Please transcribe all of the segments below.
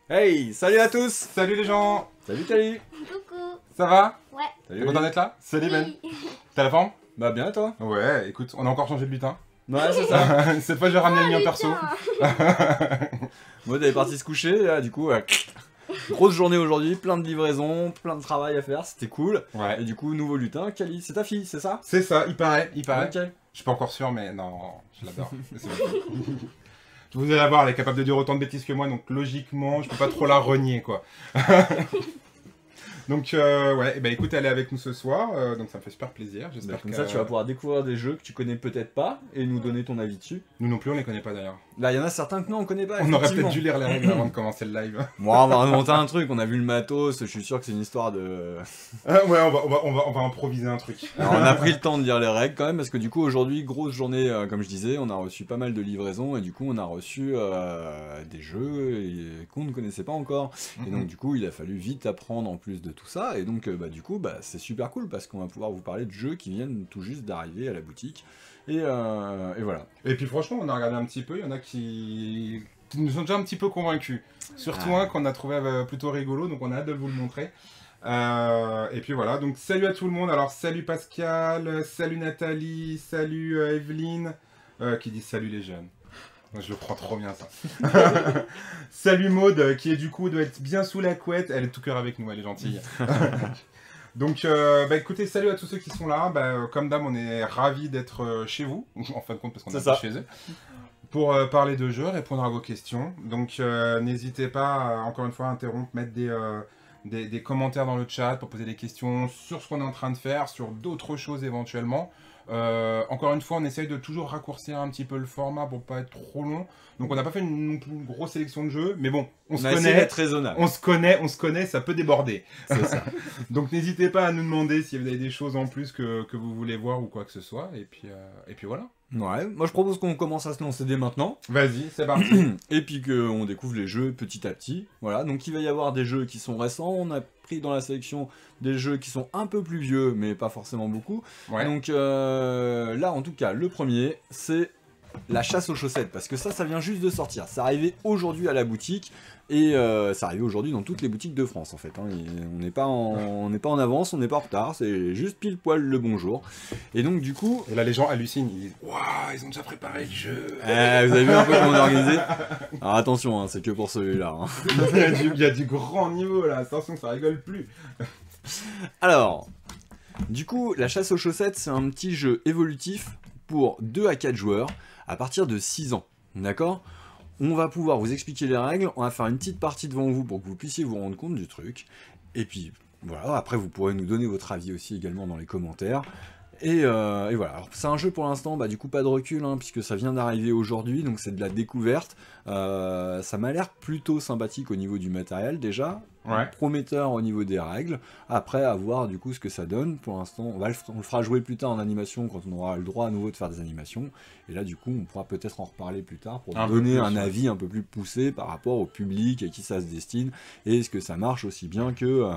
Hey, salut à tous. Salut les gens. Salut Kali. Coucou. Ça va? Ouais. Salut T'es content d'être là? Salut Ben. Oui. T'as la forme? Bah bien toi. Ouais, écoute, on a encore changé de butin. Ouais c'est ça. Cette fois j'ai ramené le mien perso. Maud elle est partie se coucher, là du coup, grosse journée aujourd'hui, plein de livraisons, plein de travail à faire, c'était cool. Ouais. Et du coup, nouveau lutin, Kali, c'est ta fille, c'est ça? C'est ça, il paraît. Ok. Je suis pas encore sûr, mais non, je l'adore. C'est bon. Vous allez la voir, elle est capable de dire autant de bêtises que moi, donc logiquement, je peux pas trop la renier, quoi. Donc, ouais, bah écoute, elle est avec nous ce soir, donc ça me fait super plaisir. Bah, J'espère comme que... ça tu vas pouvoir découvrir des jeux que tu connais peut-être pas et nous donner ton avis dessus. Nous non plus, on les connaît pas d'ailleurs. Là il y en a certains que non on connaît pas. On aurait effectivement. peut-être dû lire les règles avant de commencer le live. Bon, on va inventer un truc, on a vu le matos, je suis sûr que c'est une histoire de... Ouais, on va improviser un truc. Alors, on a pris le temps de lire les règles quand même parce que du coup aujourd'hui grosse journée comme je disais, on a reçu pas mal de livraisons et du coup on a reçu des jeux qu'on ne connaissait pas encore et donc du coup il a fallu vite apprendre en plus de tout ça et donc bah, du coup bah, c'est super cool parce qu'on va pouvoir vous parler de jeux qui viennent tout juste d'arriver à la boutique et voilà. Et puis franchement, on a regardé un petit peu, il y en a qui nous ont déjà un petit peu convaincus. Surtout un qu'on a trouvé plutôt rigolo, donc on a hâte de vous le montrer. Et puis voilà, donc salut à tout le monde. Alors salut Pascal, salut Nathalie, salut Evelyne, qui dit salut les jeunes. Moi, je le prends trop bien ça. Salut Maude, qui est du coup doit être bien sous la couette. Elle est tout cœur avec nous, elle est gentille. Donc, bah écoutez, salut à tous ceux qui sont là. Bah, comme d'hab, on est ravis d'être chez vous, en fin de compte, parce qu'on est chez eux, pour parler de jeux, répondre à vos questions. Donc, n'hésitez pas, encore une fois, à interrompre, mettre des commentaires dans le chat pour poser des questions sur ce qu'on est en train de faire, sur d'autres choses éventuellement. Encore une fois, on essaye de toujours raccourcir un petit peu le format pour pas être trop long. Donc on n'a pas fait une grosse sélection de jeux, mais bon, on se connaît, raisonnable. on se connaît, ça peut déborder. C'est ça. Donc n'hésitez pas à nous demander si vous avez des choses en plus que vous voulez voir ou quoi que ce soit. Et puis voilà. Ouais, moi je propose qu'on commence à se lancer dès maintenant. Vas-y, c'est parti. Et puis qu'on découvre les jeux petit à petit. Voilà, donc il va y avoir des jeux qui sont récents. On a pris dans la sélection des jeux qui sont un peu plus vieux, mais pas forcément beaucoup. Ouais. Donc là, en tout cas, le premier, c'est la chasse aux chaussettes. Parce que ça vient juste de sortir. Ça arrivé aujourd'hui à la boutique. Et ça arrive aujourd'hui dans toutes les boutiques de France en fait. Hein. On n'est pas en avance, on n'est pas en retard, c'est juste pile poil le bonjour. Et donc du coup... Et là les gens hallucinent, ils disent « Waouh, ils ont déjà préparé le jeu !» Vous avez vu un peu comment on est organisé. Alors attention, hein, c'est que pour celui-là. Hein. Il y a du grand niveau là, attention, ça rigole plus. Alors, du coup, la chasse aux chaussettes, c'est un petit jeu évolutif pour 2 à 4 joueurs à partir de 6 ans. D'accord ? On va pouvoir vous expliquer les règles, on va faire une petite partie devant vous pour que vous puissiez vous rendre compte du truc. Et puis, voilà, après vous pourrez nous donner votre avis aussi également dans les commentaires. Et voilà, alors c'est un jeu pour l'instant, bah du coup pas de recul, hein, puisque ça vient d'arriver aujourd'hui, donc c'est de la découverte. Ça m'a l'air plutôt sympathique au niveau du matériel déjà, Ouais. prometteur au niveau des règles. Après, à voir du coup ce que ça donne. Pour l'instant, on le fera jouer plus tard en animation quand on aura le droit à nouveau de faire des animations. Et là, du coup, on pourra peut-être en reparler plus tard pour donner un avis un peu plus poussé par rapport au public à qui ça se destine. Et est-ce que ça marche aussi bien que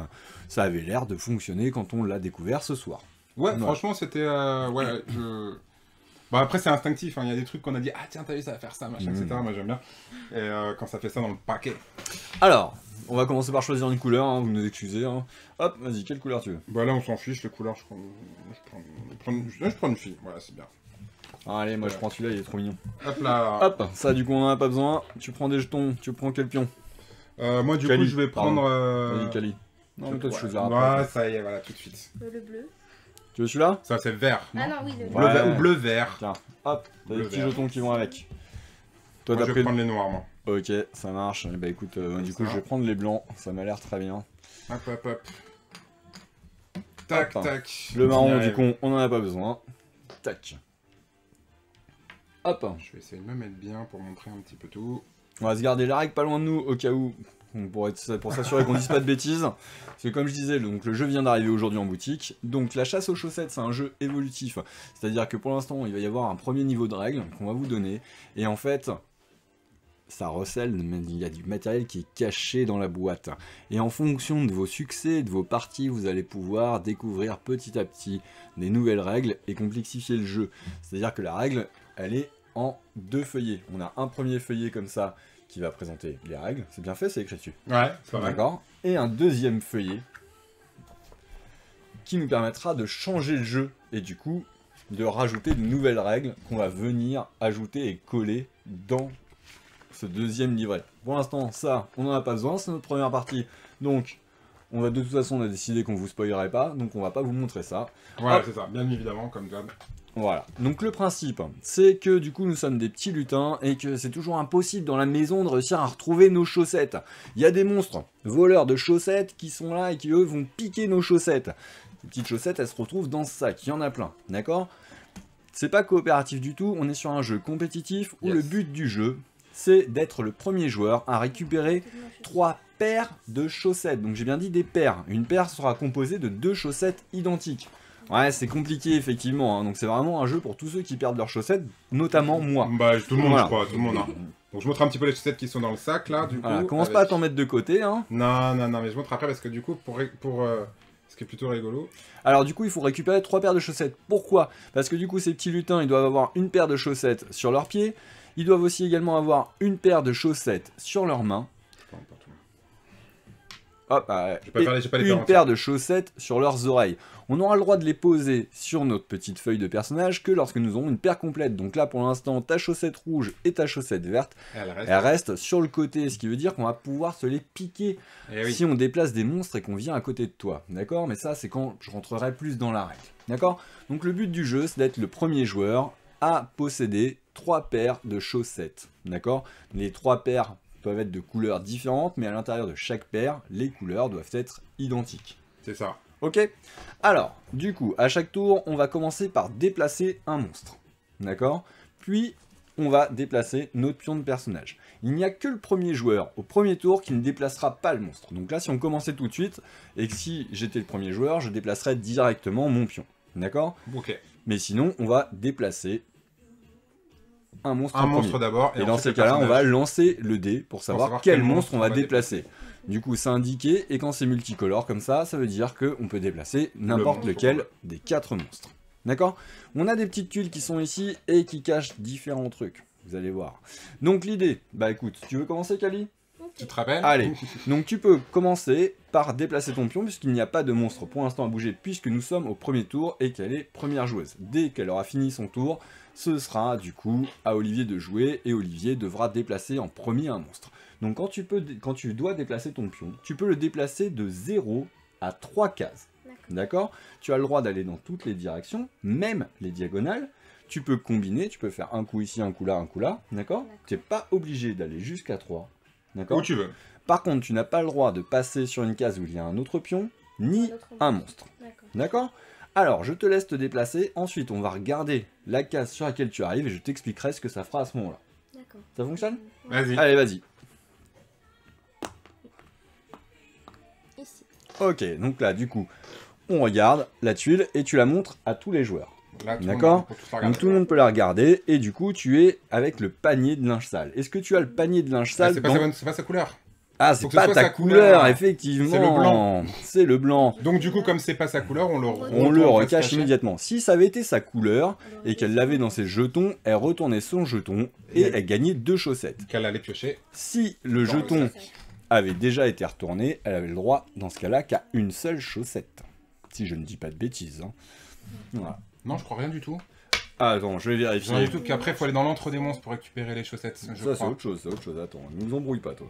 ça avait l'air de fonctionner quand on l'a découvert ce soir. Ouais, franchement, c'était... ouais, Bon, après, c'est instinctif, hein. Il y a des trucs qu'on a dit « Ah, tiens, t'as vu, ça va faire ça, machin, etc. » Moi, j'aime bien. Et quand ça fait ça dans le paquet. Alors, on va commencer par choisir une couleur, hein, vous nous excusez. Hein. Hop, vas-y, quelle couleur tu veux? Bah là, on s'en fiche, les couleurs, je prends une fille, voilà, c'est bien. Allez, moi je prends celui-là, il est trop mignon. Hop là. Hop, ça du coup on en a pas besoin. Tu prends des jetons, tu prends quel pion? Moi, du Kali, coup, je vais prendre... Vas-y, Kali. Non, mais toi tu choisiras après. Ouais, ça y est, voilà, tout de suite. Le bleu. Tu veux celui-là? Ça, c'est vert. Ah non, oui, le bleu. Bleu, Ouais. vert, ou bleu-vert. Tiens, hop, t'as Bleu, des petits vert. jetons qui vont avec. Toi Moi, t'as je pris vais prendre les noirs, moi. Ok, ça marche. Eh bah écoute, du coup ça. je vais prendre les blancs, ça m'a l'air très bien. Hop, hop, hop. Tac, Hop. tac. Le marron, Ouais. du coup, on en a pas besoin. Tac. Hop. Je vais essayer de me mettre bien pour montrer un petit peu tout. On va se garder la règle pas loin de nous, au cas où, pour s'assurer qu'on dise pas de bêtises. Parce que comme je disais, donc, le jeu vient d'arriver aujourd'hui en boutique. Donc la chasse aux chaussettes, c'est un jeu évolutif. C'est-à-dire que pour l'instant, il va y avoir un premier niveau de règles qu'on va vous donner. Et en fait, ça recèle, il y a du matériel qui est caché dans la boîte. Et en fonction de vos succès, de vos parties, vous allez pouvoir découvrir petit à petit des nouvelles règles et complexifier le jeu. C'est-à-dire que la règle, elle est en 2 feuillets. On a un premier feuillet comme ça, qui va présenter les règles. C'est bien fait, c'est écrit dessus. Ouais, c'est pas mal. D'accord. Et un deuxième feuillet qui nous permettra de changer le jeu et du coup de rajouter de nouvelles règles qu'on va venir ajouter et coller dans ce deuxième livret. Pour l'instant, ça, on n'en a pas besoin, c'est notre première partie. Donc, on va de toute façon, on a décidé qu'on vous spoilerait pas, donc on va pas vous montrer ça. Voilà, c'est ça, bien évidemment, comme d'hab. Voilà. Donc le principe, c'est que du coup nous sommes des petits lutins et que c'est toujours impossible dans la maison de réussir à retrouver nos chaussettes. Il y a des monstres voleurs de chaussettes qui sont là et qui eux vont piquer nos chaussettes. Ces petites chaussettes, elles se retrouvent dans ce sac, il y en a plein, d'accord? C'est pas coopératif du tout, on est sur un jeu compétitif où le but du jeu, c'est d'être le premier joueur à récupérer 3 paires de chaussettes. Donc j'ai bien dit des paires. Une paire sera composée de 2 chaussettes identiques. Ouais, c'est compliqué effectivement, hein. Donc c'est vraiment un jeu pour tous ceux qui perdent leurs chaussettes, notamment moi. Bah tout le monde Voilà. je crois, tout le monde. Hein. Donc je montre un petit peu les chaussettes qui sont dans le sac là, du coup. Voilà, commence pas à t'en mettre de côté, hein. Non, mais je montre après parce que du coup, pour ce qui est plutôt rigolo. Alors du coup, il faut récupérer 3 paires de chaussettes. Pourquoi? Parce que du coup, ces petits lutins, ils doivent avoir une paire de chaussettes sur leurs pieds. Ils doivent aussi également avoir une paire de chaussettes sur leurs mains. Hop, une paire de chaussettes sur leurs oreilles. On aura le droit de les poser sur notre petite feuille de personnage que lorsque nous aurons une paire complète. Donc là, pour l'instant, ta chaussette rouge et ta chaussette verte, elles restent sur le côté. Ce qui veut dire qu'on va pouvoir se les piquer si on déplace des monstres et qu'on vient à côté de toi. D'accord? Mais ça, c'est quand je rentrerai plus dans la règle. D'accord? Donc le but du jeu, c'est d'être le premier joueur à posséder 3 paires de chaussettes. D'accord? Les 3 paires peuvent être de couleurs différentes, mais à l'intérieur de chaque paire, les couleurs doivent être identiques. C'est ça. Ok? Alors, du coup, à chaque tour, on va commencer par déplacer un monstre. D'accord? Puis, on va déplacer notre pion de personnage. Il n'y a que le premier joueur, au premier tour, qui ne déplacera pas le monstre. Donc là, si on commençait tout de suite, et que si j'étais le premier joueur, je déplacerais directement mon pion. D'accord? Ok. Mais sinon, on va déplacer un monstre d'abord. Et dans ces cas-là, on va lancer le dé pour savoir quel monstre on va déplacer. Du coup, c'est indiqué, et quand c'est multicolore comme ça, ça veut dire qu'on peut déplacer n'importe lequel des 4 monstres. D'accord? On a des petites tuiles qui sont ici et qui cachent différents trucs. Vous allez voir. Donc l'idée, bah écoute, tu veux commencer, Kali? Tu te rappelles? Allez, donc tu peux commencer par déplacer ton pion puisqu'il n'y a pas de monstre pour l'instant à bouger puisque nous sommes au premier tour et qu'elle est première joueuse. Dès qu'elle aura fini son tour, ce sera du coup à Olivier de jouer et Olivier devra déplacer en premier un monstre. Donc quand tu dois déplacer ton pion, tu peux le déplacer de 0 à 3 cases. D'accord? Tu as le droit d'aller dans toutes les directions, même les diagonales. Tu peux combiner, tu peux faire un coup ici, un coup là, d'accord? Tu n'es pas obligé d'aller jusqu'à 3. D'accord? Où tu veux. Par contre, tu n'as pas le droit de passer sur une case où il y a un autre pion, ni un monstre. D'accord? Alors, je te laisse te déplacer. Ensuite, on va regarder la case sur laquelle tu arrives et je t'expliquerai ce que ça fera à ce moment-là. Ça fonctionne? Vas-y. Allez, vas-y. Ici. Ok, donc là, du coup, on regarde la tuile et tu la montres à tous les joueurs. D'accord. Donc tout le monde peut la regarder et du coup, tu es avec le panier de linge sale. Est-ce que tu as le panier de linge sale C'est pas sa couleur. Ah, c'est pas ta couleur, effectivement. C'est le blanc. C'est le blanc. Donc du coup, comme c'est pas sa couleur, on le recache immédiatement. Si ça avait été sa couleur et qu'elle l'avait dans ses jetons, elle retournait son jeton et elle gagnait 2 chaussettes. Qu'elle allait piocher. Si le jeton avait déjà été retourné, elle avait le droit, dans ce cas-là, qu'à une seule chaussette. Si je ne dis pas de bêtises. Hein. Voilà. Non, je crois rien du tout. Ah, attends, je vais vérifier. Rien du tout, qu'après, il faut aller dans l'antre des monstres pour récupérer les chaussettes. Ça, c'est autre chose, Attends, ne nous embrouille pas, toi.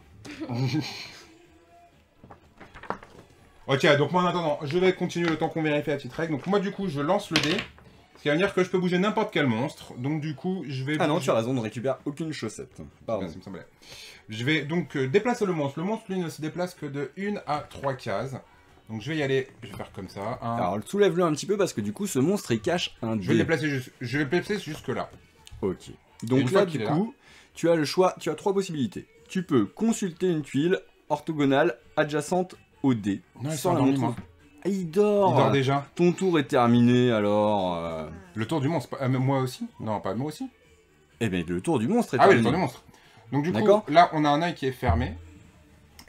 Ok, donc moi, en attendant, je vais continuer le temps qu'on vérifie la petite règle. Donc moi, du coup, je lance le dé. Ce qui va dire que je peux bouger n'importe quel monstre. Donc du coup, je vais... Ah non, tu as raison, ne récupère aucune chaussette. Pardon. Bien, ça me semblait. Je vais donc déplacer le monstre. Le monstre, lui, ne se déplace que de 1 à 3 cases. Donc je vais y aller, je vais faire comme ça. Alors soulève-le un petit peu parce que du coup ce monstre il cache un dé. Je vais le déplacer jusque là. Ok. Donc là du coup, tu as le choix, tu as 3 possibilités. Tu peux consulter une tuile orthogonale adjacente au dé. Non, sans la montrer. Ah, il dort. Il dort déjà. Ton tour est terminé alors. Le tour du monstre, moi aussi? Non, pas moi aussi. Eh bien le tour du monstre est terminé. terminé. Ah oui, le tour du monstre. Donc du coup, là on a un œil qui est fermé.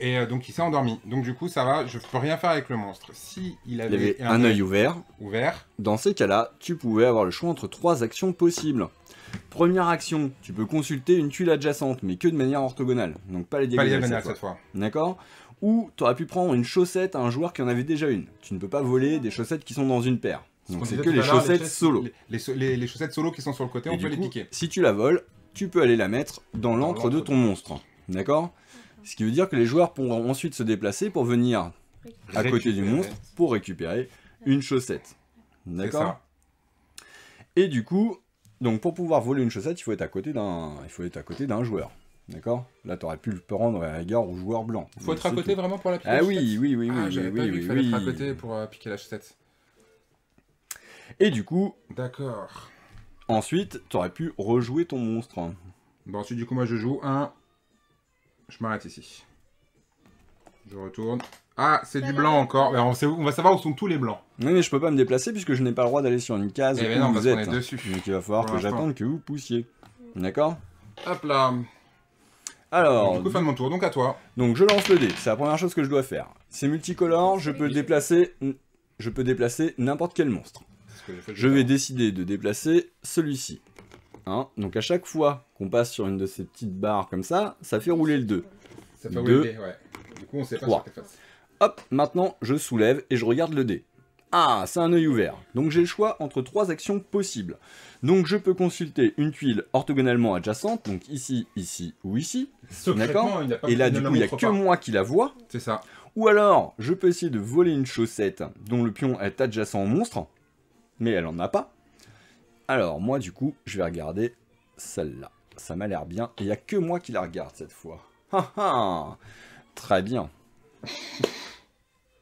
Et donc il s'est endormi. Donc du coup ça va, je peux rien faire avec le monstre. Si il Il y avait avait un œil ouvert. Dans ces cas-là, tu pouvais avoir le choix entre 3 actions possibles. Première action, tu peux consulter une tuile adjacente, mais que de manière orthogonale. Donc pas les diagonales cette fois. D'accord? Ou tu aurais pu prendre une chaussette à un joueur qui en avait déjà une. Tu ne peux pas voler des chaussettes qui sont dans une paire. Donc c'est que les chaussettes solo. Les chaussettes solo qui sont sur le côté, Et on du peut les coup, piquer. si tu la voles, tu peux aller la mettre dans l'antre de ton monstre. D'accord? Ce qui veut dire que les joueurs pourront ensuite se déplacer pour venir à côté du monstre pour récupérer une chaussette. D'accord? Et du coup, donc pour pouvoir voler une chaussette, il faut être à côté d'un joueur. D'accord? Là, tu aurais pu le prendre à la rigueur au joueur blanc. Il faut être à côté vraiment pour la piquer. Ah oui. J'avais pas vu qu'il fallait être à côté pour piquer la chaussette. Et du coup... D'accord. Ensuite, tu aurais pu rejouer ton monstre. Bon, ensuite, du coup, moi, je joue un... Je m'arrête ici. Je retourne. Ah, c'est du blanc encore. On va savoir où sont tous les blancs. Oui, mais je peux pas me déplacer puisque je n'ai pas le droit d'aller sur une case où non, vous êtes. Est dessus. Donc il va falloir que j'attende que vous poussiez. D'accord? Hop là. Alors... Du coup, fin de mon tour. Donc à toi. Donc je lance le dé. C'est la première chose que je dois faire. C'est multicolore. Je peux déplacer n'importe quel monstre. Je vais décider de déplacer celui-ci. Hein, donc à chaque fois qu'on passe sur une de ces petites barres comme ça fait rouler le 2. Ça fait rouler le dé, ouais. Du coup, on sait pas 3. sur quelle face. Hop, maintenant je soulève et je regarde le dé. Ah, c'est un œil ouvert. Donc j'ai le choix entre 3 actions possibles. Donc je peux consulter une tuile orthogonalement adjacente, donc ici, ici ou ici. D'accord. Et là, du coup, il n'y a que moi qui la vois. C'est ça. Ou alors, je peux essayer de voler une chaussette dont le pion est adjacent au monstre, mais elle en a pas. Alors, moi, du coup, je vais regarder celle-là. Ça m'a l'air bien. Et il n'y a que moi qui la regarde cette fois. Ha ha. Très bien.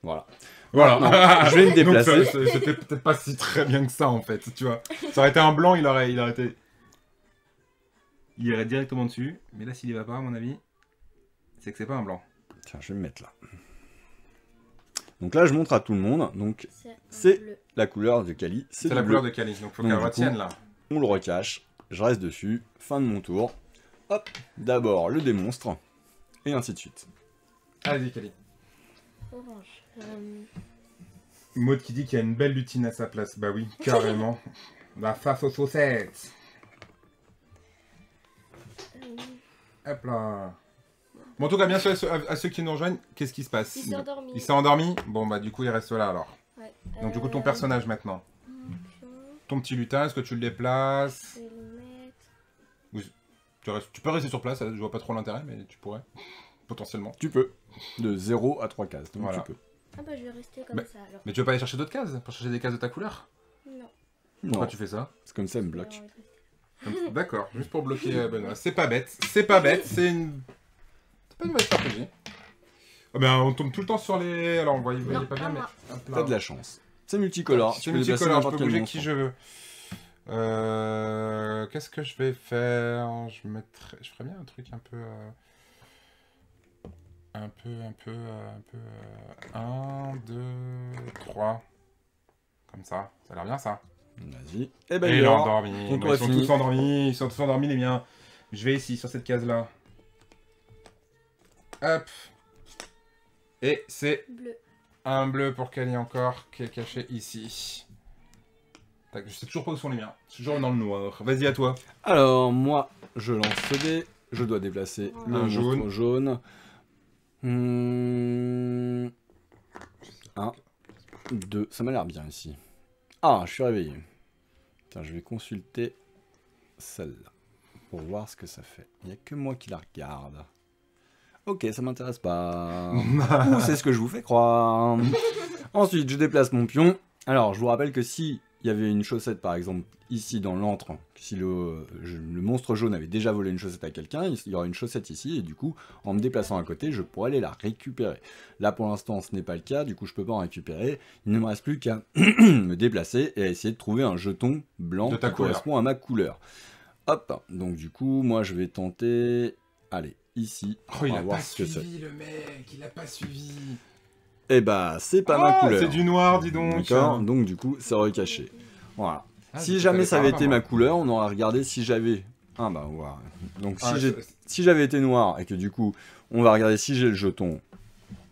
Voilà. Voilà. Je vais me déplacer. C'était peut-être pas si très bien que ça, en fait, tu vois. Ça aurait été un blanc, il aurait été... Il irait directement dessus. Mais là, s'il y va pas, à mon avis, c'est que c'est pas un blanc. Tiens, je vais me mettre là. Donc là, je montre à tout le monde. Donc, c'est la couleur de Kali. C'est la couleur de Kali, donc faut qu'elle retienne, là. On le recache. Je reste dessus. Fin de mon tour. Hop. D'abord, le démonstre. Et ainsi de suite. Allez, Kali. Orange. Maud qui dit qu'il y a une belle lutine à sa place. Bah oui, carrément. La face aux chaussettes. Hop là. Bon, en tout cas, bien sûr, à ceux qui nous rejoignent, qu'est-ce qui se passe? Il s'est endormi. Il s'est endormi? Bon, bah du coup, il reste là, alors. Ouais. Donc du coup, ton personnage, maintenant. Ton petit lutin, est-ce que tu le déplaces? Je vais le mettre. Oui, tu peux rester sur place, je vois pas trop l'intérêt, mais tu pourrais. Potentiellement. Tu peux. De 0 à 3 cases. Donc voilà. tu peux. Ah bah je vais rester comme ça alors. Mais tu veux pas aller chercher d'autres cases? Pour chercher des cases de ta couleur? Non. Pourquoi tu fais ça? C'est comme ça, elle me bloque. D'accord, juste pour bloquer Benoît. C'est pas bête, c'est pas bête, c'est une... C'est pas une mauvaise stratégie. Oh ben, on tombe tout le temps sur les... Alors, on voyait pas bien, mais... T'as de la chance. C'est multicolore. C'est multicolore, je peux bouger qui je veux. Qu'est-ce que je vais faire? Je ferais bien un truc un peu... 1, 2, 3. Comme ça. Ça a l'air bien, ça. Vas-y. Et ben, il est endormi. Donc, ils sont tous endormis. Ils sont tous endormis, les miens. Je vais ici, sur cette case-là. Hop. Et c'est un bleu pour Kali encore, qui est caché ici. Tac, je sais toujours pas où sont les miens. Je suis toujours dans le noir. Vas-y, à toi. Alors, moi, je lance ce dé. Je dois déplacer le jaune. 1, 2, ça m'a l'air bien ici. Ah, je suis réveillé. Tiens, je vais consulter celle-là pour voir ce que ça fait. Il n'y a que moi qui la regarde. Ok, ça m'intéresse pas. Ou c'est ce que je vous fais croire. Ensuite, je déplace mon pion. Alors, je vous rappelle que si il y avait une chaussette, par exemple, ici dans l'antre, si le monstre jaune avait déjà volé une chaussette à quelqu'un, il y aurait une chaussette ici, et du coup, en me déplaçant à côté, je pourrais aller la récupérer. Là, pour l'instant, ce n'est pas le cas, du coup, je peux pas en récupérer. Il ne me reste plus qu'à me déplacer et à essayer de trouver un jeton blanc qui correspond à ma couleur. Hop, donc du coup, moi, je vais tenter... Allez, ici, on va voir ce que c'est. Le mec, il a pas suivi. Eh bah, c'est pas ma couleur. C'est du noir, dis donc. D'accord, donc du coup, c'est recaché. Voilà. Si jamais ça avait été ma couleur, on aurait regardé si j'avais... Ah bah, voilà. Donc si j'avais été noir et que du coup, on va regarder si j'ai le jeton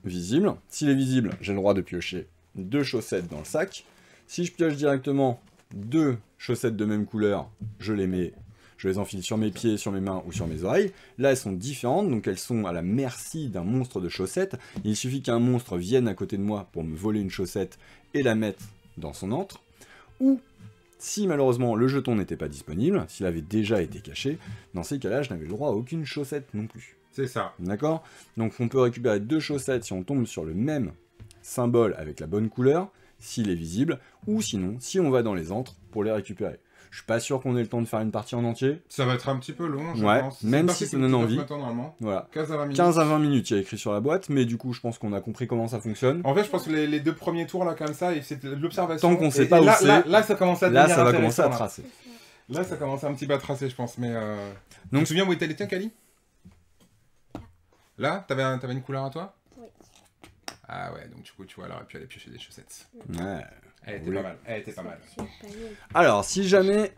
visible. S'il est visible, j'ai le droit de piocher 2 chaussettes dans le sac. Si je pioche directement 2 chaussettes de même couleur, je les enfile sur mes pieds, sur mes mains ou sur mes oreilles. Là, elles sont différentes, donc elles sont à la merci d'un monstre de chaussettes. Il suffit qu'un monstre vienne à côté de moi pour me voler une chaussette et la mettre dans son antre. Ou, si malheureusement le jeton n'était pas disponible, s'il avait déjà été caché, dans ces cas-là, je n'avais le droit à aucune chaussette non plus. C'est ça. D'accord? Donc on peut récupérer 2 chaussettes si on tombe sur le même symbole avec la bonne couleur, s'il est visible, ou sinon, si on va dans les antres pour les récupérer. Je suis pas sûr qu'on ait le temps de faire une partie en entier. Ça va être un petit peu long, je Ouais, pense. même si ça donne envie. Voilà. 15 à 20 minutes. 15 à 20 minutes, il y a écrit sur la boîte, mais du coup, je pense qu'on a compris comment ça fonctionne. En fait, je pense que les 2 premiers tours, là, comme ça, c'est de l'observation. Tant qu'on sait Et pas où là, c'est, là, ça commence à là, devenir ça va intéressant, commencer à là. tracer. C'est ça. Là, ça commence un petit peu à tracer, je pense, mais... Tu Donc- te souviens où était les tiens, Kali? Là, t'avais une couleur à toi? Oui. Ah ouais, donc du coup, tu vois, elle aurait pu aller piocher des chaussettes. Ouais. Elle était Oui. pas mal, elle était pas mal. C'est pas nul. Alors, si jamais,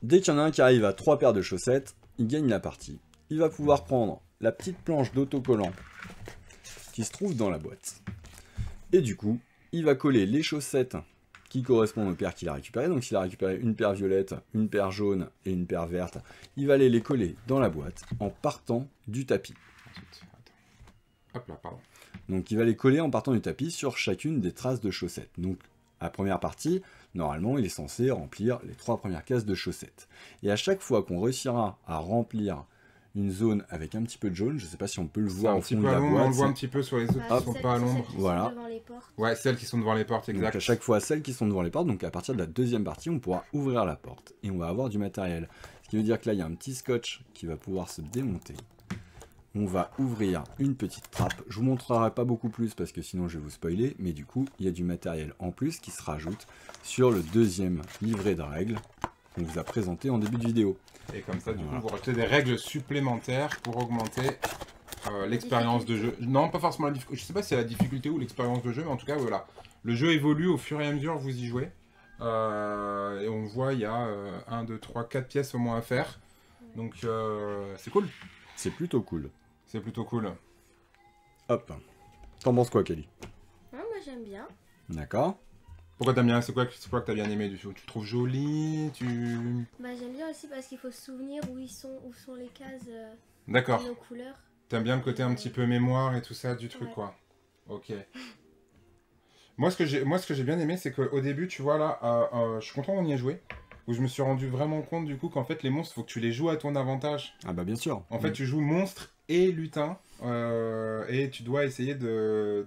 dès qu'il y en a un qui arrive à 3 paires de chaussettes, il gagne la partie. Il va pouvoir prendre la petite planche d'autocollant qui se trouve dans la boîte. Et du coup, il va coller les chaussettes qui correspondent aux paires qu'il a récupérées. Donc s'il a récupéré une paire violette, une paire jaune et une paire verte, il va aller les coller dans la boîte en partant du tapis. Ensuite, attends. Hop là, pardon. Donc il va les coller en partant du tapis sur chacune des traces de chaussettes. Donc la première partie, normalement il est censé remplir les 3 premières cases de chaussettes. Et à chaque fois qu'on réussira à remplir une zone avec un petit peu de jaune, je sais pas si on peut le C'est voir un au petit fond peu de à la l'ombre, on le boîte. voit un petit peu sur les autres qui sont Celles- pas à celles l'ombre. qui sont Voilà. devant les portes. Ouais, celles qui sont devant les portes, Donc exact. à chaque fois, celles qui sont devant les portes, donc à partir de la deuxième partie, on pourra ouvrir la porte et on va avoir du matériel. Ce qui veut dire que là, il y a un petit scotch qui va pouvoir se démonter. On va ouvrir une petite trappe. Je vous montrerai pas beaucoup plus parce que sinon je vais vous spoiler, mais du coup, il y a du matériel en plus qui se rajoute sur le deuxième livret de règles qu'on vous a présenté en début de vidéo. Et comme ça, du Voilà. coup, vous rajoutez des règles supplémentaires pour augmenter l'expérience de jeu. Non, pas forcément la difficulté. Je sais pas si c'est la difficulté ou l'expérience de jeu, mais en tout cas, voilà. Le jeu évolue au fur et à mesure que vous y jouez. Et on voit, il y a 1, 2, 3, 4 pièces au moins à faire. Donc, c'est cool. C'est plutôt cool. C'est plutôt cool. Hop. T'en penses quoi, Kelly? Ah, moi j'aime bien. D'accord. Pourquoi t'aimes bien? C'est quoi que t'as bien aimé du jeu? Tu le trouves joli? Bah j'aime bien aussi parce qu'il faut se souvenir où sont les cases D'accord. de nos couleurs. T'aimes bien le côté un petit peu mémoire et tout ça du truc, Ouais. quoi. Ok. Moi, ce que j'ai bien aimé, c'est qu'au début, tu vois, là, je suis content qu'on y ait joué. Où je me suis rendu vraiment compte, du coup, qu'en fait, les monstres, faut que tu les joues à ton avantage. Ah bah bien sûr. En fait, tu joues monstre et lutin. Et tu dois essayer Je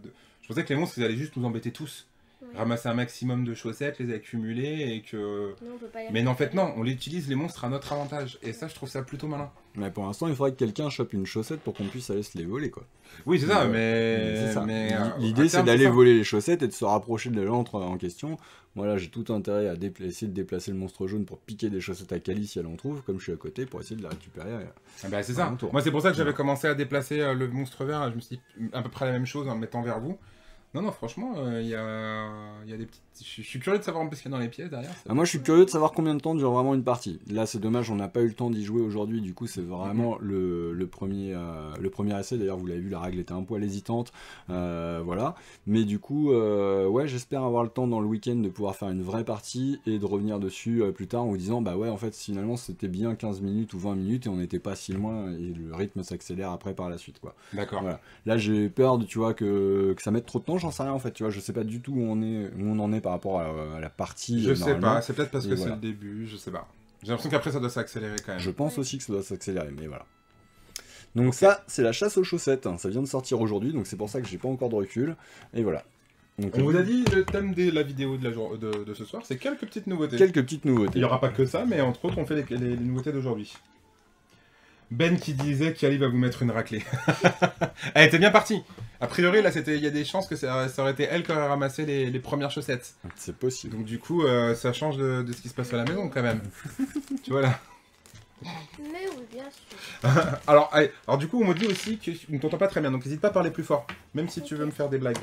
pensais que les monstres, ils allaient juste nous embêter tous. Ouais. Ramasser un maximum de chaussettes, les accumuler et que... Non, on peut pas y Mais non, en fait, récupérer. non, on utilise les monstres à notre avantage. Et ça, je trouve ça plutôt malin. Mais pour l'instant, il faudrait que quelqu'un chope une chaussette pour qu'on puisse aller se les voler, quoi. Oui, c'est ça, Ouais. mais... C'est ça. mais, L'idée, à c'est terme, d'aller ça. voler les chaussettes et de se rapprocher de l'antre en question. Voilà, j'ai tout intérêt à essayer de déplacer le monstre jaune pour piquer des chaussettes à Kali si elle en trouve, comme je suis à côté, pour essayer de la récupérer. Ah bah, c'est à ça. mon tour. Moi, c'est pour ça que j'avais Voilà. commencé à déplacer le monstre vert. Je me suis dit à peu près la même chose en le mettant vers vous. Non, non, franchement, il y a des petites... Je suis curieux de savoir un peu ce qu'il y a dans les pièces derrière. ça. Ah, moi, je suis curieux de savoir combien de temps dure vraiment une partie. Là, c'est dommage, on n'a pas eu le temps d'y jouer aujourd'hui. Du coup, c'est vraiment le premier essai. D'ailleurs, vous l'avez vu, la règle était un poil hésitante. Voilà. Mais du coup, ouais, j'espère avoir le temps dans le week-end de pouvoir faire une vraie partie et de revenir dessus plus tard en vous disant, bah ouais, en fait, finalement, c'était bien 15 minutes ou 20 minutes et on n'était pas si loin et le rythme s'accélère après par la suite, quoi. D'accord. Voilà. Là, j'ai peur de, tu vois, que ça mette trop de temps, j'en sais rien en fait, tu vois, je sais pas du tout où on en est par rapport à la partie. Je sais normalement. pas, c'est peut-être parce Et que voilà. c'est le début, je sais pas. J'ai l'impression qu'après ça doit s'accélérer quand même. Je pense aussi que ça doit s'accélérer, mais voilà. Donc ça, c'est la chasse aux chaussettes, hein. Ça vient de sortir aujourd'hui, donc c'est pour ça que j'ai pas encore de recul, et voilà. Donc, On vous a dit le thème de la vidéo de ce soir, c'est quelques petites nouveautés. quelques petites Il nouveautés. n'y aura pas que ça, mais entre autres, on fait les nouveautés d'aujourd'hui. Ben qui disait qu'Ali va vous mettre une raclée. Elle était bien partie. A priori, là, il y a des chances que ça aurait été elle qui aurait ramassé les premières chaussettes. C'est possible. Donc du coup, ça change de ce qui se passe à la maison quand même. Tu vois là. Mais oui, bien sûr. Alors, allez, alors du coup, on me dit aussi que je ne t'entends pas très bien, donc n'hésite pas à parler plus fort. Même si tu veux me faire des blagues.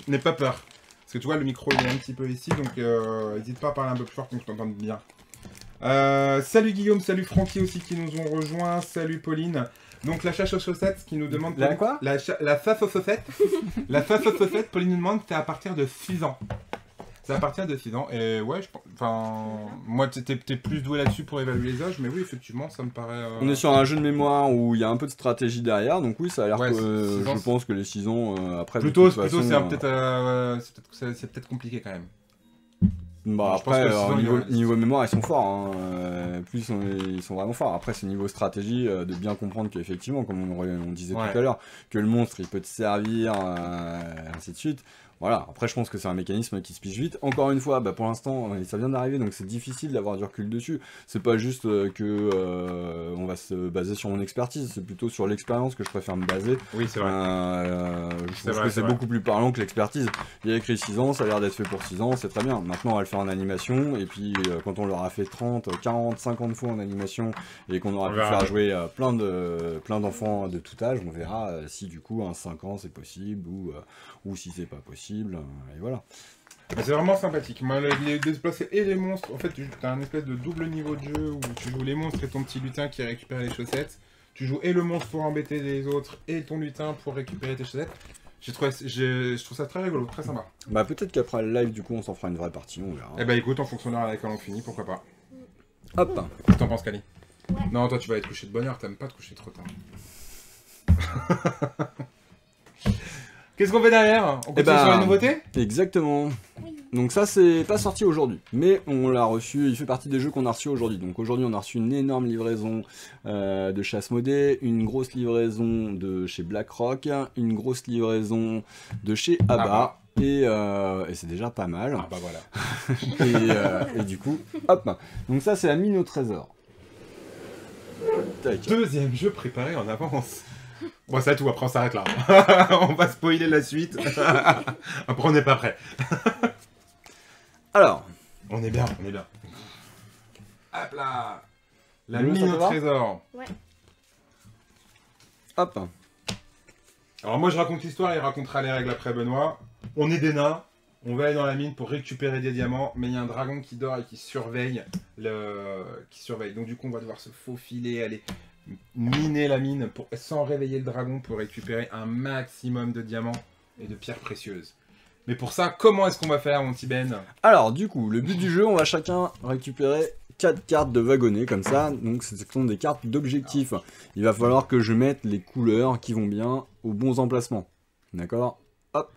N'aie pas peur. Parce que tu vois, le micro il est un petit peu ici, donc n'hésite pas à parler un peu plus fort pour que je t'entende bien. Salut Guillaume, salut Francky aussi qui nous ont rejoints, salut Pauline. Donc la chasse aux chaussettes qui nous demande... La quoi? La chasse aux chaussettes. La chasse aux chaussettes, Pauline nous demande, c'est à partir de 6 ans. C'est à partir de 6 ans. Et ouais, moi t'es plus doué là-dessus pour évaluer les âges, mais oui, effectivement, ça me paraît... On est sur un jeu de mémoire où il y a un peu de stratégie derrière, donc oui, ça a l'air Ouais, que je pense que les 6 ans après... Plutôt, de toute façon, c'est peut-être compliqué quand même. Bah Je pense après, que 6 ans, niveau mémoire, ils sont forts. Hein. Ils sont vraiment forts. Après, c'est niveau stratégie de bien comprendre qu'effectivement, comme on disait tout à l'heure, que le monstre, il peut te servir, ainsi de suite. Voilà, après je pense que c'est un mécanisme qui se pige vite. Encore une fois, bah, pour l'instant, ça vient d'arriver, donc c'est difficile d'avoir du recul dessus. C'est pas juste que on va se baser sur mon expertise, c'est plutôt sur l'expérience que je préfère me baser. Oui, c'est vrai. Je trouve que c'est beaucoup plus parlant que l'expertise. Il y a écrit 6 ans, ça a l'air d'être fait pour 6 ans, c'est très bien. Maintenant, on va le faire en animation, et puis quand on l'aura fait 30, 40, 50 fois en animation, et qu'on aura pu faire jouer plein d'enfants de tout âge, on verra si du coup, un 5 ans c'est possible, ou si c'est pas possible. Et voilà. C'est vraiment sympathique. Moi, les déplacer et les monstres, en fait, tu as un espèce de double niveau de jeu où tu joues les monstres et ton petit lutin qui récupère les chaussettes. Tu joues et le monstre pour embêter les autres et ton lutin pour récupérer tes chaussettes. Je trouve ça très rigolo, très sympa. Bah peut-être qu'après le live, du coup, on s'en fera une vraie partie, on verra. Eh bah écoute, en fonction de l'heure à laquelle on finit, pourquoi pas. Hop. T'en penses, Kali? Ouais. Non, toi tu vas être couché de bonne heure, t'aimes pas te coucher trop tard. Qu'est-ce qu'on fait derrière? On continue sur les nouveautés? Exactement. Oui. Donc ça, c'est pas sorti aujourd'hui, mais on l'a reçu, il fait partie des jeux qu'on a reçus aujourd'hui. Donc aujourd'hui, on a reçu une énorme livraison de chasse modée, une grosse livraison de chez BlackRock, une grosse livraison de chez Abba. Et c'est déjà pas mal. Ah bah voilà. Et du coup, hop. Donc ça, c'est la mine au trésor. Tac. Deuxième jeu préparé en avance. Bon, c'est tout, après on s'arrête là. On va spoiler la suite. Après on n'est pas prêt. Alors. On est bien, on est bien. Hop là. La Le mine ça au te va trésor. Ouais. Hop. Alors moi je raconte l'histoire et il racontera les règles après Benoît. On est des nains, on va aller dans la mine pour récupérer des diamants, mais il y a un dragon qui dort et qui surveille. Donc du coup on va devoir se faufiler, aller miner la mine sans réveiller le dragon pour récupérer un maximum de diamants et de pierres précieuses. Mais pour ça, comment est-ce qu'on va faire, mon petit Ben? Alors du coup, le but du jeu, on va chacun récupérer 4 cartes de wagonnet comme ça, donc ce sont des cartes d'objectifs. Il va falloir que je mette les couleurs qui vont bien aux bons emplacements. D'accord? Hop.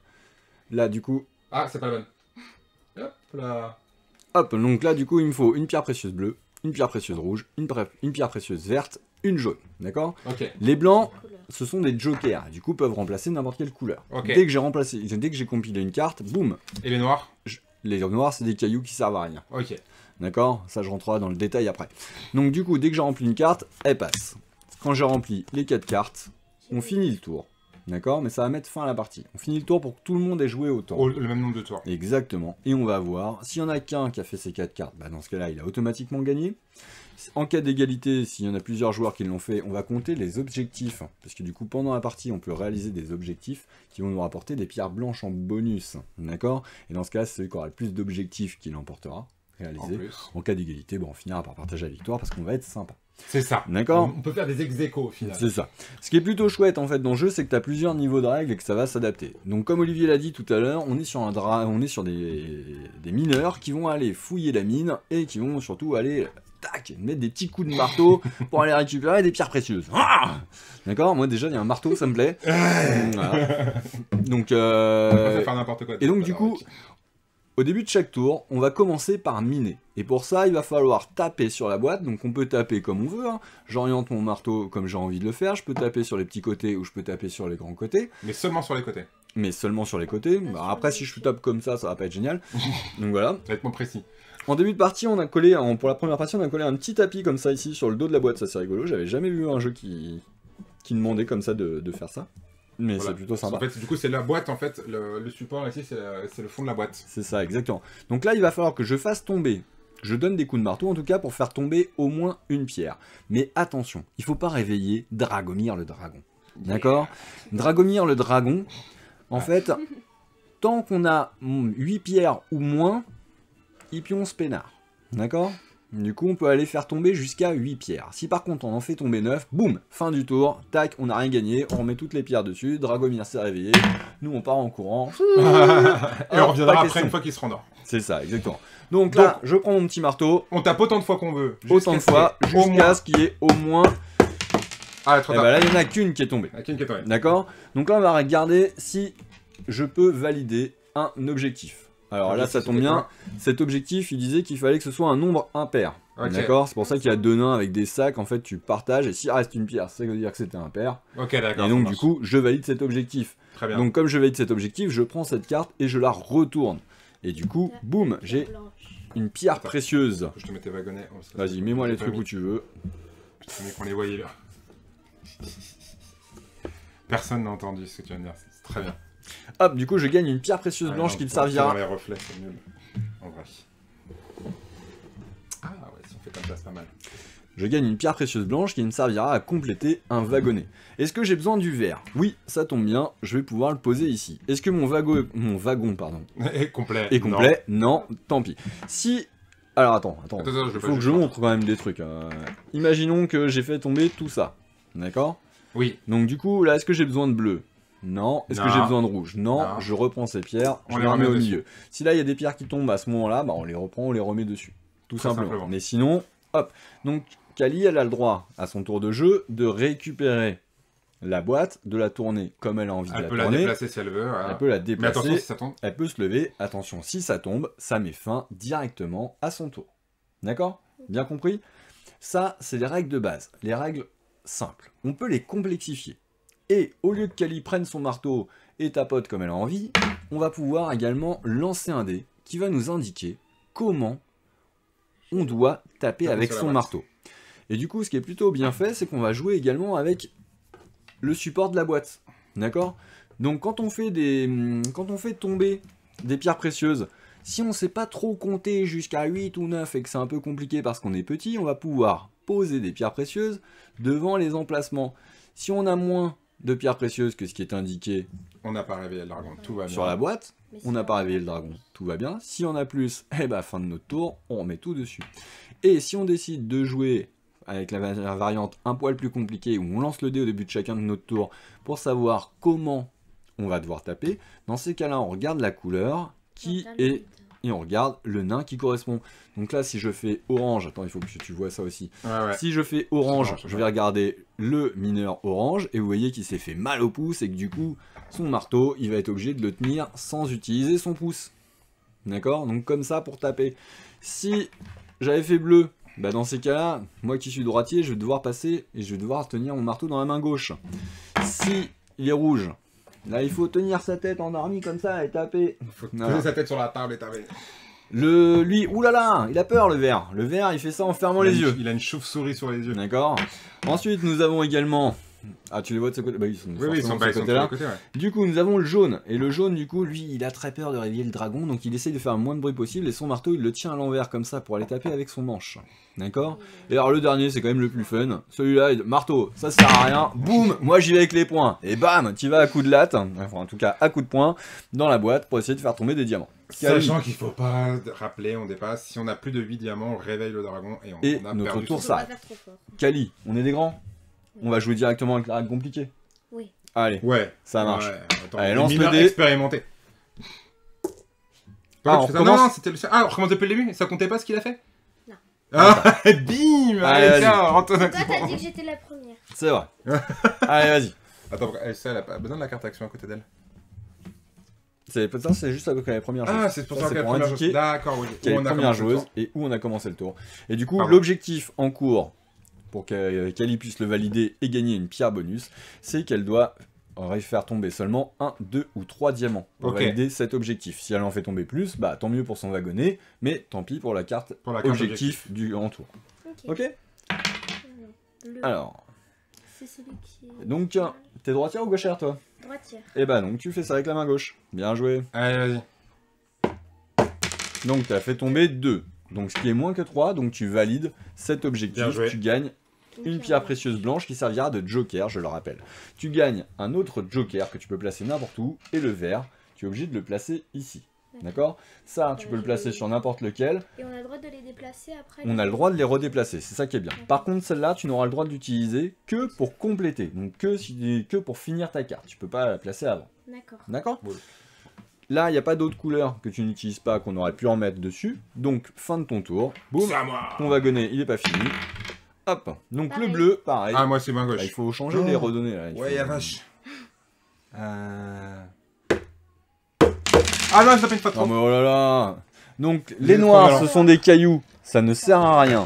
Là du coup... Ah, c'est pas la bonne. Hop là. Hop, donc là du coup il me faut une pierre précieuse bleue, une pierre précieuse rouge, une pierre précieuse verte, une jaune. D'accord? Ok. Les blancs, Couleur. ce sont des jokers, du coup peuvent remplacer n'importe quelle couleur. Ok. Dès que j'ai compilé une carte, boum. Et les noirs? Les noirs c'est des cailloux qui servent à rien. Ok. D'accord? Ça, je rentrerai dans le détail après. Donc, du coup, dès que j'ai rempli une carte, elle passe. Quand j'ai rempli les 4 cartes, on finit le tour. D'accord? Mais ça va mettre fin à la partie. On finit le tour pour que tout le monde ait joué autant. Le même nombre de tours. Exactement. Et on va voir. S'il y en a qu'un qui a fait ces 4 cartes, bah dans ce cas-là, il a automatiquement gagné. En cas d'égalité, s'il y en a plusieurs joueurs qui l'ont fait, on va compter les objectifs. Parce que du coup, pendant la partie, on peut réaliser des objectifs qui vont nous rapporter des pierres blanches en bonus. D'accord? Et dans ce cas, c'est celui qui aura le plus d'objectifs qui l'emportera. Réalisé. En cas d'égalité, bon, on finira par partager la victoire parce qu'on va être sympa. C'est ça. D'accord? On peut faire des ex-aequo au final. C'est ça. Ce qui est plutôt chouette en fait dans le jeu, c'est que tu as plusieurs niveaux de règles et que ça va s'adapter. Donc comme Olivier l'a dit tout à l'heure, on est sur des mineurs qui vont aller fouiller la mine et qui vont surtout aller mettre des petits coups de marteau pour aller récupérer des pierres précieuses. Ah, d'accord? Moi déjà il y a un marteau, ça me plaît. Voilà. Donc On peut faire n'importe quoi. et donc du coup, au début de chaque tour, on va commencer par miner. Et pour ça, il va falloir taper sur la boîte. Donc on peut taper comme on veut. Hein. J'oriente mon marteau comme j'ai envie de le faire. Je peux taper sur les petits côtés ou je peux taper sur les grands côtés. Mais seulement sur les côtés. Mais seulement sur les côtés. Bah, après, si je tape comme ça va pas être génial. Donc voilà. Ça va être moins précis. En début de partie, on a collé, pour la première partie, on a collé un petit tapis comme ça ici sur le dos de la boîte. Ça c'est rigolo. J'avais jamais vu un jeu qui demandait comme ça de faire ça. Mais Voilà. c'est plutôt sympa. En fait, du coup, c'est la boîte, en fait, le support ici, c'est le fond de la boîte. C'est ça, exactement. Donc là, il va falloir que je fasse tomber, je donne des coups de marteau en tout cas pour faire tomber au moins une pierre. Mais attention, il faut pas réveiller Dragomir le dragon. D'accord? Dragomir le dragon, en fait, tant qu'on a 8 pierres ou moins, il pionce peinard. D'accord? Du coup, on peut aller faire tomber jusqu'à 8 pierres. Si par contre, on en fait tomber 9, boum, fin du tour, tac, on n'a rien gagné, on remet toutes les pierres dessus, Dragomir s'est réveillé, nous on part en courant. Et on reviendra après question. une fois qu'il se rendort. C'est ça, exactement. Donc là, je prends mon petit marteau, On tape autant de fois qu'on veut. autant de fois, au moins. jusqu'à ce qu'il y ait au moins... Ah, trop Et tard. bah là, il n'y en a qu'une qui est tombée. Ah, qui est tombé. D'accord? Donc là, on va regarder si je peux valider un objectif. Alors là, ça tombe bien. Cet objectif, il disait qu'il fallait que ce soit un nombre impair. Ok. D'accord? C'est pour ça qu'il y a 2 nains avec des sacs. En fait, tu partages et s'il reste une pierre, ça veut dire que c'était impair. Ok, d'accord. Et donc, du coup, je valide cet objectif. Très bien. Donc, comme je valide cet objectif, je prends cette carte et je la retourne. Et du coup, boum, j'ai Blanche. une pierre Attends. précieuse. Je te mets tes wagonnets. Oh, ça, Vas-y, mets-moi les j'ai pas trucs mis. où tu veux. Mais qu'on les voyait là. Personne n'a entendu ce que tu viens de dire. C'est très bien. Hop, du coup, je gagne une pierre précieuse Ouais, blanche non, qui me pour rester servira. dans les reflets, c'est nul. En vrai. Ah ouais, si on fait comme ça, c'est pas mal. Je gagne une pierre précieuse blanche qui me servira à compléter un wagonnet. Est-ce que j'ai besoin du verre? Oui, ça tombe bien, je vais pouvoir le poser ici. Est-ce que mon wagon Et complet. est complet? Non, tant pis. Si... Alors attends, Attends, je vais il pas faut que je juste montre quand même des trucs. Imaginons que j'ai fait tomber tout ça, d'accord? Oui. Donc du coup, là, est-ce que j'ai besoin de bleu? Non. Est-ce que Non. j'ai besoin de rouge? Non. Non. Je reprends ces pierres, On je les les remets remet au dessus. milieu. Si là, il y a des pierres qui tombent à ce moment-là, bah, on les reprend, on les remet dessus. Tout Très simplement. simplement. Mais sinon, hop. Donc, Kali, elle a le droit, à son tour de jeu, de récupérer la boîte, de la tourner comme elle a envie de Elle la peut la tourner. déplacer si elle veut. Voilà. Elle peut la Mais déplacer. attention si ça tombe. Elle peut se lever. Attention, si ça tombe, ça met fin directement à son tour. D'accord? Bien compris? Ça, c'est les règles de base. Les règles simples. On peut les complexifier. Et au lieu que Kali prenne son marteau et tapote comme elle a envie, on va pouvoir également lancer un dé qui va nous indiquer comment on doit taper avec sur la son boîte. marteau. Et du coup, ce qui est plutôt bien fait, c'est qu'on va jouer également avec le support de la boîte. D'accord? Donc quand on fait tomber des pierres précieuses, si on ne sait pas trop compter jusqu'à 8 ou 9 et que c'est un peu compliqué parce qu'on est petit, on va pouvoir poser des pierres précieuses devant les emplacements. Si on a moins de pierres précieuses que ce qui est indiqué On n'a pas réveillé le dragon. Tout va bien. sur la boîte, Mais on n'a c'est pas réveillé le dragon, tout va bien. Si on a plus, eh ben fin de notre tour, on remet tout dessus. Et si on décide de jouer avec la variante un poil plus compliquée, où on lance le dé au début de chacun de notre tour pour savoir comment on va devoir taper, dans ces cas-là, on regarde la couleur qui est... et on regarde le nain qui correspond. Donc là, si je fais orange, attends, il faut que tu vois ça aussi. Ouais. Si je fais orange, C'est je vais regarder le mineur orange, et vous voyez qu'il s'est fait mal au pouce, et que du coup, son marteau, il va être obligé de le tenir sans utiliser son pouce. D'accord? Donc comme ça, pour taper. Si j'avais fait bleu, bah dans ces cas-là, moi qui suis droitier, je vais devoir passer, et je vais devoir tenir mon marteau dans la main gauche. Si il est rouge, là, il faut tenir sa tête en armie comme ça, et taper. Faut Voilà. poser sa tête sur la table et taper. Lui, oulala, il a peur le vert. Le vert, il fait ça en fermant les yeux. Il a une chauve-souris sur les yeux. D'accord. Ensuite, nous avons également... Ah, tu les vois de ce côté? Bah, ils sont Oui, ils sont forcément pas, de ils ce sont de tous côté-là. les côtés, ouais. Du coup, nous avons le jaune. Et le jaune, du coup, lui, il a très peur de réveiller le dragon. Donc, il essaye de faire le moins de bruit possible. Et son marteau, il le tient à l'envers, comme ça, pour aller taper avec son manche. D'accord. Et alors, le dernier, c'est quand même le plus fun. Celui-là, marteau, ça sert à rien. Boum, moi, j'y vais avec les poings. Et bam, tu vas à coup de latte. Enfin, en tout cas, à coup de poing, dans la boîte, pour essayer de faire tomber des diamants. Sachant qu'il faut pas rappeler, on dépasse. Si on a plus de 8 diamants, on réveille le dragon et Et on a notre perdu tour son- On va s'arrête. faire trop fort. Kali, on est des grands. On va jouer directement avec la règle compliquée. Oui. Allez, Ouais. ça marche. Ouais, attends, Allez, les lance le mineurs dé. expérimentés. Ah, Comment on tu fais ça recommence. Non, c'était le... Ah, on recommence depuis le début. Ça comptait pas ce qu'il a fait Non. Ah, bim. Allez, Allez, tiens, vas-y. rentre Toi, t'as dit que j'étais la première. C'est vrai. Allez, vas-y. Attends, elle a pas besoin de la carte action à côté d'elle. C'est juste avec la première joueuse. Ah, c'est pour ça c'est qu'elle a pour première indiquer joueuse. D'accord, oui. quelle est Où la on a première commencé le joueuse tour. et où on a commencé le tour. Et du coup, Pardon. l'objectif en cours, pour qu'Ali puisse le valider et gagner une pierre bonus, c'est qu'elle doit faire tomber seulement 1, 2 ou 3 diamants pour Ok. valider cet objectif. Si elle en fait tomber plus, bah tant mieux pour son wagonnet, mais tant pis pour la carte Pour la carte objectif du en tour. Ok. Ok. Bleu. Alors, C'est celui qui est... donc, t'es droitière ou gauchère toi? Droitière. Et bah donc tu fais ça avec la main gauche. Bien joué. Allez, vas-y. Donc tu as fait tomber 2. Donc ce qui est moins que 3, donc tu valides cet Bien objectif. joué. Tu gagnes une pierre précieuse blanche qui servira de joker, je le rappelle. Tu gagnes un autre joker que tu peux placer n'importe où, et le vert, tu es obligé de le placer ici. D'accord? Ça, tu peux le placer sur n'importe lequel. Et on a le droit de les déplacer après. On a le droit de les redéplacer, c'est ça qui est bien. Par contre, celle-là, tu n'auras le droit de l'utiliser que pour compléter, donc que pour finir ta carte. Tu peux pas la placer avant. D'accord. D'accord? Ouais. Là, il n'y a pas d'autres couleurs que tu n'utilises pas, qu'on aurait pu en mettre dessus. Donc, fin de ton tour. Boum, C'est à moi. ton wagonnet, il est pas fini. Hop, donc Pareil. le bleu, pareil. Ah, moi, c'est main gauche. Ah, il faut changer les redonner. Là. Il Ouais, faut- y'a vache. Ah non, je tape une fois Non trop. mais oh là là. Donc, Il les est trop noirs, violent. ce sont des cailloux. Ça ne sert à rien.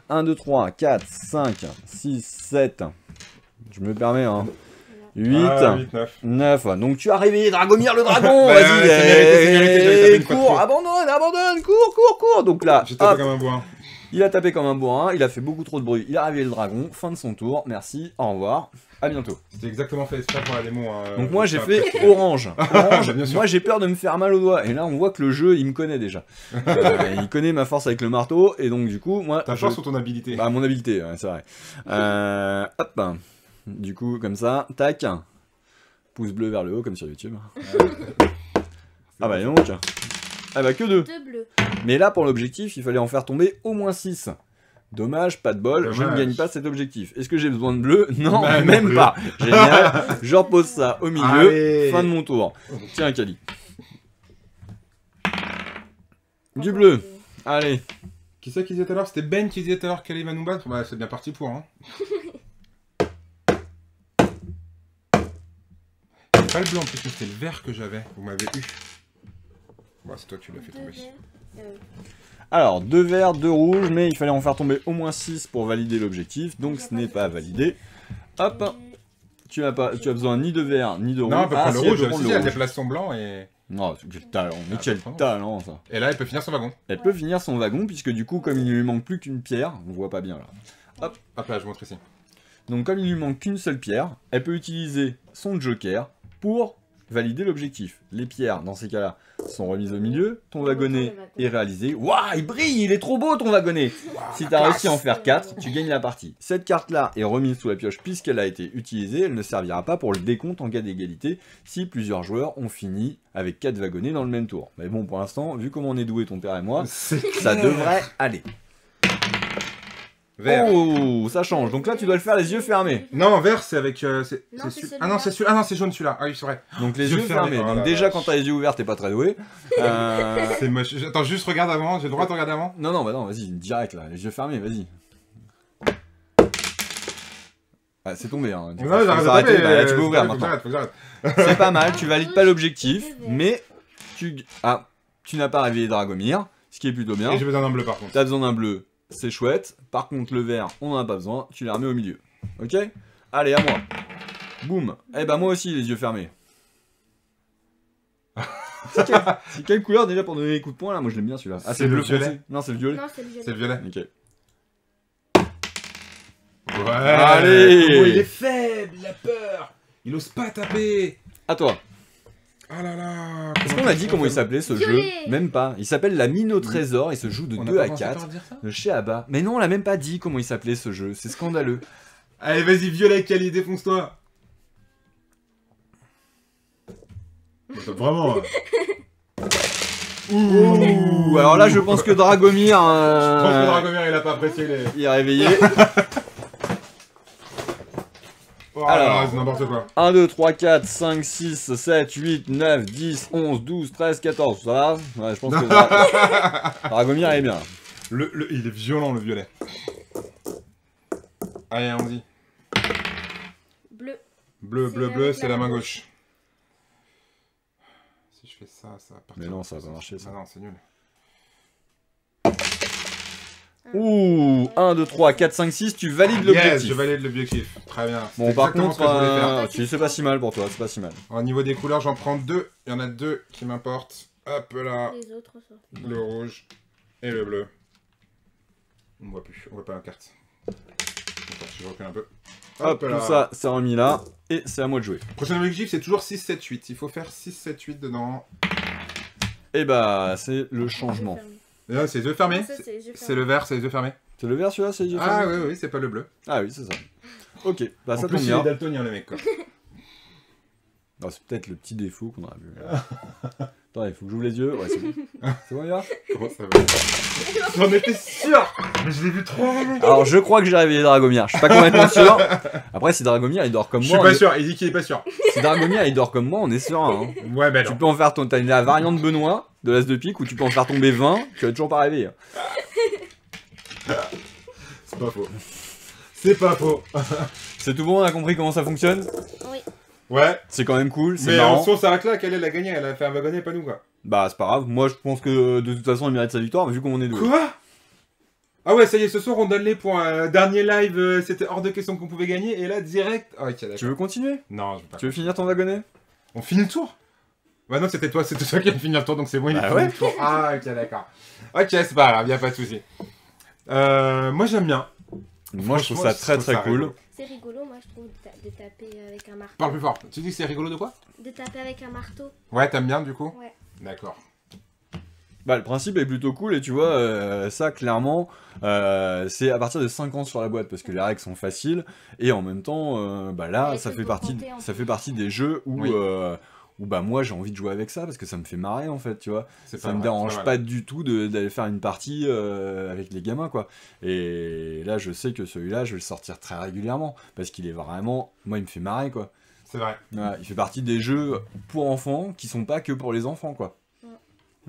1, 2, 3, 4, 5, 6, 7. Je me permets, hein. 8, Ah, 8, 9. 9. Donc tu as réveillé Dragomir le dragon. Bah, Vas-y, ouais, c'est mérité, j'avais tapé une fois de cours, trop. abandonne, cours. Donc là, J'ai hop, tapé comme un bourrin. il a tapé comme un bourrin, il a fait beaucoup trop de bruit. Il a réveillé le dragon. Fin de son tour. Merci, au revoir. À bientôt. C'était exactement fait exprès pour la démo. Hein. Donc moi j'ai Enfin, fait orange. Orange, Bien sûr. moi j'ai peur de me faire mal au doigt. Et là on voit que le jeu il me connaît déjà. Il connaît ma force avec le marteau. Et donc du coup moi... Ta je- force ou ton habilité? Bah mon habilité, ouais, c'est vrai. Hop. Du coup comme ça, tac. Pouce bleu vers le haut comme sur YouTube. Ah bah dis donc. Ah bah que 2. 2 bleus. Mais là pour l'objectif il fallait en faire tomber au moins 6. Dommage, pas de bol, je ne Dommage. gagne pas cet objectif. Est-ce que j'ai besoin de bleu? Non, Bah, non même plus. pas. Génial, je repose ça au milieu, Allez. fin de mon tour. Tiens, Kali. Du Encore bleu, deux. allez. Qui c'est qui disait tout à l'heure? C'était Ben qui disait tout à l'heure qu'elle va nous battre? Bah, c'est bien parti pour, hein. C'est pas le blanc, en plus, mais c'était le vert que j'avais. Vous m'avez eu. Bah, c'est toi qui l'as fait Deux tomber. verts. Alors, 2 verts, 2 rouges, mais il fallait en faire tomber au moins 6 pour valider l'objectif, donc ce n'est pas validé. Hop, tu as besoin ni de vert, ni de rouge. Non, elle peut prendre si, le rouge, elle peut prendre si, le elle rouge. déplace son blanc et... Non, quel talent, mais Ah, quel bah, talent ça. Et là, elle peut finir son wagon. Elle peut finir son wagon, puisque du coup, comme il ne lui manque plus qu'une pierre, on voit pas bien là. Hop là, je vous montre ici. Donc comme il lui manque qu'une seule pierre, elle peut utiliser son joker pour valider l'objectif. Les pierres, dans ces cas-là, sont remises au milieu, ton wagonnet est réalisé. Waouh, il brille, il est trop beau ton wagonnet. Si tu as réussi à en faire 4, tu gagnes la partie. Cette carte-là est remise sous la pioche puisqu'elle a été utilisée, elle ne servira pas pour le décompte en cas d'égalité si plusieurs joueurs ont fini avec 4 wagonnets dans le même tour. Mais bon, pour l'instant, vu comment on est doué ton père et moi, ça devrait aller. Vert. Oh, ça change. Donc là, tu dois le faire les yeux fermés. Non, vert, c'est avec... Non, c'est c'est celui- celui-là. Ah non, c'est celui-là. Ah non, c'est jaune celui-là. Ah oui, c'est vrai. Donc les Yeux yeux fermés. fermés. Oh Donc la déjà vache. quand t'as les yeux ouverts t'es pas très doué. C'est moche. Attends, juste regarde avant. J'ai le droit de regarder avant? Non bah non, vas-y, direct là, les yeux fermés, vas-y. Ah, c'est tombé hein. Ouais, Faut j'arrête de s'arrêter, taper, bah, là, tu peux faut ouvrir que maintenant. j'arrête, faut que j'arrête. C'est pas mal, tu valides pas l'objectif, Deux verts. mais tu n'as pas réveillé Dragomir, ce qui est plutôt bien. Et j'ai besoin d'un bleu par contre. T'as besoin d'un bleu, c'est chouette. Par contre le vert, on en a pas besoin, tu les remets au milieu. Ok? Allez, à moi. Boum. Eh bah moi aussi les yeux fermés. C'est quelle couleur déjà pour donner les coups de poing là? Moi je l'aime bien celui-là. Ah C'est c'est le bleu violet. foncé. Non c'est le violet. Non, c'est le violet. C'est le violet. Ok. Ouais. Allez. Oh, il est faible, il a peur. Il ose pas taper. À toi. Ah là là. Est-ce qu'on a dit comment il s'appelait ce jeu? Violet. Même pas. Il s'appelle la mine au trésor, il se joue de On a 2 pas à commencé par 4 dire ça de chez Abba. Mais non, on l'a même pas dit comment il s'appelait ce jeu, c'est scandaleux. Allez, vas-y, violet, Kali, défonce-toi. Vraiment. Ouh, alors là je pense que Dragomir Je pense que Dragomir il a pas apprécié les. il est réveillé. Oh, Alors. alors, c'est n'importe quoi. 1, 2, 3, 4, 5, 6, 7, 8, 9, 10, 11, 12, 13, 14. Ça va? Ouais, je pense que Dragomir est bien. Il est violent le violet. Allez, on dit. Bleu. Bleu, C'est bleu, bleu, avec c'est la la main main gauche. Si je fais ça, ça va partir. Mais non, ça va pas marcher, ça. Ah non, c'est nul. Ouh, 1, 2, 3, 4, 5, 6, tu valides Yes, l'objectif. je valide l'objectif. Très bien. Bon, C'est par exactement contre, ce que je voulais faire. c'est pas si mal pour toi, c'est pas si mal. Au niveau des couleurs, j'en prends deux. Il y en a deux qui m'importent. Hop là, Les autres sortent. le rouge et le bleu. On ne voit plus, on voit pas la carte. Attends, je recule un peu. Hop, là. tout ça, c'est remis là, et c'est à moi de jouer. Prochain objectif, c'est toujours 6, 7, 8. Il faut faire 6, 7, 8 dedans. Et bah, c'est le changement. Et là, c'est les yeux fermés. Non, ça, c'est les yeux C'est fermés. le vert, c'est les yeux fermés. C'est le vert celui-là, c'est les yeux Ah fermés? oui, oui, c'est pas le bleu. Ah oui, c'est ça. Ok, bah En ça plus, tombe il est bien. daltonien, le mec, quoi. Non, c'est peut-être le petit défaut qu'on aura vu. Attends, il faut que j'ouvre les yeux. Ouais, c'est bon. C'est bon, il va. Comment ça va? J'en étais sûr. Mais je l'ai vu trop remonter. Alors, je crois que j'ai réveillé Dragomir. Je suis pas complètement sûr. Après, si Dragomir il dort comme Je moi. suis pas sûr, il dit qu'il est pas sûr. Si Dragomir il dort comme moi, on est serein. Hein. Ouais, bah Tu non. peux en faire ton. T'as la variante Benoît de l'as de pique où tu peux en faire tomber 20. Tu vas toujours pas réveiller. C'est pas faux. C'est pas faux. C'est tout bon, on a compris comment ça fonctionne. Oui. Ouais. C'est quand même cool, c'est Mais marrant. on s'arrête là, qu'elle a gagné, elle a fait un wagonnet, pas nous quoi. Bah, c'est pas grave. Moi, je pense que de toute façon, il mérite sa victoire, vu qu'on est deux. Quoi? Ah ouais, ça y est, ce soir on donne les points. Dernier live, c'était hors de question qu'on pouvait gagner, et là direct. Ah, ok, d'accord. Tu veux continuer? Non, je veux pas. Tu veux finir ton wagonnet? On finit le tour? Bah non, c'était toi qui viens de finir le tour, donc c'est bon, il Bah est ouais. fini le tour. Ah, ok, d'accord. Ok, c'est pas grave, y'a pas de soucis. Moi j'aime bien. Moi, je trouve Franchement, ça je très trouve très ça cool. rigolo. C'est rigolo, moi je trouve, de taper avec un marteau. Parle plus fort. Tu dis que c'est rigolo de quoi? De taper avec un marteau. Ouais, t'aimes bien du coup? Ouais. D'accord. Bah, le principe est plutôt cool et tu vois, ça clairement, c'est à partir de 5 ans sur la boîte parce que les règles sont faciles et en même temps, bah là, Ouais, ça c'est fait pour partie, compter, en ça plus. fait partie des jeux où, Oui. où bah moi j'ai envie de jouer avec ça parce que ça me fait marrer en fait, tu vois. C'est Ça me vrai, dérange c'est pas du tout d'aller faire une partie avec les gamins quoi. Et là, je sais que celui-là, je vais le sortir très régulièrement parce qu'il est vraiment, moi, il me fait marrer quoi. C'est vrai. Ouais, il fait partie des jeux pour enfants qui sont pas que pour les enfants quoi.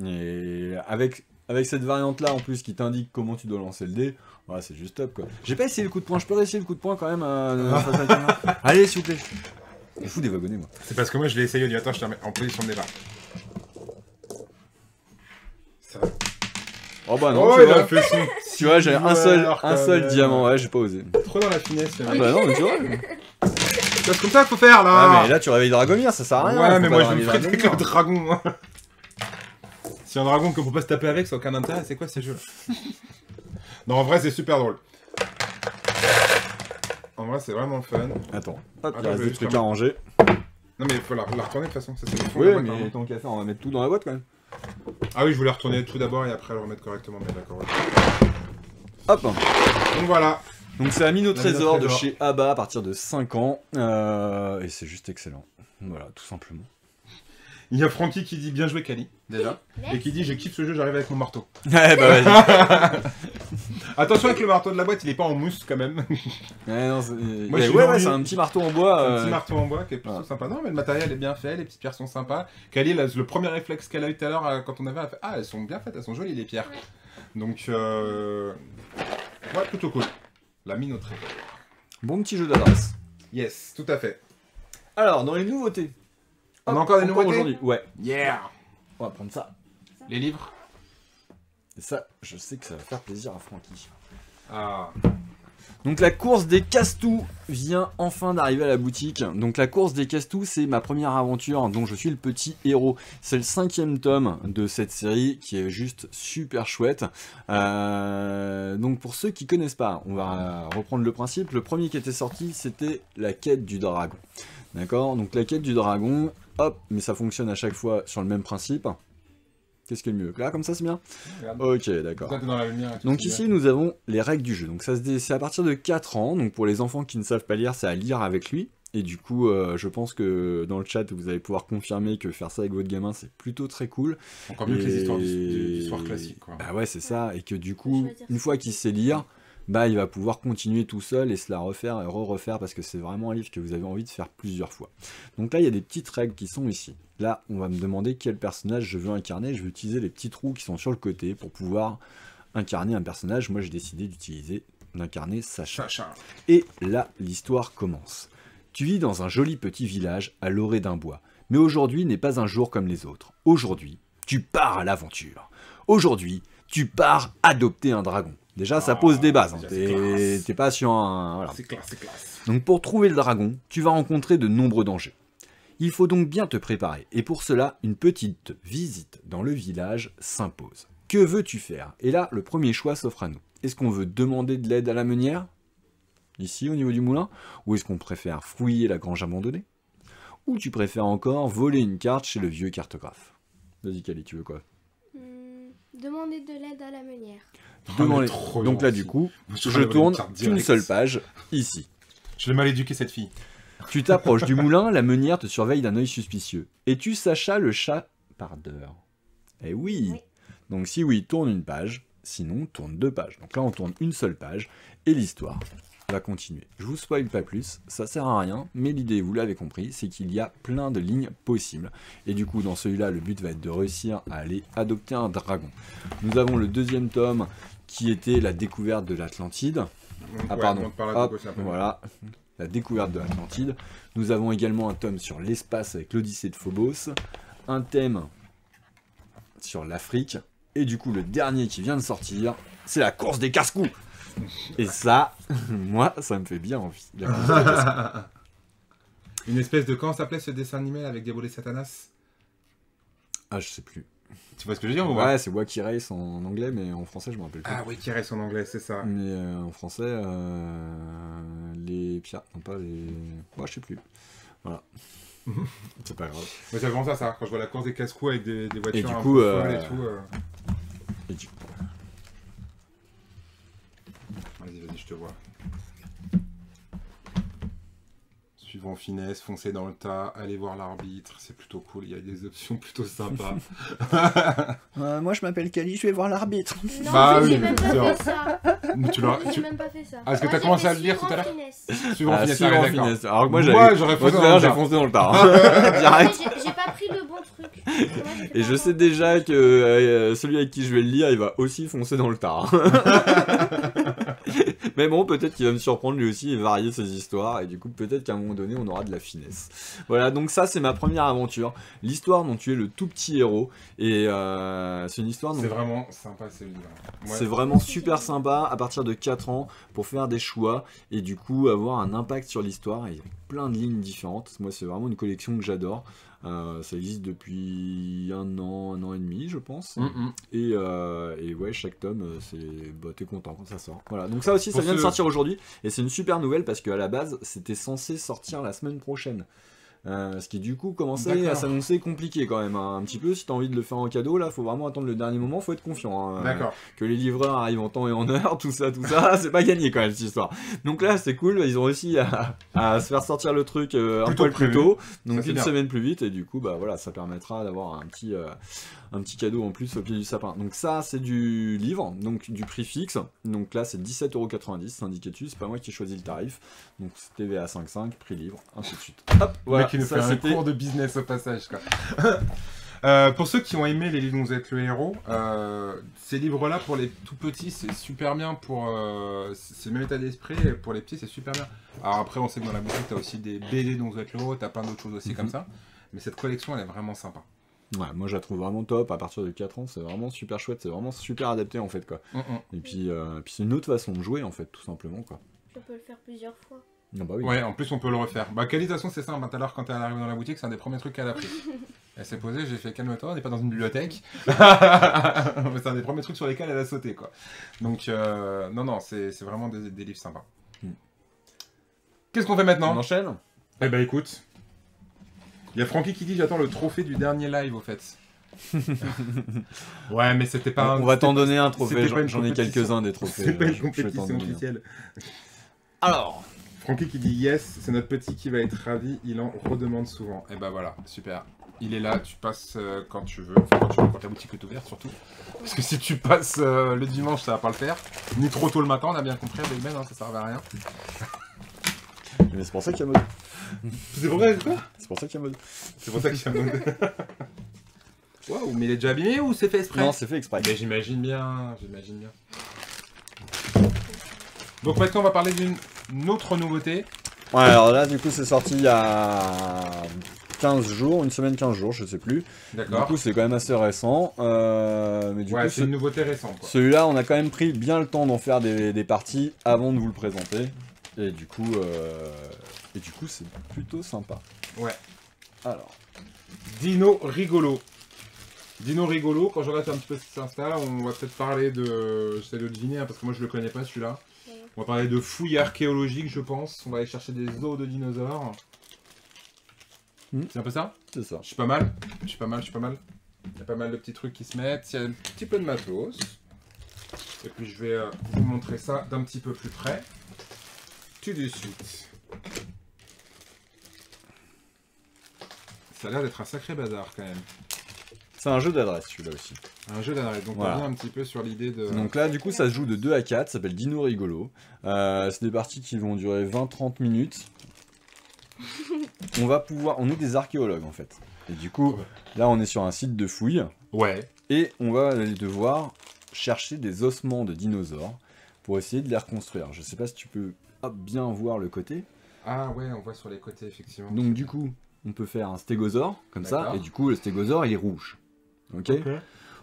Et avec cette variante là en plus qui t'indique comment tu dois lancer le dé, ouais, c'est juste top quoi. J'ai pas essayé le coup de poing, je peux réessayer le coup de poing quand même face à la caméra. Allez s'il vous plaît. Je fous des wagonnets moi. C'est parce que moi je l'ai essayé au attends, je te remets en position de départ. Ça va. Oh bah non, Oh, tu il vois, a fait son. tu vois j'ai un seul quand diamant, même. ouais j'ai pas osé. Trop dans la finesse. Ah bah non mais tu vois. C'est comme ça qu'il faut faire là. Ah mais là tu réveilles Dragomir, ça sert à rien. Ouais, faut mais pas moi je me réveiller ferais avec le Dragomir. dragon. Moi. Si un dragon qu'on peut pas se taper avec, ça n'a aucun intérêt. C'est quoi ces jeux là? Non, en vrai, c'est super drôle. En vrai, c'est vraiment fun. Attends, hop, il Attends, reste je des vais trucs juste à ranger. Non, mais il faut la retourner de toute façon. Ça, c'est le fond de Oui la boîte, mais hein. tant qu'à faire, on va mettre tout dans la boîte quand même. Ah oui, je voulais retourner tout d'abord et après le remettre correctement. Mais d'accord. Ouais. Hop. Donc voilà. Donc c'est Amino Amino Trésor de Trésor. chez Abba à partir de 5 ans. Et c'est juste excellent. Voilà, tout simplement. Il y a Francky qui dit bien joué, Kali, déjà. Et qui dit je kiffe ce jeu, j'arrive avec mon marteau. Ouais, bah vas-y. Attention avec le marteau de la boîte, il est pas en mousse quand même. Ouais, non, Moi, je suis ouais, dans ouais, le- c'est un petit marteau en bois. Un petit marteau en bois qui est plutôt voilà. sympa. Non, mais le matériel est bien fait, les petites pierres sont sympas. Kali, le premier réflexe qu'elle a eu tout à l'heure quand on avait, elle a fait ah, elles sont bien faites, elles sont jolies les pierres. Donc, ouais, plutôt cool. La mine au trésor. Bon petit jeu d'adresse. Yes, tout à fait. Alors, dans les nouveautés. On a encore des nouveautés aujourd'hui. Ouais. Yeah. On va prendre ça. Les livres. Et ça, je sais que ça va faire plaisir à Francky. Ah. Donc la course des Castous vient enfin d'arriver à la boutique. Donc la course des Castous, c'est ma première aventure dont je suis le petit héros. C'est le 5e tome de cette série qui est juste super chouette. Donc pour ceux qui connaissent pas, on va reprendre le principe. Le premier qui était sorti, c'était la quête du dragon. D'accord? Donc la quête du dragon, hop, mais ça fonctionne à chaque fois sur le même principe. Qu'est-ce qui est le mieux? Là, comme ça, c'est bien? Regarde. Ok, d'accord. Toi, t'es dans la lumière et tout, Donc c'est ici, nous avons les règles du jeu. Donc ça c'est à partir de 4 ans. Donc pour les enfants qui ne savent pas lire, c'est à lire avec lui. Et du coup, je pense que dans le chat, vous allez pouvoir confirmer que faire ça avec votre gamin, c'est plutôt très cool. bien. Encore mieux que les histoires d'histoire classiques, quoi. Bah ouais, c'est ça. Et que du coup, choisir une ce fois qu'il qu'il sait lire, bah il va pouvoir continuer tout seul et se la refaire et re-refaire parce que c'est vraiment un livre que vous avez envie de faire plusieurs fois. Donc là, il y a des petites règles qui sont ici. Là, on va me demander quel personnage je veux incarner. Je vais utiliser les petits trous qui sont sur le côté pour pouvoir incarner un personnage. Moi, j'ai décidé d'incarner Sacha. Sacha. Et là, l'histoire commence. Tu vis dans un joli petit village à l'orée d'un bois. Mais aujourd'hui n'est pas un jour comme les autres. Aujourd'hui, tu pars à l'aventure. Aujourd'hui, tu pars adopter un dragon. Déjà, ça pose des bases. Hein. déjà, c'est classe. T'es pas sur un... Voilà. C'est classe, c'est classe. Donc pour trouver le dragon, tu vas rencontrer de nombreux dangers. Il faut donc bien te préparer. Et pour cela, une petite visite dans le village s'impose. Que veux-tu faire? Et là, le premier choix s'offre à nous. Est-ce qu'on veut demander de l'aide à la meunière? Ici, au niveau du moulin? Ou est-ce qu'on préfère fouiller la grange abandonnée? Ou tu préfères encore voler une carte chez le vieux cartographe? Vas-y, Kali, tu veux quoi? Demander de l'aide à la meunière. Demander. trop Donc là, gentil. du coup, Moi, je voler une tourne carte qu'une direct. seule page, ici. Je l'ai mal éduqué cette fille. Tu t'approches du moulin, la meunière te surveille d'un œil suspicieux. Es-tu Sacha le chat Parder. Eh oui. Oui. Donc si oui, tourne une page, sinon tourne 2 pages. Donc là, on tourne une seule page, et l'histoire va continuer. Je vous spoil pas plus, ça sert à rien, mais l'idée, vous l'avez compris, c'est qu'il y a plein de lignes possibles. Et du coup, dans celui-là, le but va être de réussir à aller adopter un dragon. Nous avons le 2e tome, qui était la découverte de l'Atlantide. Donc, Ah ouais, pardon, on te parle hop, aussi un peu. voilà, la découverte de l'Atlantide. Nous avons également un tome sur l'espace avec l'Odyssée de Phobos, un thème sur l'Afrique, et du coup le dernier qui vient de sortir, c'est la course des casse-coups. Et ça, moi, ça me fait bien envie. La course des casse-coups. Une espèce de... Comment s'appelait ce dessin animé là, avec Diablo et Satanas? Ah, je sais plus. Tu vois ce que je veux dire ou pas? Ouais, c'est Wacky Race en anglais, mais en français, je me rappelle plus. Ah oui, qui reste en anglais, c'est ça. Mais en français, les pirates, non pas les... Ouais, je sais plus. Voilà. C'est pas grave. Mais c'est vraiment ça, quand je vois la course des casse-coups avec des voitures Et du un coup, peu folles et tout. Et du coup, Vas-y, je te vois. Suivant finesse, foncer dans le tas, aller voir l'arbitre, c'est plutôt cool, il y a des options plutôt sympas. moi, je m'appelle Kali, je vais voir l'arbitre. Non, Bah j'ai oui, même pas sûr. fait ça. Mais tu l'auras... J'ai même pas fait ça. Ah, est-ce que Moi, t'as j'ai commencé fait à le lire tout à l'heure? suivant finesse. Suivant finesse, Suivant ah, d'accord. finesse. Alors que moi, Moi, j'aurais moi, foncé tout à dans l'heure, le j'ai tas. foncé dans le tas. Direct. J'ai pas pris le bon truc. Moi, j'ai Et pas je sais inventé. déjà que celui avec qui je vais le lire, il va aussi foncer dans le tas. Mais bon, peut-être qu'il va me surprendre lui aussi et varier ses histoires. Et du coup, peut-être qu'à un moment donné, on aura de la finesse. Voilà, donc ça, c'est ma première aventure. L'histoire dont tu es le tout petit héros. Et c'est une histoire dont... C'est vraiment sympa ce livre. Ouais. C'est vraiment super sympa à partir de 4 ans pour faire des choix et du coup avoir un impact sur l'histoire et avec plein de lignes différentes. Moi, c'est vraiment une collection que j'adore. Ça existe depuis un an et demi, je pense. Et ouais, chaque tome, c'est bah, t'es content quand ça sort. Voilà, donc ça aussi, ça Pour vient de ceux- sortir aujourd'hui et c'est une super nouvelle parce qu'à la base, c'était censé sortir la semaine prochaine. Ce qui du coup commençait à D'accord. s'annoncer compliqué quand même, hein. Un petit peu si t'as envie de le faire en cadeau là, faut vraiment attendre le dernier moment, faut être confiant, hein. D'accord. Que les livreurs arrivent en temps et en heure, tout ça, c'est pas gagné quand même cette histoire. Donc là c'est cool, ils ont réussi à se faire sortir le truc un Plutôt poil plus prévu. tôt, Ça, donc c'est une bien. semaine plus vite et du coup bah voilà, ça permettra d'avoir un petit cadeau en plus au pied du sapin. Donc ça c'est du livre, donc du prix fixe, donc là c'est 17,90€, c'est indiqué dessus, c'est pas moi qui ai choisi le tarif, donc c'est TVA 5,5, prix livre, ainsi de suite. Hop, Le voilà, mec qui nous ça fait un c'était... cours de business au passage, quoi. Pour ceux qui ont aimé les livres dont vous êtes le héros, ces livres-là, pour les tout petits, c'est super bien pour... c'est le même état d'esprit, et pour les petits, c'est super bien. Alors après, on sait que dans la boutique, t'as aussi des BD dont vous êtes le héros, t'as plein d'autres choses aussi comme ça. Mais cette collection, elle est vraiment sympa. Ouais, moi je la trouve vraiment top, à partir de 4 ans, c'est vraiment super chouette, c'est vraiment super adapté en fait quoi. Et puis c'est une autre façon de jouer en fait, tout simplement quoi. Je peux le faire plusieurs fois. Non bah oui. Ouais, en plus, on peut le refaire. Bah, Kali, de toute façon, c'est simple. Tout à l'heure, quand elle arrive dans la boutique, c'est un des premiers trucs qu'elle a pris. Elle s'est posée, j'ai fait calme-toi, on n'est pas dans une bibliothèque. C'est un des premiers trucs sur lesquels elle a sauté, quoi. Donc, non, c'est vraiment des livres sympas. Qu'est-ce qu'on fait On maintenant? enchaîne. Eh ben, écoute. Il y a Francky qui dit j'attends le trophée du dernier live, au fait. Ouais, mais c'était pas On va t'en c'était- donner un trophée, c'était pas une j'en ai compétition. quelques-uns des trophées. C'est pas une je vais t'en compétition donner un. officielle. Alors, Francky qui dit yes, c'est notre petit qui va être ravi, il en redemande souvent. Et bah voilà, super. Il est là, tu passes quand tu veux, enfin quand la boutique est ouverte surtout. Parce que si tu passes le dimanche, ça va pas le faire. Ni trop tôt le matin, on a bien compris avec Ben, hein, ça servait à rien. mais c'est pour ça qu'il y a mode. C'est vrai, quoi? C'est pour ça qu'il y a mode. C'est pour ça qu'il y a Waouh, mais il est déjà abîmé ou c'est fait exprès? Non, c'est fait exprès. Mais j'imagine bien, j'imagine bien. Donc maintenant, on va parler d'une autre nouveauté. Ouais, alors là, du coup, c'est sorti il y a 15 jours, une semaine, 15 jours, je sais plus. Du D'accord. coup, c'est quand même assez récent. Mais du Ouais, coup, c'est une nouveauté récente, quoi. celui-là, on a quand même pris bien le temps d'en faire des parties avant de vous le présenter. Et du coup, c'est plutôt sympa. Ouais. Alors, Dino Rigolo. Dino Rigolo, quand je regarde un petit peu ce qui s'installe, on va peut-être parler de... J'essaie de deviner, hein, parce que moi je le connais pas celui-là. Ouais. On va parler de fouilles archéologiques, je pense. On va aller chercher des os de dinosaures. C'est un peu ça? c'est ça. Je suis pas mal. Il y a pas mal de petits trucs qui se mettent. Il y a un petit peu de matos. Et puis je vais vous montrer ça d'un petit peu plus près. Tout de suite. Ça a l'air d'être un sacré bazar quand même. C'est un jeu d'adresse celui-là aussi. Un jeu d'adresse, donc Voilà. on revient un petit peu sur l'idée de... Donc là, du coup, ça se joue de 2 à 4, ça s'appelle Dino Rigolo. C'est des parties qui vont durer 20-30 minutes. On est des archéologues en fait. Et du coup, là, on est sur un site de fouilles. Ouais. Et on va devoir chercher des ossements de dinosaures pour essayer de les reconstruire. Je sais pas si tu peux bien voir le côté. Ah ouais, on voit sur les côtés, effectivement. Donc du coup, on peut faire un stégosaure, comme ça, D'accord. et du coup, le stégosaure, il est rouge. Ok.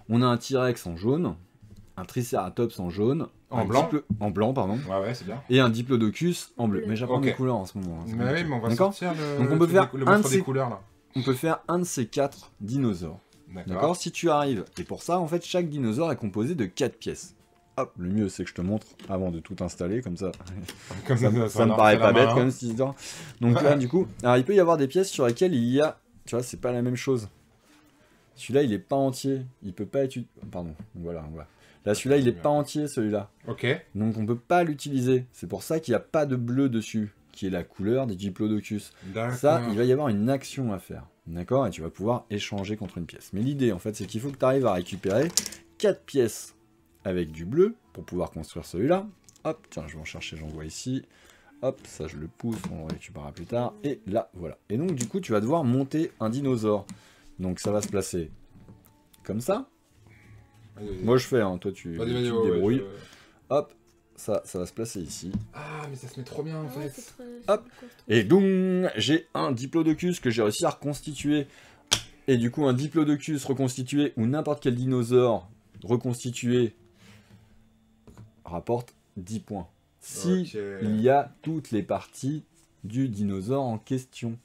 On a un T-Rex en jaune, un Triceratops en jaune, En un blanc. en blanc, pardon, Ouais, c'est bien. et un Diplodocus en bleu. Bleu. Mais j'apprends Ok. des couleurs en ce moment. hein, c'est Mais oui, compliqué. mais on va D'accord. sortir le... Donc on peut faire le un monstre de des ces- couleurs, là. On peut faire un de ces 4 dinosaures. D'accord. D'accord. Si tu arrives, et pour ça, en fait, chaque dinosaure est composé de 4 pièces. Hop, le mieux c'est que je te montre avant de tout installer, comme ça. Comme Ça me on paraît fait pas la bête main, quand même cette histoire. Donc là, du coup, alors il peut y avoir des pièces sur lesquelles il y a, tu vois, c'est pas la même chose. Celui-là, il est pas entier, il peut pas être, pardon, voilà, on voit. Là, celui-là, il est pas entier, celui-là. Ok. Donc on peut pas l'utiliser. C'est pour ça qu'il n'y a pas de bleu dessus, qui est la couleur des Diplodocus. D'accord. Ça, il va y avoir une action à faire, d'accord? Et tu vas pouvoir échanger contre une pièce. Mais l'idée, en fait, c'est qu'il faut que tu arrives à récupérer 4 pièces avec du bleu pour pouvoir construire celui-là. Hop, tiens, je vais en chercher, j'en vois ici. Hop, ça je le pousse, on le récupérera plus tard. Et là, voilà. Et donc, du coup, tu vas devoir monter un dinosaure. Donc, ça va se placer comme ça. Vas-y, Moi, je fais, hein. Toi, tu vas-y, te ouais, ouais, débrouilles. Hop, ça va se placer ici. Ah, mais ça se met trop bien, en Ouais, fait. c'est trop- Hop. Et donc, j'ai un Diplodocus que j'ai réussi à reconstituer. Et du coup, un Diplodocus reconstitué ou n'importe quel dinosaure reconstitué rapporte 10 points. Si Ok. il y a toutes les parties du dinosaure en question.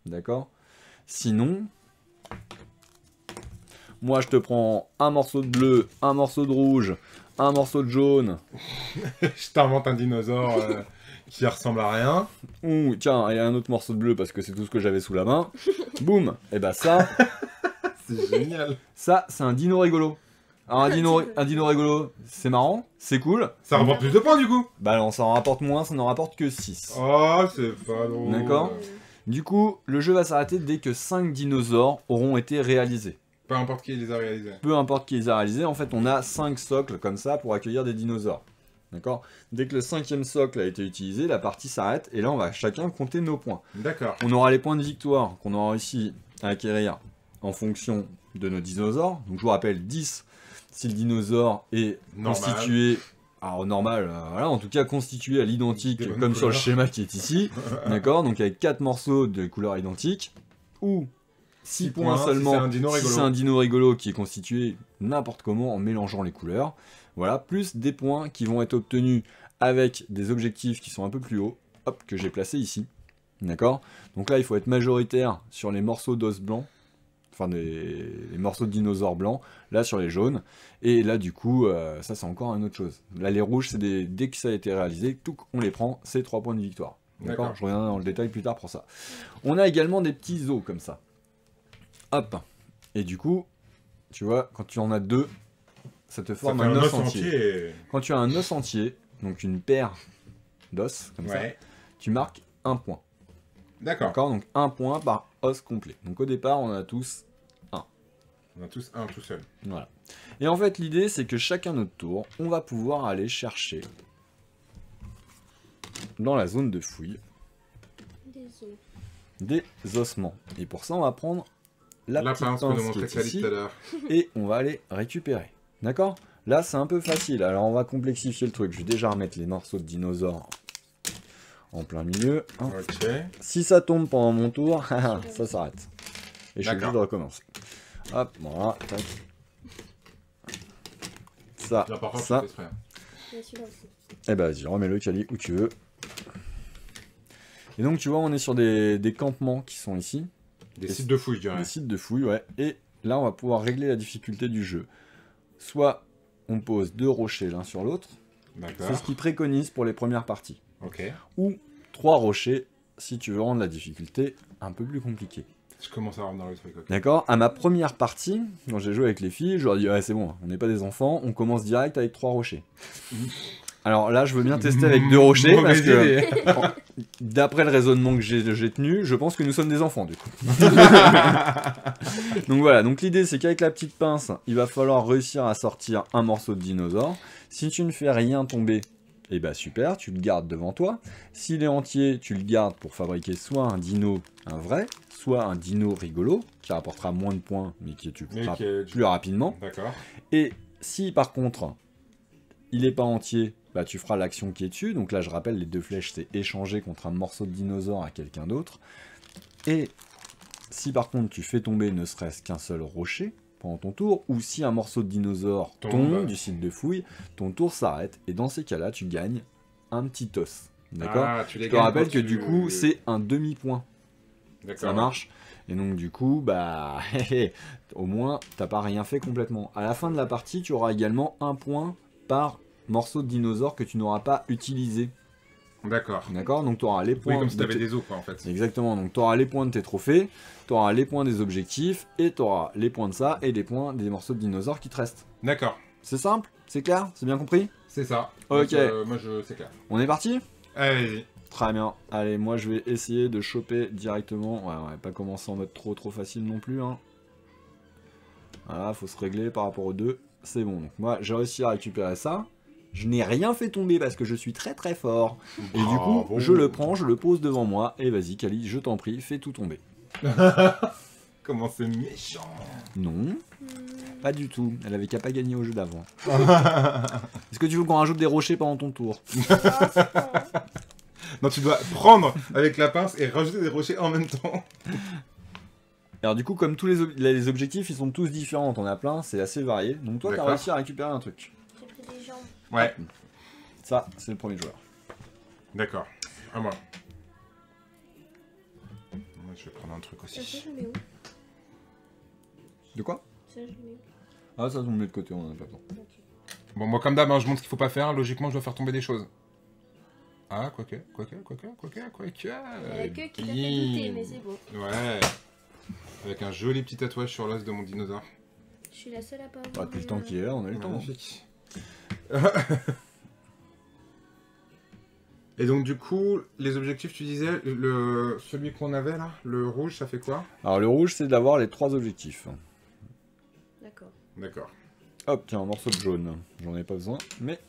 D'accord? Sinon, moi je te prends un morceau de bleu, un morceau de rouge, un morceau de jaune. Je t'invente un dinosaure qui ressemble à rien. Ouh, tiens, et un autre morceau de bleu parce que c'est tout ce que j'avais sous la main. Boum! Et bah ça, C'est génial. ça c'est un dino rigolo. Alors Un petit peu. un dino rigolo, c'est marrant, c'est cool. Ça rapporte plus de points, du coup. Bah non, ça en rapporte moins, ça n'en rapporte que 6. Oh, c'est pas drôle. D'accord. Du coup, le jeu va s'arrêter dès que 5 dinosaures auront été réalisés. Peu importe qui les a réalisés. Peu importe qui les a réalisés, en fait on a 5 socles comme ça pour accueillir des dinosaures. D'accord? Dès que le 5e socle a été utilisé, la partie s'arrête et là on va chacun compter nos points. D'accord. On aura les points de victoire qu'on aura réussi à acquérir en fonction de nos dinosaures. Donc je vous rappelle 10 si le dinosaure est Normal. constitué, alors normal, voilà, en tout cas constitué à l'identique Des bonnes comme sur le couleurs. schéma qui est ici. D'accord? Donc avec 4 morceaux de couleurs identiques ou 6 Six points si seulement c'est un dino si rigolo. c'est un dino rigolo qui est constitué n'importe comment en mélangeant les couleurs. Voilà, plus des points qui vont être obtenus avec des objectifs qui sont un peu plus hauts, hop, que j'ai placés ici. D'accord? Donc là, il faut être majoritaire sur les morceaux d'os blancs, enfin les morceaux de dinosaures blancs, là sur les jaunes. Et là, du coup, ça c'est encore une autre chose. Là, les rouges, c'est dès que ça a été réalisé, tout, on les prend, c'est 3 points de victoire. D'accord? D'accord. Je reviendrai dans le détail plus tard pour ça. On a également des petits os comme ça. Hop. Et du coup, tu vois, quand tu en as 2, ça te Ça forme fait un un os os entier. entier. Quand tu as un os entier, donc une paire d'os, comme ça, Ouais. tu marques 1 point. D'accord. D'accord? Donc 1 point par os complet. Donc au départ, on a tous. On a tous un tout seul. Voilà. Et en fait, l'idée, c'est que chacun notre tour, on va pouvoir aller chercher dans la zone de fouille Des os. des ossements. Et pour ça, on va prendre la La petite pince que nous pince qui montrait est Sally ici tout à l'heure. et on va aller récupérer. D'accord? Là, c'est un peu facile. Alors, on va complexifier le truc. Je vais déjà remettre les morceaux de dinosaures en plein milieu. Hein. Ok. Si ça tombe pendant mon tour, ça s'arrête. Et je suis obligé D'accord. de recommencer. Hop, voilà. Tac. Ça, Là, par contre, ça. je fais exprès. Il y a celui-là aussi. Eh ben, vas-y, remets-le, Kali, où tu veux. Et donc, tu vois, on est sur des campements qui sont ici. Des sites de fouilles, je dirais. Des sites de fouilles, ouais. Et là, on va pouvoir régler la difficulté du jeu. Soit on pose 2 rochers l'un sur l'autre. C'est ce D'accord. qu'ils préconisent pour les premières parties. Ok. Ou 3 rochers si tu veux rendre la difficulté un peu plus compliquée. Je commence à rentrer dans le truc. Ok. D'accord? À ma première partie, quand j'ai joué avec les filles, je leur ai dit, ouais, c'est bon, on n'est pas des enfants, on commence direct avec 3 rochers. Alors là, je veux bien tester avec 2 rochers, parce Mauvaise que idée. d'après le raisonnement que j'ai tenu, je pense que nous sommes des enfants, du coup. Donc voilà, donc l'idée c'est qu'avec la petite pince, il va falloir réussir à sortir un morceau de dinosaure. Si tu ne fais rien tomber, eh ben super, tu le gardes devant toi. S'il est entier, tu le gardes pour fabriquer soit un dino, un vrai, soit un dino rigolo, qui rapportera moins de points, mais qui tu Mais feras que- plus rapidement. D'accord. Et si par contre, il n'est pas entier, bah, tu feras l'action qui est dessus. Donc là, je rappelle, les 2 flèches, c'est échanger contre un morceau de dinosaure à quelqu'un d'autre. Et si par contre, tu fais tomber ne serait-ce qu'un seul rocher pendant ton tour, ou si un morceau de dinosaure tombe du site de fouille, ton tour s'arrête. Et dans ces cas-là, tu gagnes un petit os. D'accord? Ah, tu les Je te gagnes rappelle quand que tu- du coup, c'est un demi-point. D'accord. Ça marche. Et donc du coup, bah, au moins, t'as pas rien fait complètement. À la fin de la partie, tu auras également un point par morceau de dinosaure que tu n'auras pas utilisé. D'accord. D'accord? Donc tu auras les points. Oui, comme si de t'avais tes- des os, quoi, en fait. Exactement. Donc tu auras les points de tes trophées, tu auras les points des objectifs, et tu auras les points de ça et les points des morceaux de dinosaures qui te restent. D'accord. C'est simple? C'est clair? C'est bien compris? C'est ça. Ok. Moi, c'est clair. On est parti? Allez-y. Très bien. Allez, moi je vais essayer de choper directement. Ouais, on va pas commencer en mode trop facile non plus. Hein. Voilà, faut se régler par rapport aux 2. C'est bon. Donc moi, j'ai réussi à récupérer ça. Je n'ai rien fait tomber parce que je suis très fort. Et du coup, Bravo. je le prends, je le pose devant moi. Et vas-y, Kali, je t'en prie, fais tout tomber. Comment c'est méchant. Non, Hmm, pas du tout. Elle avait qu'à pas gagner au jeu d'avant. Est-ce que tu veux qu'on rajoute des rochers pendant ton tour? ah, c'est bon, hein. Non, tu dois prendre avec la pince et rajouter des rochers en même temps. Alors du coup, comme tous les objectifs, ils sont tous différents. T'en as plein, c'est assez varié. Donc toi, t'as D'accord. réussi à récupérer un truc. J'ai pris des jambes. Ouais. Ça, c'est le premier joueur. D'accord. À moi. Moi, je vais prendre un truc Ça, aussi. je le mets où? De quoi? Ça, je le mets où? Ah, ça, on le met de côté, on en a pas besoin. Ok. Bon, moi, comme d'hab, hein, je montre ce qu'il faut pas faire. Logiquement, je dois faire tomber des choses. Ah, quoique. Il y a la queue qui t'a fait douter, mais c'est bon. Ouais. Avec un joli petit tatouage sur l'os de mon dinosaure. Je suis la seule à pas Ah, avoir. depuis le temps qu'il est là, on a eu le temps. Magnifique. Et donc, du coup, les objectifs, tu disais, celui qu'on avait là, le rouge, ça fait quoi? Alors le rouge, c'est d'avoir les 3 objectifs. D'accord. D'accord. Hop, tiens, un morceau de jaune. J'en ai pas besoin, mais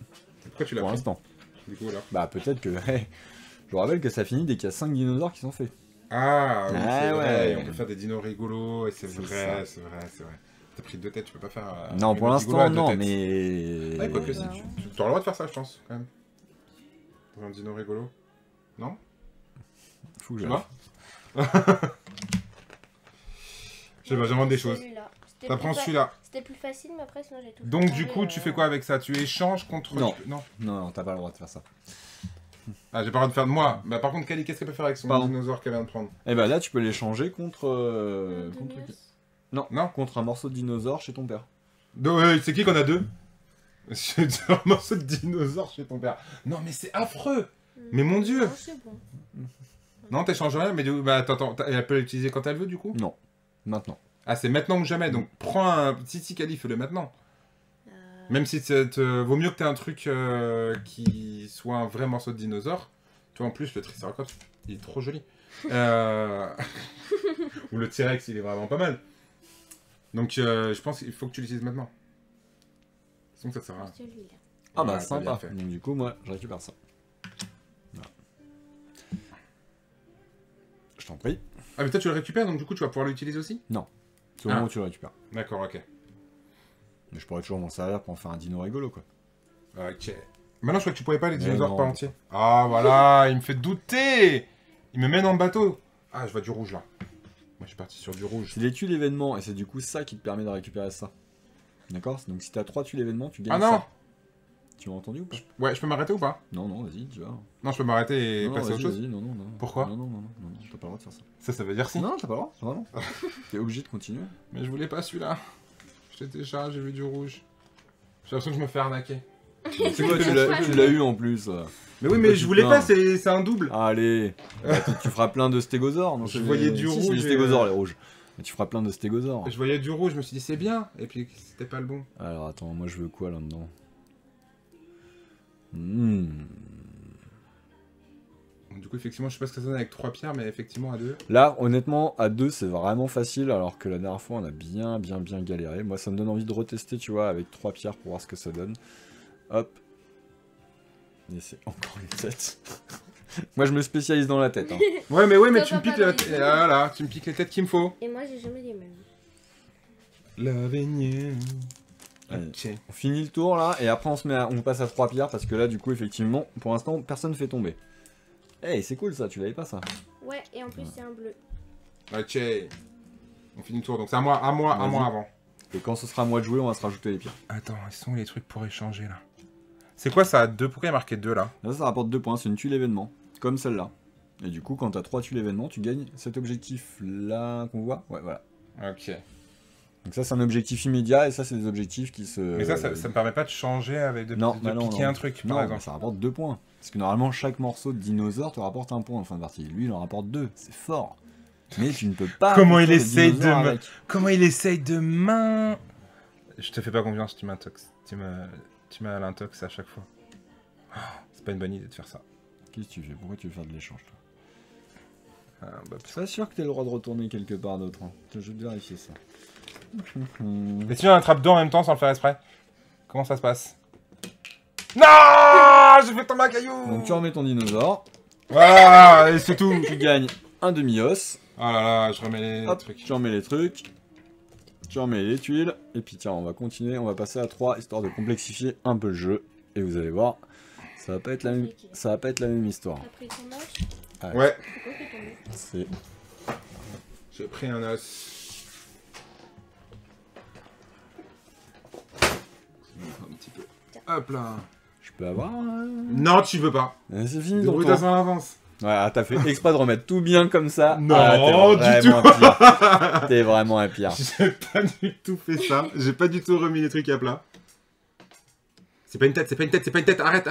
Pourquoi tu l'as pour pris, l'instant. du coup, là? Bah peut-être que... Je vous rappelle que ça finit dès qu'il y a 5 dinosaures qui sont faits. Ah, oui, Ah c'est vrai. ouais. On peut faire des dinos rigolos, et c'est C'est vrai, ça. c'est vrai, c'est vrai. T'as pris 2 têtes, tu peux pas faire... non, une pour autre rigolo l'instant, à 2 non, têtes. mais... Ouais, quoique, Bah, si, tu auras le droit de faire ça, je pense, quand même. Pour un dino rigolo. Non? Fou, Tu j'arrive. vois? Je sais pas, j'invente des choses. Celui-là. C'était T'apprends plus fa- celui-là. C'était plus facile, mais après, sinon j'ai tout. Donc, du changé, coup, tu fais quoi avec ça? Tu échanges contre... Non. Non. Non, t'as pas le droit de faire ça. Ah, j'ai pas le droit de faire de moi. Bah, par contre, Kali, qu'est-ce qu'elle peut faire avec son Pardon. dinosaure qu'elle vient de prendre? Et bah là, tu peux l'échanger contre... un contre... demi-os. Non, Non. contre un morceau de dinosaure chez ton père. C'est qui qu'on a 2? C'est un morceau de dinosaure chez ton père. Non, mais c'est affreux! Mais mon Dieu. Non, c'est bon. Non, t'échanges rien, mais du coup, bah, attends, elle peut l'utiliser quand elle veut, du coup? Non, maintenant. Ah, c'est maintenant ou jamais, donc prends un... Si, Kali, fais-le maintenant. Même si vaut mieux que t'aies un truc qui soit un vrai morceau de dinosaure. Toi, en plus, le Triceratops, il est trop joli. Ou le T-Rex, il est vraiment pas mal. Donc, je pense qu'il faut que tu l'utilises maintenant. Sinon, ça sert à rien. Celui-là. Ah bah Ouais, t'as bien sympa. fait. Donc du coup, moi, je récupère ça. Voilà. Je t'en prie. Ah, mais toi, tu le récupères, donc du coup, tu vas pouvoir l'utiliser aussi? C'est au moment où tu le récupères. D'accord, ok. Mais je pourrais toujours m'en servir pour en faire un dino rigolo, quoi. Ok. Maintenant, je crois que tu pouvais pas les Mais dinosaures non. pas entiers. Ah, voilà, il me fait douter. Il me mène en bateau. Ah, je vois du rouge, là. Moi, je suis parti sur du rouge. C'est les tuiles événements, et c'est du coup ça qui te permet de récupérer ça. D'accord? Donc si t'as 3 tuiles événements, tu gagnes Ah non ça. Tu m'as entendu ou pas? Ouais, je peux m'arrêter ou pas? Non, non, vas-y, tu vas. Non, je peux m'arrêter et Non, passer à vas-y, autre chose. vas-y, non, non, non. Pourquoi? Non, non, non, non, non, t'as pas le droit de faire ça. Ça veut dire si. Non, t'as pas le droit, vraiment. T'es obligé de continuer. Mais je voulais pas celui-là. J'étais déjà, j'ai vu du rouge. J'ai l'impression que je me fais arnaquer. C'est quoi, tu l'as eu en plus. Mais oui, mais Pourquoi je tu voulais te pas, plains c'est un double. Allez, bah, tu feras plein de stégosaures. Non, Je c'est- voyais du si, rouge c'est des et- stégosaures, les rouges. Mais tu feras plein de stégosaures. Je voyais du rouge, je me suis dit c'est bien. Et puis c'était pas le bon. Alors attends, moi je veux quoi là-dedans Du coup, effectivement, je sais pas ce que ça donne avec 3 pierres, mais effectivement, à 2. Là, honnêtement, à 2, c'est vraiment facile, alors que la dernière fois, on a bien galéré. Moi, ça me donne envie de retester, tu vois, avec 3 pierres pour voir ce que ça donne. Hop. Et c'est encore une tête. Moi, je me spécialise dans la tête. Hein. Ouais, mais Ça tu me va piques pas la dans les tête. Voilà, tu me piques les têtes qu'il me faut. Et moi, j'ai jamais les mêmes. L'avenir. Allez. Ok. On finit le tour, là, et après, on passe à 3 pierres, parce que là, du coup, effectivement, pour l'instant, personne ne fait tomber. Hey, c'est cool, ça, tu l'avais pas, ça. Ouais, et en plus, c'est un bleu. Ok. On finit le tour, donc c'est à moi avant. Et quand ce sera à moi de jouer, on va se rajouter les pierres. Attends, ils sont où les trucs pour échanger, là? C'est quoi ça, 2? Pourquoi il y a marqué 2, là? Là, ça rapporte 2 points, c'est une tuile événement, comme celle-là. Et du coup, quand t'as 3 tuiles événements, tu gagnes cet objectif-là qu'on voit. Ouais, voilà. Ok. Donc ça, c'est un objectif immédiat, et ça, c'est des objectifs qui se... Mais ça me permet pas de changer avec de piquer un truc, par non, exemple. ça rapporte 2 points. Parce que normalement, chaque morceau de dinosaure te rapporte 1 point en fin de partie. Lui, il en rapporte 2. C'est fort. Mais tu ne peux pas... Comment il construire essaye des dinosaures avec. Comment il essaye de Je te fais pas confiance, tu m'intox. Tu m'as l'intox à chaque fois. Oh, c'est pas une bonne idée de faire ça. Qu'est-ce que tu fais? Pourquoi tu veux faire de l'échange, toi? Ah, bah, C'est pas sûr que t'aies le droit de retourner quelque part d'autre. Hein. Je vais vérifier ça. Mais si on attrape 2 en même temps sans le faire exprès, comment ça se passe? Non, j'ai fait tomber un caillou. Donc tu remets ton dinosaure, Voilà, et c'est tout. tu gagnes un demi-os. Oh là là, je remets les Hop, trucs. tu remets les trucs, tu remets les tuiles, et puis tiens, on va continuer, on va passer à 3, histoire de complexifier un peu le jeu. Et vous allez voir, ça va pas être la même histoire. T'as pris ton os? Ouais, Pourquoi t'es tombé? C'est... j'ai pris un os. Un petit peu. Hop là. Je peux avoir... Non, tu veux pas. C'est fini De ton bruit tour. en avance. Ouais, t'as fait exprès de remettre tout bien comme ça. Non, t'es du vraiment tout. un pire. T'es vraiment un pire. J'ai pas du tout fait ça. J'ai pas du tout remis les trucs à plat. C'est pas une tête, c'est pas une tête, c'est pas une tête. Arrête.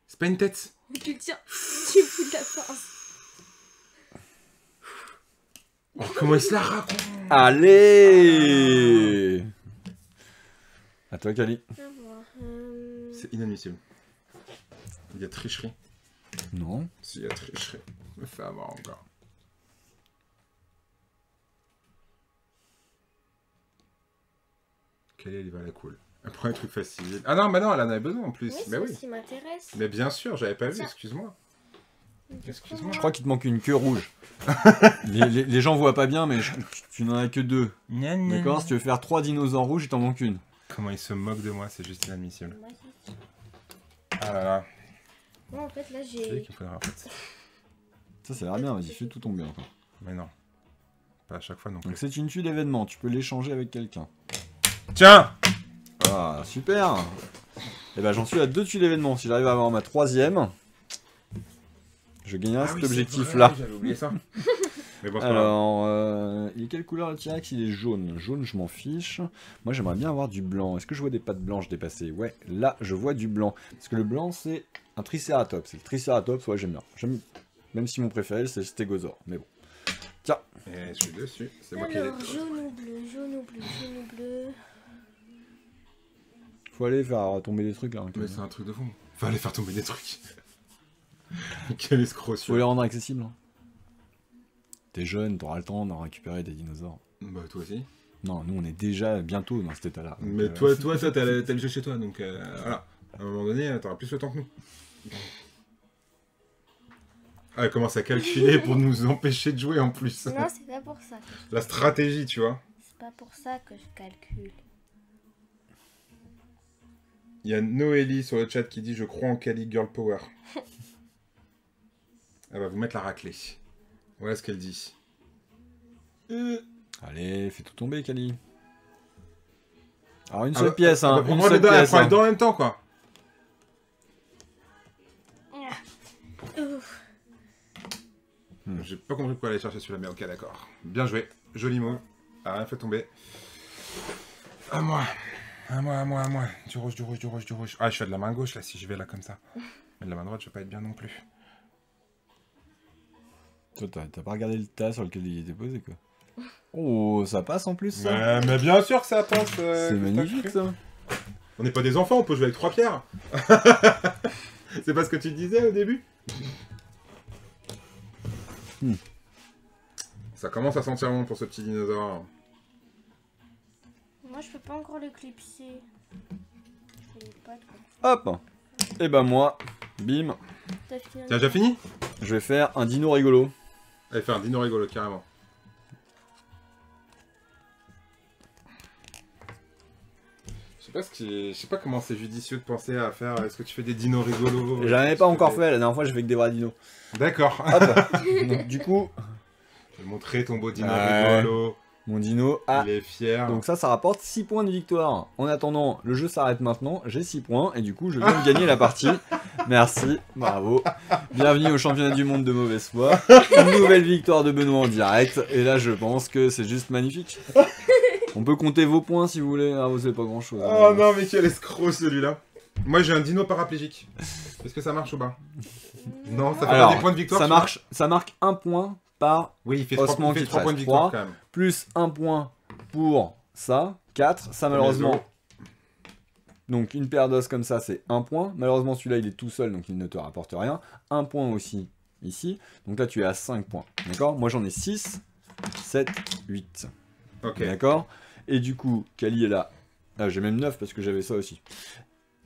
C'est pas une tête. Tu le tiens. Tu fous de la force. Oh, comment il se la raconte. Allez, à toi, Kali. À voir. C'est inadmissible. Il y a tricherie. Non. S'il y a tricherie. Je me fais avoir encore. Elle va la cool. Elle prend un truc facile. Ah non, bah non, elle en avait besoin en plus. Oui, Mais c'est oui. ce qui m'intéresse. Mais bien sûr, j'avais pas vu, Tiens. excuse-moi. Excuse-moi. Je crois qu'il te manque une queue rouge. les gens voient pas bien, mais tu n'en as que 2. D'accord? Si tu veux faire 3 dinosaures rouges, il t'en manque une. Comment il se moque de moi, c'est juste inadmissible. Moi aussi. Ah là là. Moi, en fait, là, C'est j'ai. qu'il faudra en fait. Ça, ça a l'air bien, vas-y, fais tout tomber encore. Mais non. Pas à chaque fois non plus. Donc c'est une tuile événement, tu peux l'échanger avec quelqu'un. Tiens. Ah, super. Et ben j'en suis à 2 tuiles événements. Si j'arrive à avoir ma 3ème, je gagnerai cet objectif-là. J'avais oublié ça. Mais bon, c'est pas grave. Alors, il est quelle couleur le T-Rex? Il est jaune. Jaune, je m'en fiche. Moi, j'aimerais bien avoir du blanc. Est-ce que je vois des pattes blanches dépasser? Ouais, là, je vois du blanc. Parce que le blanc, c'est un Triceratops. Et le Triceratops, ouais, j'aime bien. Même si mon préféré, c'est le Stégosaure. Mais bon. Tiens. Et je suis dessus. C'est moi qui ai Alors, jaune ou bleu, jaune ou bleu, jaune ou bleu. Faut aller faire tomber des trucs, là. hein, quand Mais même. c'est un truc de fou. Faut aller faire tomber des trucs. Quel escroc Faut les rendre accessibles. hein. T'es jeune, t'auras le temps d'en récupérer des dinosaures. Bah toi aussi. Non, nous, on est déjà bientôt dans cet état-là. Donc, Mais toi, t'as le jeu chez toi, donc voilà. À un moment donné, t'auras plus le temps que nous. Ah, elle commence à calculer pour nous empêcher de jouer en plus. Non, c'est pas pour ça. La stratégie, tu vois. C'est pas pour ça que je calcule. Il y a Noélie sur le chat qui dit « Je crois en Kali Girl Power ». Elle va vous mettre la raclée. Voilà ce qu'elle dit. Allez, fais tout tomber, Kali. Alors, une Ah seule bah, pièce, hein. elle Une prend seule les deux, elle pièce. prend les hein. deux en même temps, quoi. Ouf. J'ai pas compris pourquoi aller chercher celui-là, mais ok, d'accord. Bien joué. Joli mot. Ah, rien fait tomber. À moi. À moi, à moi, à moi. Du rouge, du rouge, du rouge, du rouge. Ah, je fais de la main gauche, là, si je vais là, comme ça. Mais de la main droite, je vais pas être bien non plus. Toi, t'as pas regardé le tas sur lequel il était posé, quoi. Oh, ça passe en plus, ça. Mais bien sûr que ça passe. C'est magnifique, ça. On n'est pas des enfants, on peut jouer avec 3 pierres. C'est pas ce que tu disais au début? Ça commence à sentir bon pour ce petit dinosaure. Moi, je peux pas encore l'éclipser. Je fais les pattes comme Hop. Et ben moi, bim, ça. T'as fini T'as déjà fini? je vais faire un dino rigolo. Allez, fais un dino rigolo, carrément. Je sais pas comment c'est judicieux de penser à faire. Est-ce que tu fais des dinos rigolos? J'en avais pas encore fait, la dernière fois je fais que des vrais dinos. D'accord. Hop. Donc, du coup, Je vais montrer ton beau dino Ouais. rigolo. mon dino a... Il est fier. Donc ça rapporte 6 points de victoire. En attendant, le jeu s'arrête maintenant, j'ai 6 points, et du coup je viens de gagner la partie. Merci, bravo. Bienvenue au championnat du monde de mauvaise foi. Une nouvelle victoire de Benoît en direct, et là je pense que c'est juste magnifique. On peut compter vos points si vous voulez, ah vous savez pas grand chose. Oh non, mais quel escroc celui-là. Moi j'ai un dino paraplégique. Est-ce que ça marche ou pas? Non, ça fait Alors, pas des points de victoire. ça tu vois marche, ça marque 1 point par Oui, il fait Osman 3 qui points de reste. victoire 3. quand même. plus 1 point pour ça, 4. Ça malheureusement, donc une paire d'os comme ça c'est 1 point. Malheureusement celui-là il est tout seul donc il ne te rapporte rien. 1 point aussi ici. Donc là tu es à 5 points. D'accord? Moi j'en ai 6, 7, 8. Ok. D'accord? Et du coup, Kali est là. Ah, j'ai même 9 parce que j'avais ça aussi.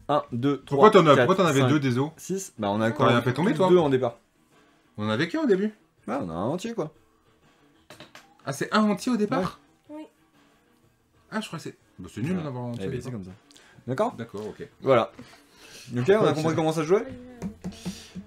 1, 2, 3, Pourquoi t'en avais 2 des os? 6. Bah on a encore T'as rien fait tomber, toi? 2 en départ. On en avait qu'un au début? Ouais, on a un entier quoi. Ah, c'est un entier au départ? Oui. Ah, je crois que c'est. Bah, c'est nul d'en avoir un entier. Eh ben, au c'est départ. comme ça. D'accord? D'accord, ok. Voilà. Ok, on a compris comment ça se jouait?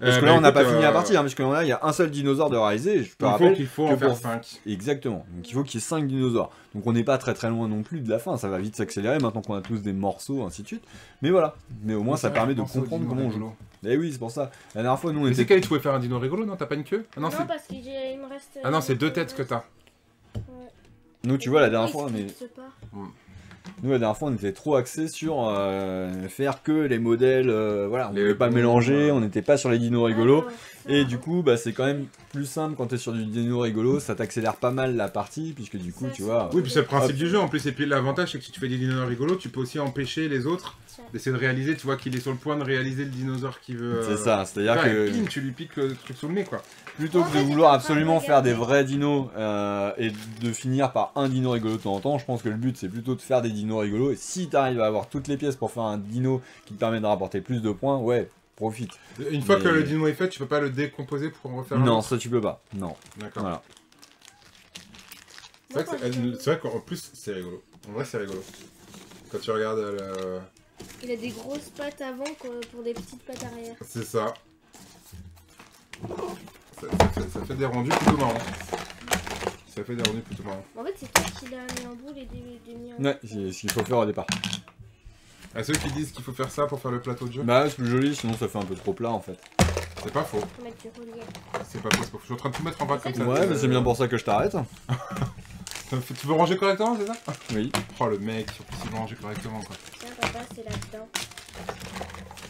Parce que bah, là, on n'a pas écoute, fini la partie, hein, parce que là, il y a un seul dinosaure de réaliser. Je peux rappeler il faut que en faire pour- 5. Exactement. Donc il faut qu'il y ait 5 dinosaures. Donc on n'est pas très loin non plus de la fin. Ça va vite s'accélérer maintenant qu'on a tous des morceaux, ainsi de suite. Mais voilà. Mais au moins, ça permet de comprendre comment on joue. Et oui, c'est pour ça. La dernière fois, nous, on Mais c'est était. quel tu pouvais faire un dino rigolo, non? T'as pas une queue? Ah non, Non, c'est. parce qu'il me reste. Ah non, c'est 2 têtes que t'as. Ouais. Nous, tu vois, la dernière fois, on est. Nous, la dernière fois, on était trop axés sur faire que les modèles. Voilà, on ne Les voulait pas bons, mélanger. ouais. On n'était pas sur les dinos rigolos. Et Et du coup, bah, c'est quand même plus simple quand t'es sur du dino rigolo, ça t'accélère pas mal la partie, puisque du coup, Ça, tu c'est- vois... Oui, puis c'est le principe Hop. du jeu en plus. Et puis l'avantage, c'est que si tu fais des dinosaures rigolos, tu peux aussi empêcher les autres d'essayer de réaliser. Tu vois qu'il est sur le point de réaliser le dinosaure qui veut. C'est ça, c'est-à-dire Ouais, que pim, tu lui piques le truc sous le nez, quoi. plutôt que de vouloir absolument faire des vrais dinos et de finir par un dino rigolo de temps en temps, je pense que le but c'est plutôt de faire des dinos rigolos, et si t'arrives à avoir toutes les pièces pour faire un dino qui te permet de rapporter plus de points, ouais, profite. Une fois Mais- que le dino est fait, tu peux pas le décomposer pour en refaire un Non, autre. ça tu peux pas, non, D'accord. voilà. C'est vrai, c'est vrai qu'en plus, c'est rigolo. En vrai, c'est rigolo. Quand tu regardes le... Il a des grosses pattes avant pour des petites pattes arrière. C'est ça. Ça fait des rendus plutôt marrants. Ça fait des rendus plutôt marrants. En fait, c'est toi qui l'as mis en boule et des mis en Ouais, c'est ce qu'il faut faire au départ. À ceux qui disent qu'il faut faire ça pour faire le plateau de jeu, Bah c'est plus joli, sinon ça fait un peu trop plat en fait. c'est pas faux. Faut mettre du relief. C'est pas faux. Je suis en train de tout mettre en vrac comme ça. Ouais, mais c'est bien pour ça que je t'arrête. Tu veux ranger correctement, c'est ça? Oui. Oh le mec, en plus il veut ranger correctement quoi. Tiens, papa, c'est là-dedans.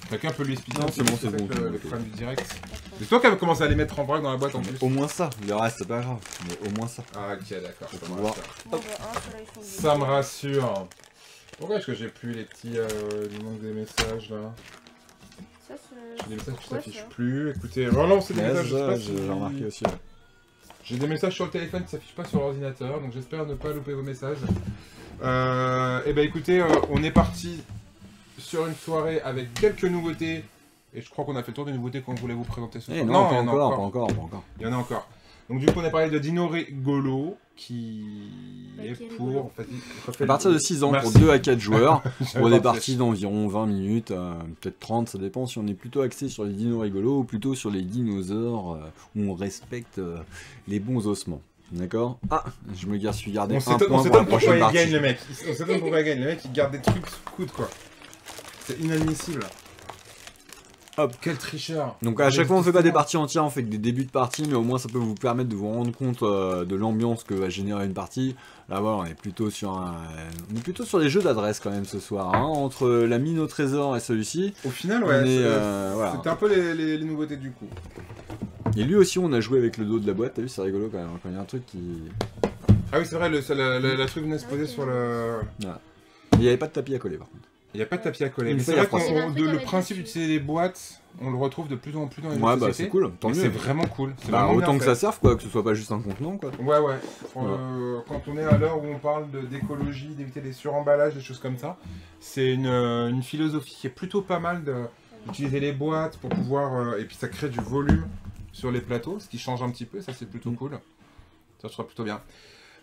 Quelqu'un peut lui expliquer Non, un c'est petit bon, peu c'est bon, que c'est bon, les c'est problèmes du direct. C'est toi qui avais commencé à les mettre en vrac dans la boîte en plus. Au moins ça, le reste c'est pas grave, mais au moins ça. Ah ok d'accord, ça me voir. rassure. Bon, bah, ceux-là, ils sont Ça me rassure. Pourquoi est-ce que j'ai plus les petits... il manque des messages là? Ça, c'est. J'ai des messages qui Quoi, s'affichent ça plus. Écoutez, oh non, c'est des Ouais, messages, je sais ça, pas j'ai si... remarqué aussi. Ouais. J'ai des messages sur le téléphone qui s'affichent pas sur l'ordinateur, donc j'espère ne pas louper vos messages. Et ben écoutez, on est parti sur une soirée avec quelques nouveautés. Et je crois qu'on a fait le tour des nouveautés qu'on voulait vous présenter ce soir. Eh non, il y pas en a encore, pas encore, pas encore. Il y en a encore. Donc du coup, on a parlé de Dino Rigolo, qui Bah, est qui est pour... rigolo. En fait, À partir de 6 ans, Merci. pour 2 à 4 joueurs, pour des pensé. parties d'environ 20 minutes, peut-être 30, ça dépend si on est plutôt axé sur les dinos rigolos ou plutôt sur les dinosaures où on respecte les bons ossements. D'accord? Ah, je me suis gardé On un s'étonne point pour la pourquoi prochaine il partie. gagne le mec. On s'étonne pourquoi il gagne. Le mec il garde des trucs sous le coude quoi. C'est inadmissible. Hop. Quel tricheur. Donc à chaque fois on fait pas des parties entières, on fait que des débuts de partie, mais au moins ça peut vous permettre de vous rendre compte de l'ambiance que va générer une partie. Là voilà, on est plutôt sur des jeux d'adresse quand même ce soir, hein, entre la mine au trésor et celui-ci. Au final On ouais, est, c'était voilà. un peu les nouveautés du coup. Et lui aussi on a joué avec le dos de la boîte, t'as vu c'est rigolo quand même, quand il y a un truc qui... Ah oui c'est vrai, la truc venait se poser sur le... Voilà. Il n'y avait pas de tapis à coller par contre. Il n'y a pas de tapis à coller. Une Mais c'est feuille vrai à froisser. que le principe d'utiliser les boîtes, on le retrouve de plus en plus dans les jeux Ouais, de bah société. c'est cool, tant Mais mieux. c'est vraiment cool. C'est Bah, vraiment autant bien que fait. ça serve, quoi, que ce soit pas juste un contenant, quoi. Ouais, ouais. Quand on est à l'heure où on parle d'écologie, d'éviter les suremballages, des choses comme ça, c'est une philosophie qui est plutôt pas mal d'utiliser les boîtes pour pouvoir... et puis ça crée du volume sur les plateaux, ce qui change un petit peu, ça c'est plutôt cool. Ça sera plutôt bien.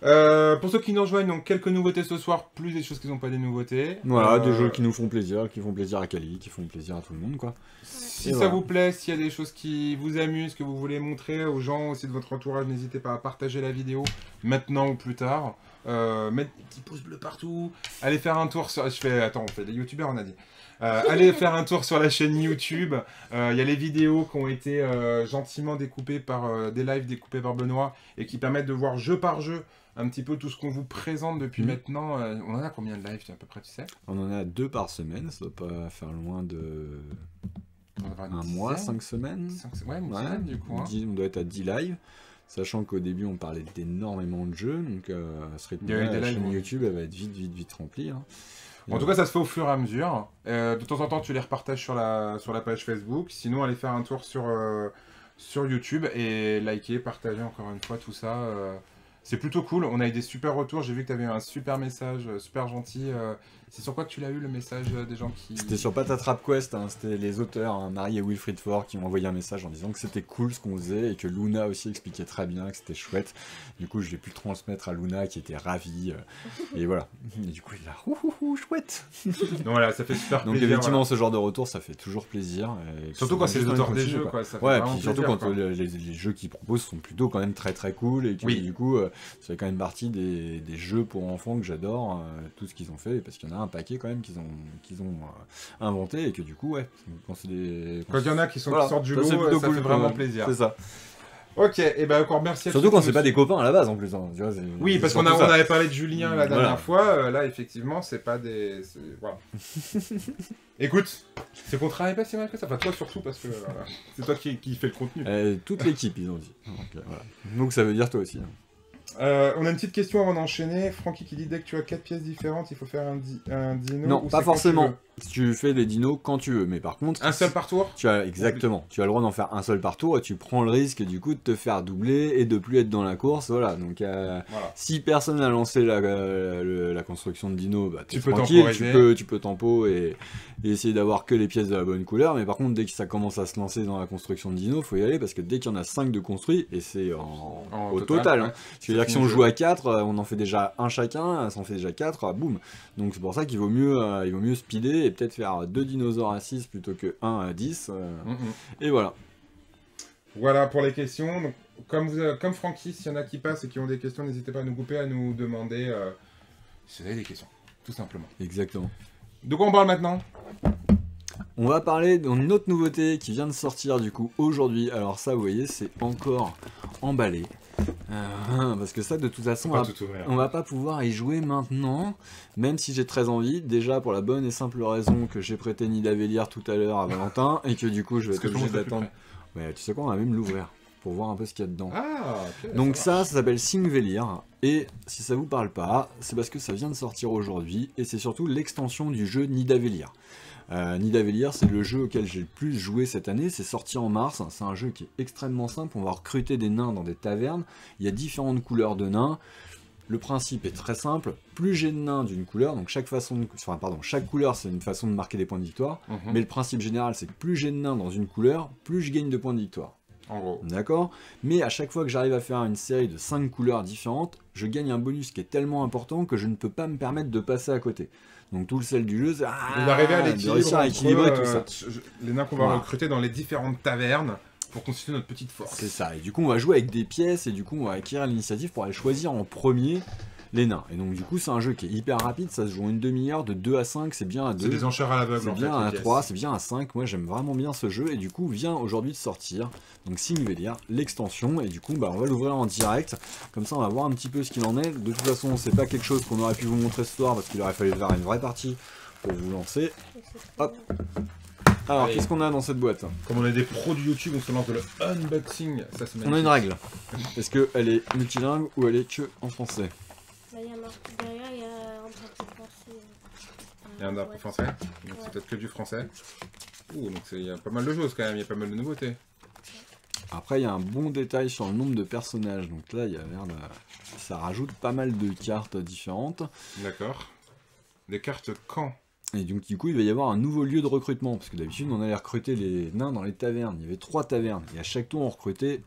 Pour ceux qui nous rejoignent, donc quelques nouveautés ce soir, plus des choses qui n'ont pas des nouveautés. Voilà, des jeux qui nous font plaisir, qui font plaisir à Kali, qui font plaisir à tout le monde, quoi. Si Et ça voilà. vous plaît, s'il y a des choses qui vous amusent, que vous voulez montrer aux gens aussi de votre entourage, n'hésitez pas à partager la vidéo maintenant ou plus tard. Mettre des petits pouces bleus partout. Allez faire un tour sur... Attends, on fait des youtubeurs, on a dit. Allez faire un tour sur la chaîne YouTube. Il y a les vidéos qui ont été gentiment découpées par des lives découpés par Benoît et qui permettent de voir jeu par jeu un petit peu tout ce qu'on vous présente depuis maintenant. On en a combien de lives à peu près, tu sais? On en a 2 par semaine, ça doit pas faire loin de... On va avoir une un mois, dizaine. 5 semaines. Ouais, une Ouais, dizaine du coup. Hein. On doit être à 10 lives. Sachant qu'au début on parlait d'énormément de jeux, donc ce Il y a eu rythme-là, des la lives, chaîne ouais. YouTube elle va être vite remplie. Hein. En tout cas, ça se fait au fur et à mesure. De temps en temps, tu les repartages sur la page Facebook. Sinon, allez faire un tour sur YouTube et liker, partager encore une fois tout ça. C'est plutôt cool. On a eu des super retours. J'ai vu que tu avais un super message, super gentil. C'est sur quoi que tu l'as eu, le message des gens qui... C'était sur Patatrap Quest, hein, c'était les auteurs, hein, Marie et Wilfried Fort, qui m'ont envoyé un message en disant que c'était cool ce qu'on faisait et que Luna aussi expliquait très bien, que c'était chouette. Du coup, je l'ai pu le transmettre à Luna qui était ravie. Et voilà. Et du coup, il a chouette. Donc voilà, ça fait super Donc plaisir. effectivement, Voilà. ce genre de retour, ça fait toujours plaisir. Et Surtout ça quand va c'est les juste auteurs des continuer, jeux, quoi. quoi. Ça fait Ouais, vraiment puis surtout plaisir, quand quoi. les jeux qu'ils proposent sont plutôt quand même très cool et que Oui. du coup, ça fait quand même partie des jeux pour enfants que j'adore, tout ce qu'ils ont fait, parce qu'il y en a un paquet quand même qu'ils ont inventé et que du coup, ouais, quand c'est des... Quand il y en a qui Voilà, sortent du ça, lot, c'est plutôt ça cool, fait quand vraiment même. plaisir. C'est ça. Ok, et ben encore merci à Surtout tous quand qui c'est nous pas des suivent. copains à la base en plus. Hein, tu vois, Oui, parce qu'on surtout ça. avait parlé de Julien la dernière Voilà. fois. Là, effectivement, c'est pas des... Voilà. Écoute, c'est qu'on travaille pas si mal que ça. Enfin, toi surtout, parce que voilà, c'est toi qui fais le contenu. Toute l'équipe, ils ont dit. Donc, voilà. Donc ça veut dire toi aussi. Hein. On a une petite question avant d'enchaîner. Francky qui dit, dès que tu as 4 pièces différentes, il faut faire un dino. Non, ou pas c'est quand tu forcément. veux Tu fais les dinos quand tu veux, mais par contre... Un seul par tour? Exactement. Tu as le droit d'en faire un seul par tour et tu prends le risque du coup de te faire doubler et de plus être dans la course. Voilà. Donc Voilà. si personne n'a lancé la construction de dino, bah, t'es Tu peux tranquille, temporiser. tu peux tempo et essayer d'avoir que les pièces de la bonne couleur. Mais par contre, dès que ça commence à se lancer dans la construction de dino, faut y aller parce que dès qu'il y en a 5 de construits, et c'est au total, ouais. hein. C'est-à-dire que si on le joue à 4, on en fait déjà un chacun, ça en fait déjà 4, boum. Donc c'est pour ça qu'il vaut mieux speeder et peut-être faire 2 dinosaures à 6 plutôt que 1 à 10. Et voilà. Voilà pour les questions. Donc, comme Francky, s'il y en a qui passent et qui ont des questions, n'hésitez pas à nous couper, à nous demander si vous avez des questions, tout simplement. Exactement. De quoi on parle maintenant? On va parler d'une autre nouveauté qui vient de sortir du coup aujourd'hui. Alors ça, vous voyez, c'est encore emballé. Parce que ça, de toute façon, on va pas pouvoir y jouer maintenant, même si j'ai très envie. Déjà pour la bonne et simple raison que j'ai prêté Nidavellir tout à l'heure à Valentin et que du coup je vais être obligé d'attendre. Mais tu sais quoi, on va même l'ouvrir pour voir un peu ce qu'il y a dedans. Ah, ok, Donc ça ça s'appelle Singvellir, et si ça vous parle pas, c'est parce que ça vient de sortir aujourd'hui, et c'est surtout l'extension du jeu Nidavellir. Nidavellir, c'est le jeu auquel j'ai le plus joué cette année, c'est sorti en mars, c'est un jeu qui est extrêmement simple, on va recruter des nains dans des tavernes, il y a différentes couleurs de nains, le principe est très simple, plus j'ai de nains d'une couleur, donc chaque couleur c'est une façon de marquer des points de victoire, mais le principe général c'est que plus j'ai de nains dans une couleur, plus je gagne de points de victoire. En gros. D'accord? Mais à chaque fois que j'arrive à faire une série de 5 couleurs différentes, je gagne un bonus qui est tellement important que je ne peux pas me permettre de passer à côté. Donc tout le sel du jeu, c'est d'arriver à de l'équilibre, réussir à équilibrer tout ça. Les nains qu'on va Voilà. recruter dans les différentes tavernes pour constituer notre petite force. C'est ça, et du coup on va jouer avec des pièces, et du coup on va acquérir l'initiative pour aller choisir en premier les nains. Et donc du coup c'est un jeu qui est hyper rapide, ça se joue en une demi-heure, de 2 à 5, c'est bien à 2. C'est des enchères à l'aveugle C'est en bien fait, à les 3, pièces. c'est bien à 5, moi j'aime vraiment bien ce jeu, et du coup vient aujourd'hui de sortir, donc Singvellir, l'extension, et du coup bah, on va l'ouvrir en direct, comme ça on va voir un petit peu ce qu'il en est. De toute façon c'est pas quelque chose qu'on aurait pu vous montrer ce soir, parce qu'il aurait fallu faire une vraie partie pour vous lancer. Hop. Alors Allez. qu'est-ce qu'on a dans cette boîte? Comme on est des pros du YouTube, on se lance de le unboxing. Ça, c'est On a une magnifique. règle. Est-ce qu'elle est multilingue ou elle est que en français? Là, il y a marqué derrière, il y a un en train de penser. Il y en a pour français. Donc Ouais. c'est peut-être que du français. Ouh, donc il y a pas mal de choses quand même, il y a pas mal de nouveautés. Après, il y a un bon détail sur le nombre de personnages. Donc là, il y a l'air de... ça rajoute pas mal de cartes différentes. D'accord. Des cartes camp. Et donc, du coup, il va y avoir un nouveau lieu de recrutement. Parce que d'habitude, on allait recruter les nains dans les tavernes. Il y avait 3 tavernes. Et à chaque tour, on recrutait,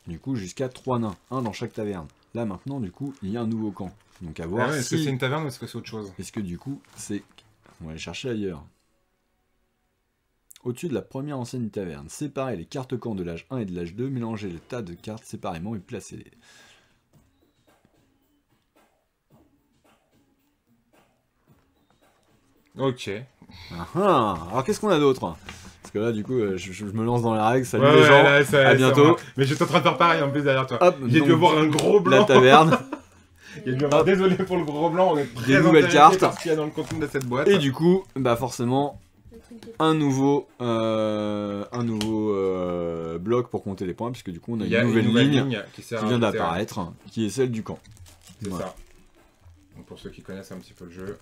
du coup, jusqu'à 3 nains. Un dans chaque taverne. Là, maintenant, du coup, il y a un nouveau camp. Donc, à voir Ah ouais, est-ce que si... c'est une taverne ou est-ce que c'est autre chose? Est-ce que, du coup, c'est... On va aller chercher ailleurs. Au-dessus de la première ancienne taverne, séparez les cartes camps de l'âge 1 et de l'âge 2, mélangez les tas de cartes séparément et placez-les. Ok. Ah ah. Alors qu'est-ce qu'on a d'autre? Parce que là, du coup, je me lance dans la règle. Salut Ouais, les gens, là, ça- à ça bientôt. va. Mais j'étais en train de faire pareil en plus derrière toi. Hop, J'ai donc, dû avoir un gros blanc. la taverne. Il y a dû avoir... Désolé pour le gros blanc, on est très Des nouvelles intéressé cartes. par ce qu'il y a dans le contenu de cette boîte. Et du coup, bah forcément, Le truc de- un nouveau bloc pour compter les points, puisque du coup, on a il y a une nouvelle ligne qui sert qui à vient ajouter, d'apparaître, qui est celle du camp. C'est Voilà. ça. Donc pour ceux qui connaissent un petit peu le jeu.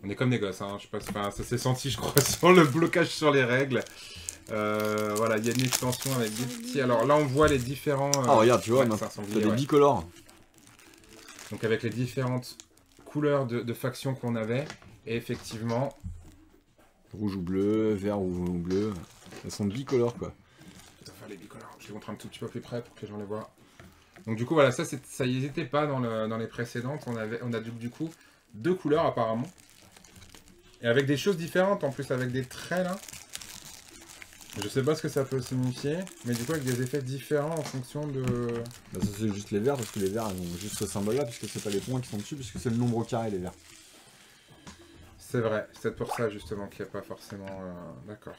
On est comme des gosses, hein. Je sais pas, enfin, ça s'est senti, je crois, sur le blocage sur les règles. Voilà, il y a une extension avec des petits. Alors là, on voit les différents. Ah, regarde, tu vois, ouais, maintenant, c'est un sanglier, t'as des ouais. bicolores. Donc avec les différentes couleurs de factions qu'on avait. Et effectivement, Rouge ou bleu, vert ou bleu. Elles sont bicolores, quoi. je vais faire les bicolores. Je les montre un tout petit peu plus près pour que les gens les voient. Donc du coup, voilà, ça y était pas dans les précédentes. On a du coup 2 couleurs apparemment. Et avec des choses différentes en plus, avec des traits là. Je sais pas ce que ça peut signifier, mais du coup avec des effets différents en fonction de... Bah, ça c'est juste les verts, parce que les verts, ils ont juste ce symbole-là, puisque c'est pas les points qui sont dessus, puisque c'est le nombre au carré, les verts. C'est vrai, c'est peut-être pour ça justement qu'il n'y a pas forcément... D'accord.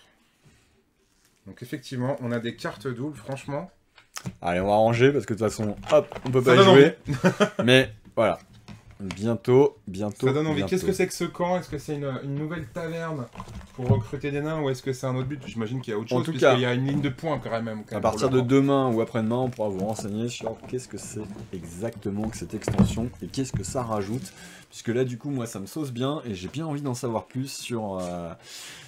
Donc effectivement, on a des cartes doubles, franchement. Allez, on va ranger, parce que de toute façon, hop, on peut Ça pas y donne jouer. Mais, voilà. Bientôt. Ça donne envie. Qu'est-ce que c'est que ce camp? Est-ce que c'est une nouvelle taverne pour recruter des nains ou est-ce que c'est un autre but? J'imagine qu'il y a autre En chose, tout puisqu'il cas, y a une ligne de points quand même. À partir de demain ou après-demain, on pourra vous renseigner sur qu'est-ce que c'est exactement que cette extension et qu'est-ce que ça rajoute. Puisque là, du coup, moi, ça me sauce bien et j'ai bien envie d'en savoir plus sur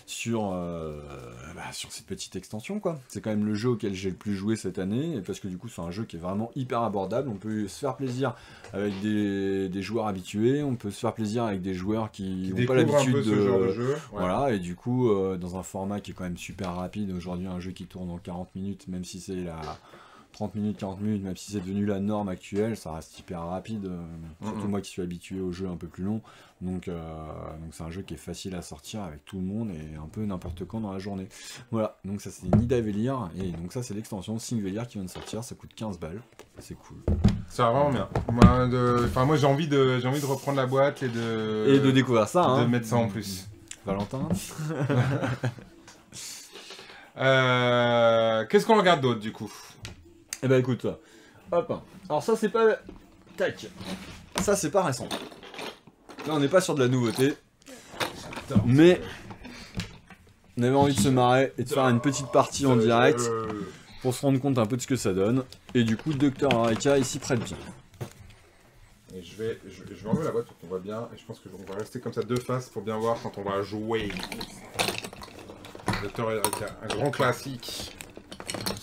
cette petite extension, quoi. C'est quand même le jeu auquel j'ai le plus joué cette année, et parce que du coup, c'est un jeu qui est vraiment hyper abordable. On peut se faire plaisir avec des joueurs habitués, on peut se faire plaisir avec des joueurs qui n'ont pas l'habitude de ce genre de jeu. Ouais. Voilà, et du coup, dans un format qui est quand même super rapide, aujourd'hui un jeu qui tourne en 40 minutes, même si c'est la 30 minutes, 40 minutes, même si c'est devenu la norme actuelle, ça reste hyper rapide, surtout moi qui suis habitué aux jeux un peu plus longs, donc c'est un jeu qui est facile à sortir avec tout le monde et un peu n'importe quand dans la journée. Voilà, donc ça c'est Nida Velir, et donc ça c'est l'extension Singvelir qui vient de sortir, ça coûte 15 balles, c'est cool. Ça va vraiment bien. Moi j'ai envie de reprendre la boîte et de découvrir ça, hein. De mettre ça en plus. Valentin. Qu'est-ce qu'on regarde d'autre du coup? Eh ben écoute, hop, alors ça c'est pas... Tac. Ça c'est pas récent. Là on n'est pas sur de la nouveauté, mais on avait envie de se marrer et de faire une petite partie en direct pour se rendre compte un peu de ce que ça donne. Et du coup, Dr Areka ici prête bien. Et je vais enlever la boîte pour qu'on voit bien, et je pense qu'on va rester comme ça de face pour bien voir quand on va jouer. Dr. Erika, un grand classique.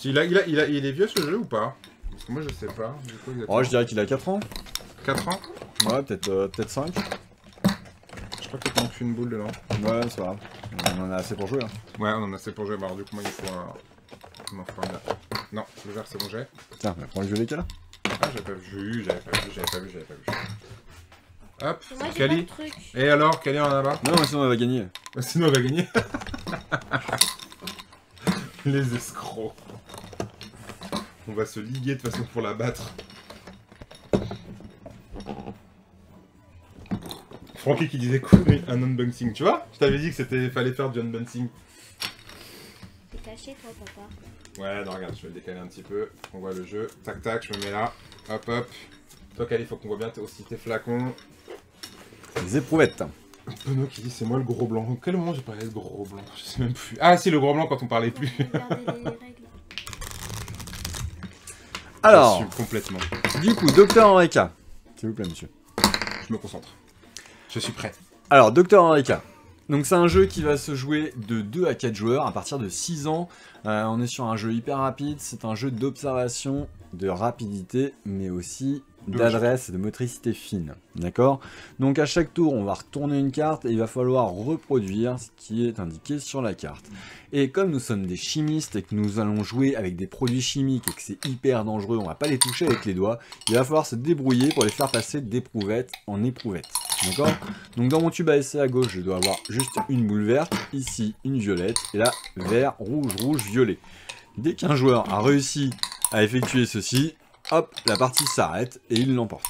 Il est vieux ce jeu ou pas? Parce que moi je sais pas. Du coup, Oh, je dirais qu'il a 4 ans. 4 ans? Ouais, peut-être 5. Je crois qu'il manque une boule dedans. Ouais, c'est pas grave. On en a assez pour jouer. Hein. Ouais, on en a assez pour jouer. Bah, alors, du coup, moi il faut un... Non, faut pas bien. Non, le vert c'est bon, j'ai. Tiens, prends le jeu les là. Ah, j'avais pas vu. Hop, Moi, j'ai pas Kali. de truc. Et alors, Kali en a là-bas? Non, mais sinon elle va gagner. Sinon elle va gagner. Les escrocs. On va se liguer de toute façon pour la battre. Francky qui disait cool, un unboxing, tu vois? Je t'avais dit que fallait faire du unboxing. T'es caché, toi, papa. Ouais, non, regarde, je vais le décaler un petit peu. On voit le jeu. Tac, tac, je me mets là. Hop, hop. Toi, Kali, faut qu'on voit bien aussi tes flacons. Les éprouvettes. Benoît qui dit c'est moi le gros blanc. À quel moment j'ai parlé de gros blanc? Je sais même plus. Ah si, le gros blanc quand on parlait plus. Regardez les règles. Alors, J'assume complètement. du coup, Dr Areka. S'il vous plaît, monsieur. me concentre. Je suis prêt. Alors, Dr Henrika. Donc c'est un jeu qui va se jouer de 2 à 4 joueurs à partir de 6 ans. On est sur un jeu hyper rapide, c'est un jeu d'observation, de rapidité, mais aussi d'adresse et de motricité fine. D'accord? Donc à chaque tour, on va retourner une carte et il va falloir reproduire ce qui est indiqué sur la carte. Et comme nous sommes des chimistes et que nous allons jouer avec des produits chimiques et que c'est hyper dangereux, on va pas les toucher avec les doigts, il va falloir se débrouiller pour les faire passer d'éprouvette en éprouvette. D'accord? Donc dans mon tube à essai à gauche, je dois avoir juste une boule verte, ici une violette, et là vert, rouge, rouge, violet. Dès qu'un joueur a réussi à effectuer ceci, hop, la partie s'arrête et il l'emporte.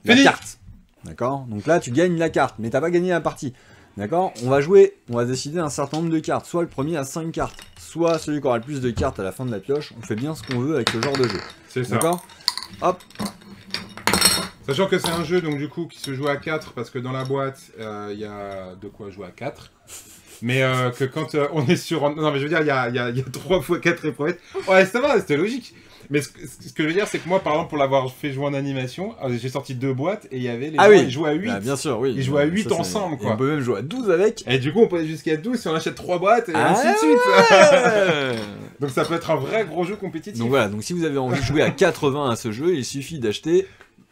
La Fini. carte. D'accord? Donc là, tu gagnes la carte, mais t'as pas gagné la partie. D'accord? On va jouer, on va décider un certain nombre de cartes. Soit le premier a 5 cartes, soit celui qui aura le plus de cartes à la fin de la pioche. On fait bien ce qu'on veut avec ce genre de jeu. C'est ça. D'accord? Hop. Sachant que c'est un jeu donc du coup qui se joue à 4 parce que dans la boîte il y a de quoi jouer à 4. Mais que quand on est sur... Non mais je veux dire il y a 3 fois 4 éprouvettes. Ouais ça va, c'était logique. Mais ce que je veux dire c'est que moi par exemple pour l'avoir fait jouer en animation, j'ai sorti 2 boîtes et il y avait les gens ils jouaient à 8. Bah, bien sûr, oui. Ils jouent à 8 ensemble quoi. Et on peut même jouer à 12 avec. Et du coup on peut aller jusqu'à 12 si on achète 3 boîtes et ainsi de suite. Ouais. Donc ça peut être un vrai gros jeu compétitif. Donc voilà, donc si vous avez envie de jouer à 80 à ce jeu, il suffit d'acheter...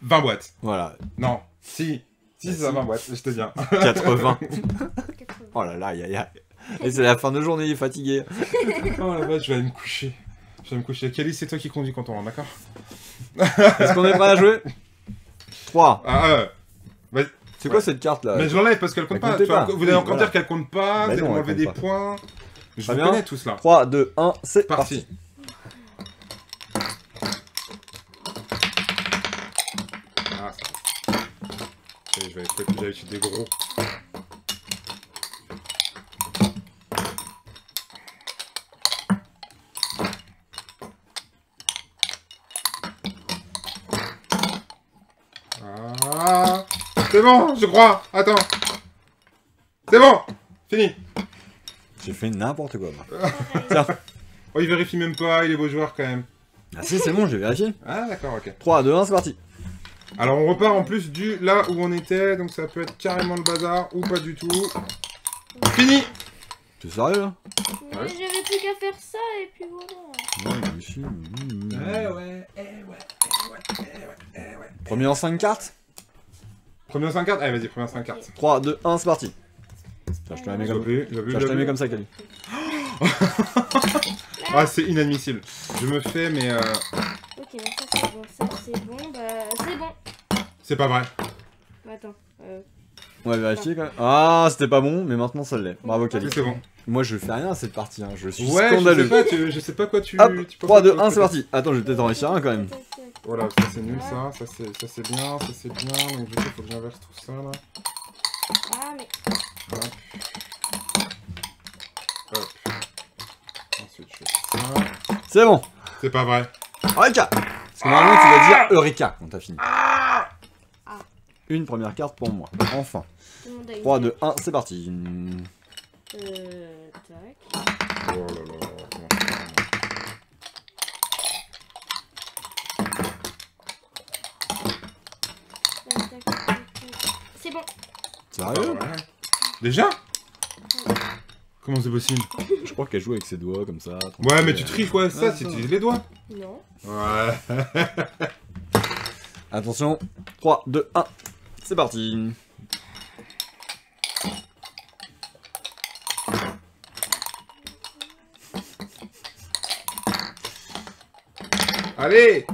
20 boîtes. Voilà, Non, si c'est ça 20 boîtes, j'étais bien. 80. 80. Oh là là, aïe aïe aïe. Et c'est la fin de journée, il est fatigué. Oh la vache, je vais aller me coucher. Je vais me coucher. Cali, c'est toi qui conduis quand on rentre, d'accord? Est-ce qu'on est prêt à jouer 3. Vas-y. C'est quoi cette carte là? Mais je l'enlève parce qu'elle compte Elle pas. comptait Tu vois, pas. vous allez Oui, encore voilà. dire qu'elle compte pas, Bah vous allez non, elle m'enlever des compte pas. points. Je Très vous bien. connais tous là. 3, 2, 1, c'est Parti. parti. Ah, ça. Ok, je vais être plus d'habitude des gros. Ah, c'est bon, je crois. Attends. C'est bon. Fini. J'ai fait n'importe quoi. Moi. Tiens. Oh, il vérifie même pas, il est beau joueur quand même. Ah si, c'est bon, j'ai vérifié. Ah, d'accord, ok. 3, 2, 1, c'est parti. Alors, on repart en plus du là où on était, donc ça peut être carrément le bazar ou pas du tout. Fini. T'es sérieux là? Mais Ouais. j'avais plus qu'à faire ça et puis voilà. Ouais, mais si. ouais. Premier en 5 cartes. Premier 5 cartes. Allez, vas-y, première 5 cartes. 3, 2, 1, c'est parti. Tiens, je te la mets Je l'ai comme, vu, tiens, je te la mets comme ça, Kali. Ah, c'est inadmissible. Je me fais, mais Ok, donc ça c'est bon, ça c'est bon, bah c'est bon. c'est pas vrai. Bah, attends, On va vérifier quand même. Ah, c'était pas bon, mais maintenant ça l'est. Bravo, Kali. C'est bon. Moi, je fais rien à cette partie, hein. Je suis Ouais, scandaleux. je sais pas quoi tu... Hop, tu peux 3, pas 2, te 1, c'est côté. parti. Attends, je vais peut-être en réussir un quand même. Voilà, ça c'est nul, ça c'est bien, ça c'est bien. Donc du coup, faut que j'inverse tout ça là. Ah, mais. Hop. Hop. Ensuite, je fais ça. C'est bon. C'est pas vrai. Eureka. Parce que normalement, tu vas dire Eureka quand t'as fini. Ah. Une première carte pour moi. Enfin. Tout le monde a une 3, 2, 1, c'est parti. Tac. Oh là là. Tac, tac, tac, tac. C'est bon. Sérieux? Ouais. Déjà? Comment c'est possible? Je crois qu'elle joue avec ses doigts comme ça. Ouais, mais tu triches, ouais, ça, Ouais, tu ça. utilises les doigts. Non. Ouais. Attention. 3, 2, 1. C'est parti. Allez!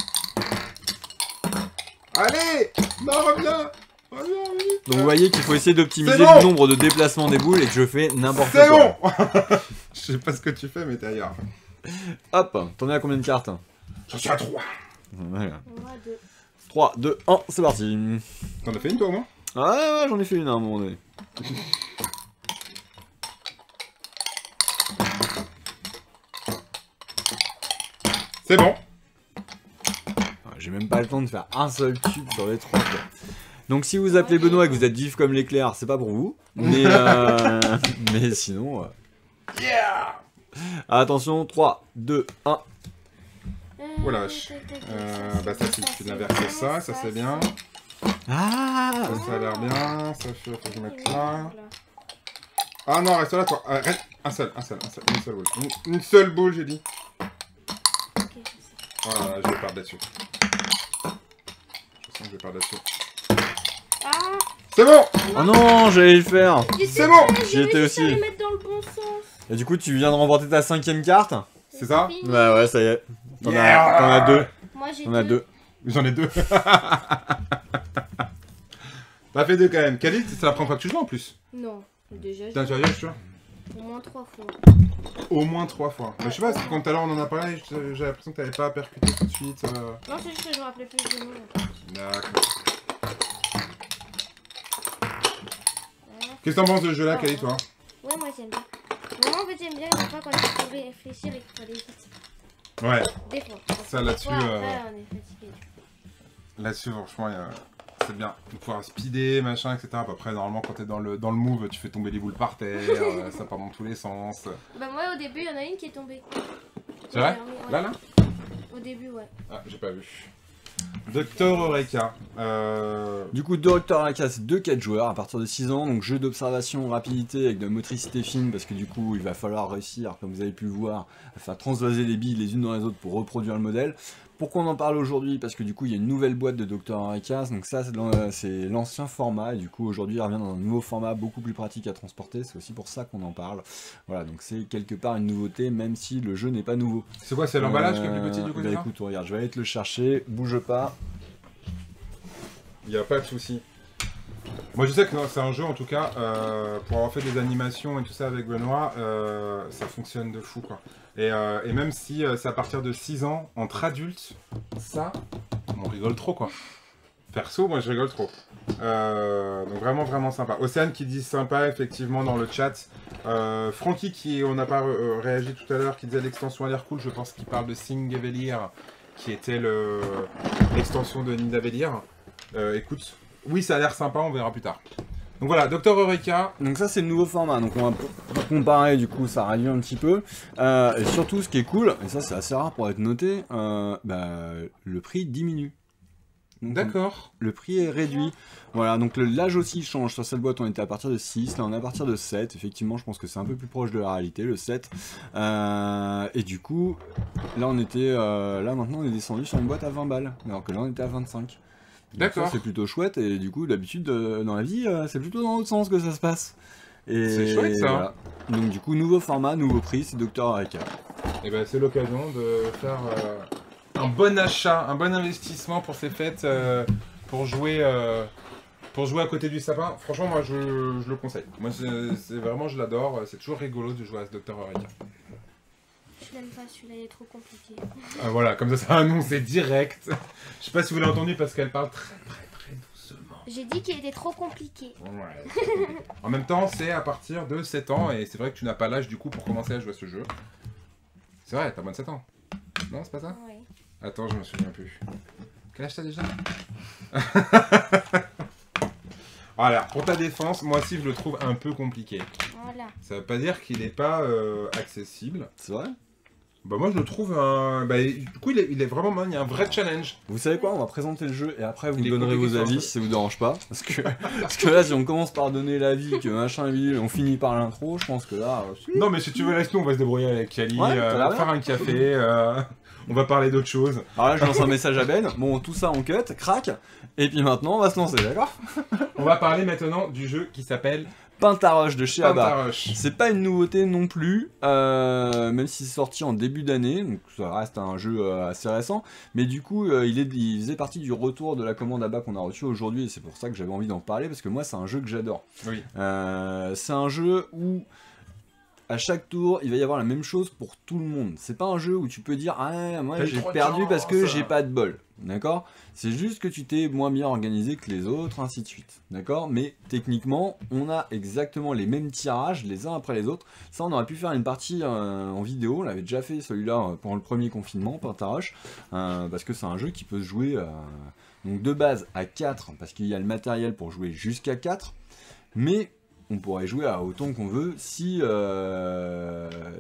Allez! Non, reviens! Reviens, oui! Donc vous voyez qu'il faut essayer d'optimiser C'est bon. le nombre de déplacements des boules et que je fais n'importe quoi. C'est bon! Je sais pas ce que tu fais, mais t'es ailleurs. Hop, t'en es à combien de cartes? J'en suis à 3. Voilà. Moi, deux. 3, 2, 1, c'est parti. T'en as fait une, toi, au moins? Ah ouais, j'en ai fait une à un moment donné. C'est bon. J'ai même pas le temps de faire un seul tube sur les 3. Quoi. Donc si vous appelez Benoît et que vous êtes vif comme l'éclair, c'est pas pour vous. Mais, mais sinon... Yeah! Attention, 3, 2, 1. Oh la vache. Bah ça, c'est tu l'inverses ça, ça c'est bien. Ah, Ça a l'air bien, ça fait, faut que je mette là. Voilà. Ah non, reste là toi. Reste. Une seule boule. Une seule boule, j'ai dit. Ok, je sais. Voilà, je vais perdre là-dessus. Je sens que je vais perdre là-dessus. Ah, C'est bon. Oh non, j'allais le faire. C'est bon. J'y étais aussi. Je vais mettre dans le bon sens. Et du coup, tu viens de remporter ta 5e carte. C'est ça? fini. Ouais, ça y est. T'en Yeah. as 2. Moi j'ai T'en as 2. J'en ai 2. T'as fait 2 quand même. Khalid, c'est la première fois que tu joues en plus. Non, déjà T'es sérieux, tu vois? au moins 3 fois. Au moins 3 fois. Mais je sais pas, parce que quand tout à l'heure on en a parlé, j'ai l'impression que t'avais pas percuté tout de suite. Non, c'est juste que je me rappelais plus du nom. D'accord. Qu'est-ce que t'en penses de ce jeu-là, Khalid, toi? Ouais, moi j'aime bien. Vraiment, en fait, j'aime bien des fois quand il faut réfléchir et qu'il faut aller vite. Ouais, Des fois. ça là-dessus, Après, on est fatigué. là-dessus, franchement, c'est bien. De pouvoir speeder, machin, etc. Après, normalement, quand t'es dans le move, tu fais tomber les boules par terre, ça part dans tous les sens. Bah, moi au début, il y en a une qui est tombée. C'est vrai? Ouais. Là Au début, ouais. Ah, j'ai pas vu. Docteur Eureka. Du coup, Dr. Aka, c'est 2-4 joueurs à partir de 6 ans. Donc, jeu d'observation, rapidité avec de la motricité fine. Parce que du coup, il va falloir réussir, comme vous avez pu le voir, à faire transvaser les billes les unes dans les autres pour reproduire le modèle. Pourquoi on en parle aujourd'hui? Parce que du coup, il y a une nouvelle boîte de Dr. Eureka. Donc, ça, c'est l'ancien format. Et du coup, aujourd'hui, il revient dans un nouveau format beaucoup plus pratique à transporter. C'est aussi pour ça qu'on en parle. Voilà, donc c'est quelque part une nouveauté, même si le jeu n'est pas nouveau. C'est quoi, c'est l'emballage qui est plus petit du coup? Bah, écoute, regarde, je vais aller te le chercher. Bouge pas. Il n'y a pas de souci. Moi je sais que c'est un jeu en tout cas, pour avoir fait des animations et tout ça avec Benoît, ça fonctionne de fou quoi. Et même si c'est à partir de 6 ans, entre adultes, ça, on rigole trop quoi. Perso, moi je rigole trop. Donc vraiment vraiment sympa. Océane qui dit sympa effectivement dans le chat. Francky qui, on n'a pas réagi tout à l'heure, qui disait l'extension a l'air cool, je pense qu'il parle de Singevelier, qui était l'extension de Nidavellir. Écoute, oui ça a l'air sympa, on verra plus tard. Donc voilà, Dr. Eureka. Donc ça c'est le nouveau format, donc on va comparer, du coup ça réduit un petit peu. Et surtout ce qui est cool, et ça c'est assez rare pour être noté, le prix diminue. Donc, D'accord. le prix est réduit. Voilà, donc l'âge aussi change. Sur cette boîte on était à partir de 6, là on est à partir de 7. Effectivement je pense que c'est un peu plus proche de la réalité, le 7. Et du coup, là on était, là maintenant on est descendu sur une boîte à 20 balles, alors que là on était à 25. D'accord. C'est plutôt chouette et du coup d'habitude dans la vie c'est plutôt dans l'autre sens que ça se passe. C'est chouette ça. Voilà. Donc du coup nouveau format, nouveau prix, c'est Dr. Eureka. Et ben c'est l'occasion de faire un bon achat, un bon investissement pour ces fêtes, pour jouer à côté du sapin. Franchement moi je le conseille. Moi c'est vraiment je l'adore, c'est toujours rigolo de jouer à ce Dr. Eureka. Je l'aime pas, celui-là il est trop compliqué. Voilà, comme ça c'est annoncé direct. Je sais pas si vous l'avez entendu parce qu'elle parle très doucement. J'ai dit qu'il était trop compliqué. Ouais. En même temps, c'est à partir de 7 ans, et c'est vrai que tu n'as pas l'âge du coup pour commencer à jouer à ce jeu. C'est vrai, t'as moins de 7 ans. Non, c'est pas ça? Ouais. Attends, je me souviens plus. Quel âge t'as déjà? Voilà, pour ta défense, moi aussi je le trouve un peu compliqué. Voilà. Ça veut pas dire qu'il n'est pas accessible. C'est vrai? Bah moi je le trouve un... Bah, du coup il est vraiment bon, il y a un vrai challenge. Vous savez quoi? On va présenter le jeu et après vous Il est donnerez compliqué vos sur un avis jeu. si ça vous dérange pas. Parce que là si on commence par donner l'avis que machin et bidule, on finit par l'intro, je pense que là... Non mais si tu veux laisse-nous, on va se débrouiller avec Kali, Ouais, on t'as va l'air faire un café, on va parler d'autre chose. Alors là je lance un message à Ben, bon tout ça on cut, crac, et puis maintenant on va se lancer, d'accord? On va parler maintenant du jeu qui s'appelle Pintaroche de chez Abba. Pintaroche. C'est pas une nouveauté non plus, même si c'est sorti en début d'année, donc ça reste un jeu assez récent, mais du coup il faisait partie du retour de la commande Abba qu'on a reçu aujourd'hui, et c'est pour ça que j'avais envie d'en parler, parce que moi c'est un jeu que j'adore. Oui. C'est un jeu où à chaque tour il va y avoir la même chose pour tout le monde. C'est pas un jeu où tu peux dire ah moi T'as eu j'ai trop de perdu parce que chance. j'ai pas de bol. D'accord? C'est juste que tu t'es moins bien organisé que les autres, ainsi de suite. D'accord? Mais techniquement, on a exactement les mêmes tirages, les uns après les autres. Ça, on aurait pu faire une partie en vidéo. On l'avait déjà fait celui-là pendant le premier confinement, Pintaroche. Parce que c'est un jeu qui peut se jouer donc de base à 4, parce qu'il y a le matériel pour jouer jusqu'à 4. Mais on pourrait jouer à autant qu'on veut si...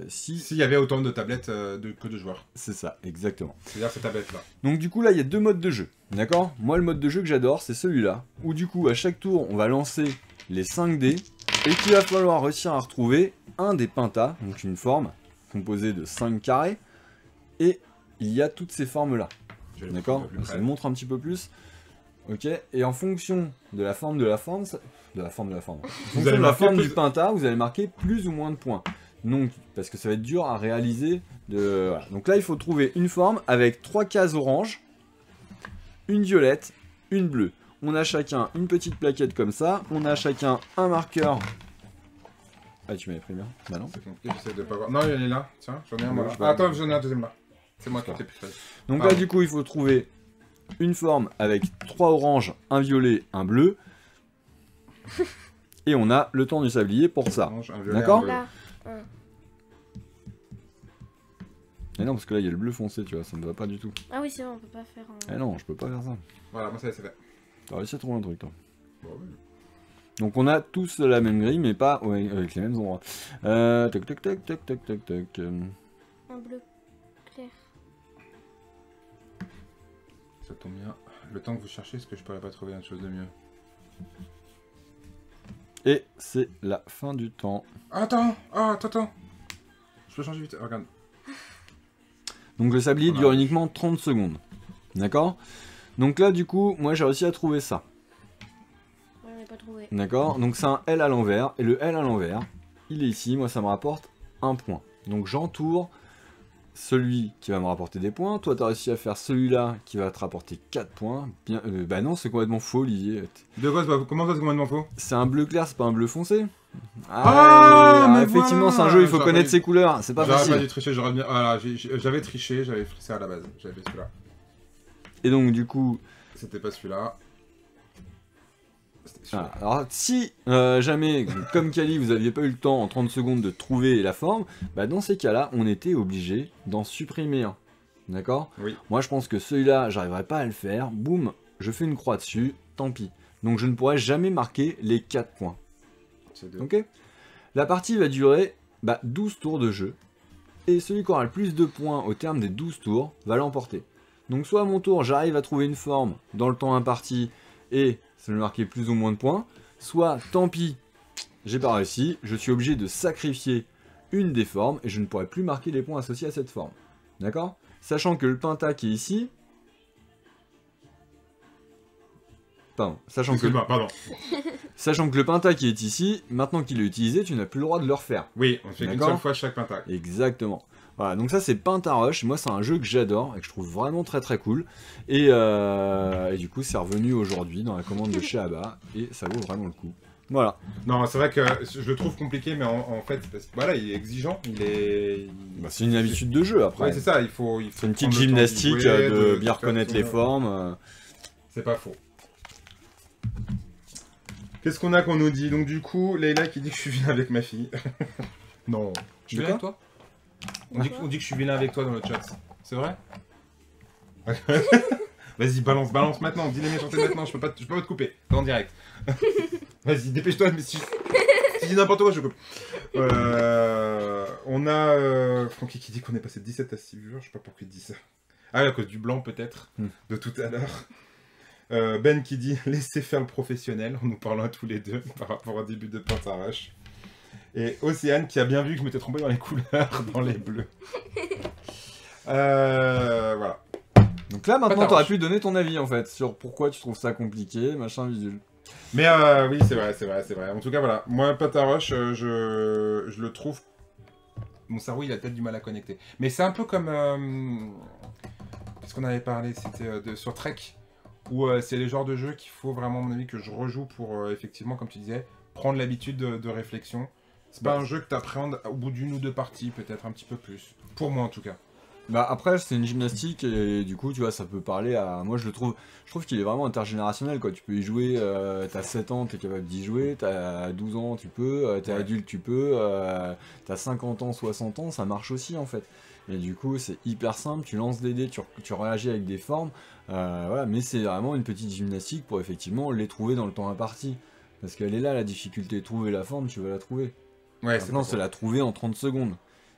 S'il y avait autant de tablettes que de joueurs. C'est ça, exactement. C'est-à-dire ces tablettes-là. Donc du coup là il y a 2 modes de jeu, d'accord? Moi le mode de jeu que j'adore c'est celui-là, où du coup à chaque tour on va lancer les 5 dés, et qu'il va falloir réussir à retrouver un des pentas, donc une forme composée de 5 carrés, et il y a toutes ces formes là, d'accord? Ça le montre un petit peu plus. Ok, et en fonction de la forme en fonction de la forme du penta, vous allez marquer plus ou moins de points. Donc, parce que ça va être dur à réaliser. Voilà. Donc là, il faut trouver une forme avec 3 cases orange, une violette, une bleue. On a chacun une petite plaquette comme ça, on a chacun un marqueur. Ah, tu m'avais pris bien? Bah non. C'est compliqué, j'essaie de pas voir. Non, il est là, tiens, j'en ai un moi. Ouais, Ah, attends, j'en ai un deuxième là. C'est moi qui t'ai plus fait. Donc là, du coup, il faut trouver une forme avec 3 oranges, un violet, un bleu. Et on a le temps du sablier pour ça. D'accord? Là. Mais non, parce que là, il y a le bleu foncé, tu vois, ça ne va pas du tout. Ah oui, c'est vrai, on peut pas faire un... Eh non, je peux pas faire ça. Voilà, moi ça y est, c'est fait. T'as réussi à trouver un truc, toi. Bon, oui. Donc on a tous la même grille, mais pas avec les mêmes endroits. Tac, tac, tac, tac, tac, tac, tac. Un bleu clair. Ça tombe bien. Le temps que vous cherchez, est-ce que je pourrais pas trouver une chose de mieux? Et c'est la fin du temps. Attends, attends. Je peux changer vite, regarde. Donc le sablier dure uniquement 30 secondes. D'accord? Donc là, du coup, moi j'ai réussi à trouver ça. Ouais, on n'a pas trouvé. D'accord? Donc c'est un L à l'envers. Et le L à l'envers, il est ici. Moi, ça me rapporte 1 point. Donc j'entoure celui qui va me rapporter des points. Toi, tu as réussi à faire celui-là qui va te rapporter 4 points. Bien, bah non, c'est complètement faux, Olivier. De quoi, comment ça, c'est complètement faux? C'est un bleu clair, c'est pas un bleu foncé. Mais effectivement, voilà. c'est un jeu, il faut connaître ses couleurs. C'est pas J'aurais facile. pas dû tricher, j'aurais bien... Voilà, j'avais triché, j'avais fait ça à la base. J'avais fait celui-là. Et donc, du coup... C'était pas celui-là. C'était celui-là. Alors, si jamais, comme Kali, vous aviez pas eu le temps en 30 secondes de trouver la forme, bah dans ces cas-là, on était obligé d'en supprimer un. D'accord? Oui. Moi, je pense que celui-là, j'arriverai pas à le faire. Boum, je fais une croix dessus, tant pis. Donc, je ne pourrai jamais marquer les 4 points. C'est deux. Ok? La partie va durer 12 tours de jeu. Et celui qui aura le plus de points au terme des 12 tours va l'emporter. Donc, soit à mon tour, j'arrive à trouver une forme dans le temps imparti et ça me marquer plus ou moins de points. Soit, tant pis, j'ai pas réussi, je suis obligé de sacrifier une des formes et je ne pourrai plus marquer les points associés à cette forme. D'accord? Sachant que le penta qui est ici... Pardon. Sachant que le penta qui est ici, maintenant qu'il est utilisé, tu n'as plus le droit de le refaire. Oui, on fait qu'une D'accord. seule fois chaque penta. Exactement. Voilà, donc ça c'est Pentarush. Moi c'est un jeu que j'adore et que je trouve vraiment très très cool. Et du coup c'est revenu aujourd'hui dans la commande de chez Abba et ça vaut vraiment le coup. Voilà. Non, c'est vrai que je le trouve compliqué, mais en fait, parce que, voilà, il est exigeant, il est... C'est une habitude de jeu après. Ouais, c'est ça, il faut C'est une petite prendre le temps d'y gymnastique jouer, de bien faire reconnaître son- les formes. C'est pas faux. Qu'est-ce qu'on a qu'on nous dit? Donc du coup, Leïla qui dit que je suis vilain avec ma fille. Non. Je suis De vilain avec toi? On dit que je suis vilain avec toi dans le chat. C'est vrai? Vas-y, balance maintenant. Dis les méchancetés maintenant. Je peux pas te couper. T'es en direct. Vas-y, dépêche-toi. Mais si tu dis n'importe quoi, je coupe. On a Francky qui dit qu'on est passé de 17 à 6 viewers. Je sais pas pourquoi il dit ça. Ah, à cause du blanc peut-être. De tout à l'heure. Ben qui dit laissez faire le professionnel en nous parlant à tous les deux par rapport au début de Pentarush. Et Océane qui a bien vu que je m'étais trompé dans les couleurs, dans les bleus. Voilà. Donc là maintenant Pentarush. t'aurais pu donner ton avis en fait sur pourquoi tu trouves ça compliqué, machin visuel. Mais oui, c'est vrai. En tout cas, voilà. Moi, Pentarush, je le trouve... Mon cerveau, il a peut-être du mal à connecter. Mais c'est un peu comme... Qu'est-ce qu'on avait parlé? C'était sur Trek. Où c'est le genre de jeu qu'il faut vraiment, à mon avis, que je rejoue pour, effectivement, comme tu disais, prendre l'habitude de réflexion. C'est pas un jeu que tu appréhendes au bout d'une ou deux parties, peut-être un petit peu plus. Pour moi, en tout cas. Bah après c'est une gymnastique et du coup tu vois ça peut parler à... Moi je trouve qu'il est vraiment intergénérationnel quoi, tu peux y jouer, t'as 7 ans t'es capable d'y jouer, t'as 12 ans tu peux, t'es adulte tu peux, t'as 50 ans, 60 ans, ça marche aussi en fait. Et du coup c'est hyper simple, tu lances des dés, tu réagis avec des formes, voilà, mais c'est vraiment une petite gymnastique pour effectivement les trouver dans le temps imparti. Parce qu'elle est là, la difficulté. Trouver la forme, tu vas la trouver. Ouais, c'est Maintenant, pas c'est la trouver en 30 secondes.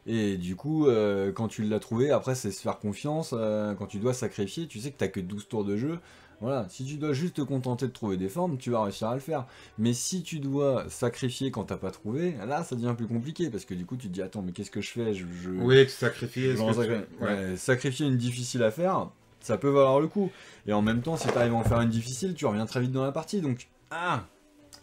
Et du coup, quand tu l'as trouvé, après, c'est se faire confiance. Quand tu dois sacrifier, tu sais que t'as que 12 tours de jeu. Voilà, si tu dois juste te contenter de trouver des formes, tu vas réussir à le faire. Mais si tu dois sacrifier quand t'as pas trouvé, là, ça devient plus compliqué. Parce que du coup, tu te dis, attends, mais qu'est-ce que je fais Oui, tu sacrifies. Ouais, sacrifier une difficile à faire, ça peut valoir le coup. Et en même temps, si t'arrives à en faire une difficile, tu reviens très vite dans la partie. Donc,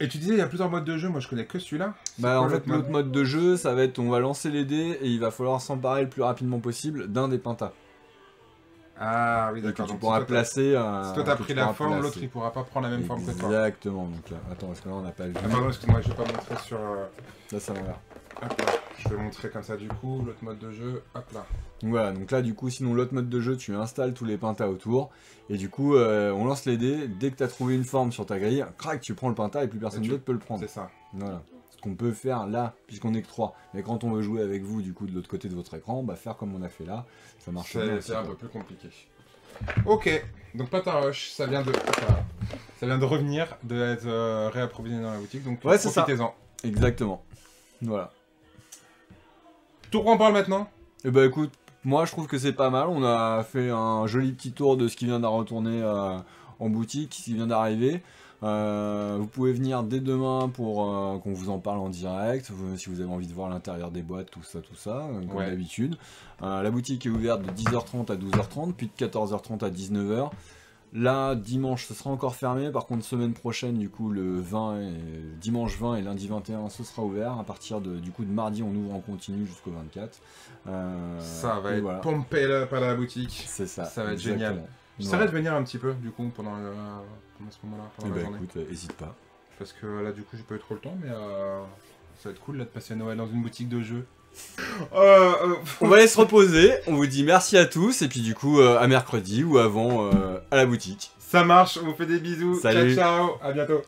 Et tu disais, il y a plusieurs modes de jeu, moi je connais que celui-là. Bah en fait l'autre mode de jeu ça va être on va lancer les dés et il va falloir s'emparer le plus rapidement possible d'un des pentas. Ah oui Donc d'accord. tu Donc, pourras placer si toi t'as pris la forme, l'autre il pourra pas prendre la même forme que toi. Exactement, donc attends parce que là on n'a pas vu. Ah pardon excuse-moi, je vais pas montrer sur... Là ça l'envers. Hop là, je vais montrer comme ça du coup, l'autre mode de jeu, hop là. Donc voilà, donc là du coup sinon l'autre mode de jeu tu installes tous les pentas autour et du coup on lance les dés, dès que tu as trouvé une forme sur ta grille, crac tu prends le penta et plus personne d'autre peut le prendre. C'est ça. Voilà. Ce qu'on peut faire là, puisqu'on est que 3. Mais quand on veut jouer avec vous du coup de l'autre côté de votre écran, bah faire comme on a fait là, ça marche bien. C'est un peu plus compliqué. Ok, donc Pata Rush, ça vient de revenir, d'être réapprovisionné dans la boutique, donc ouais, profitez-en. Exactement. Voilà. Tour en parle maintenant. Et bah écoute, moi je trouve que c'est pas mal. On a fait un joli petit tour de ce qui vient d'à retourner en boutique, ce qui vient d'arriver. Vous pouvez venir dès demain pour qu'on vous en parle en direct, si vous avez envie de voir l'intérieur des boîtes, tout ça, comme d'habitude. La boutique est ouverte de 10h30 à 12h30, puis de 14h30 à 19h. Là, dimanche, ce sera encore fermé. Par contre, semaine prochaine, du coup, le 20 et, dimanche 20 et lundi 21, ce sera ouvert. À partir de mardi, on ouvre en continu jusqu'au 24. Ça va être pompé là par la boutique. C'est ça. Ça va être génial. J'essaierai de venir un petit peu, du coup, pendant ce moment-là, pendant la journée. Écoute, hésite pas. Parce que là, du coup, j'ai pas eu trop le temps, mais ça va être cool là, de passer Noël dans une boutique de jeux. On va aller se reposer, on vous dit merci à tous, et puis du coup, à mercredi ou avant à la boutique. Ça marche, on vous fait des bisous. Salut. Ciao, ciao, à bientôt.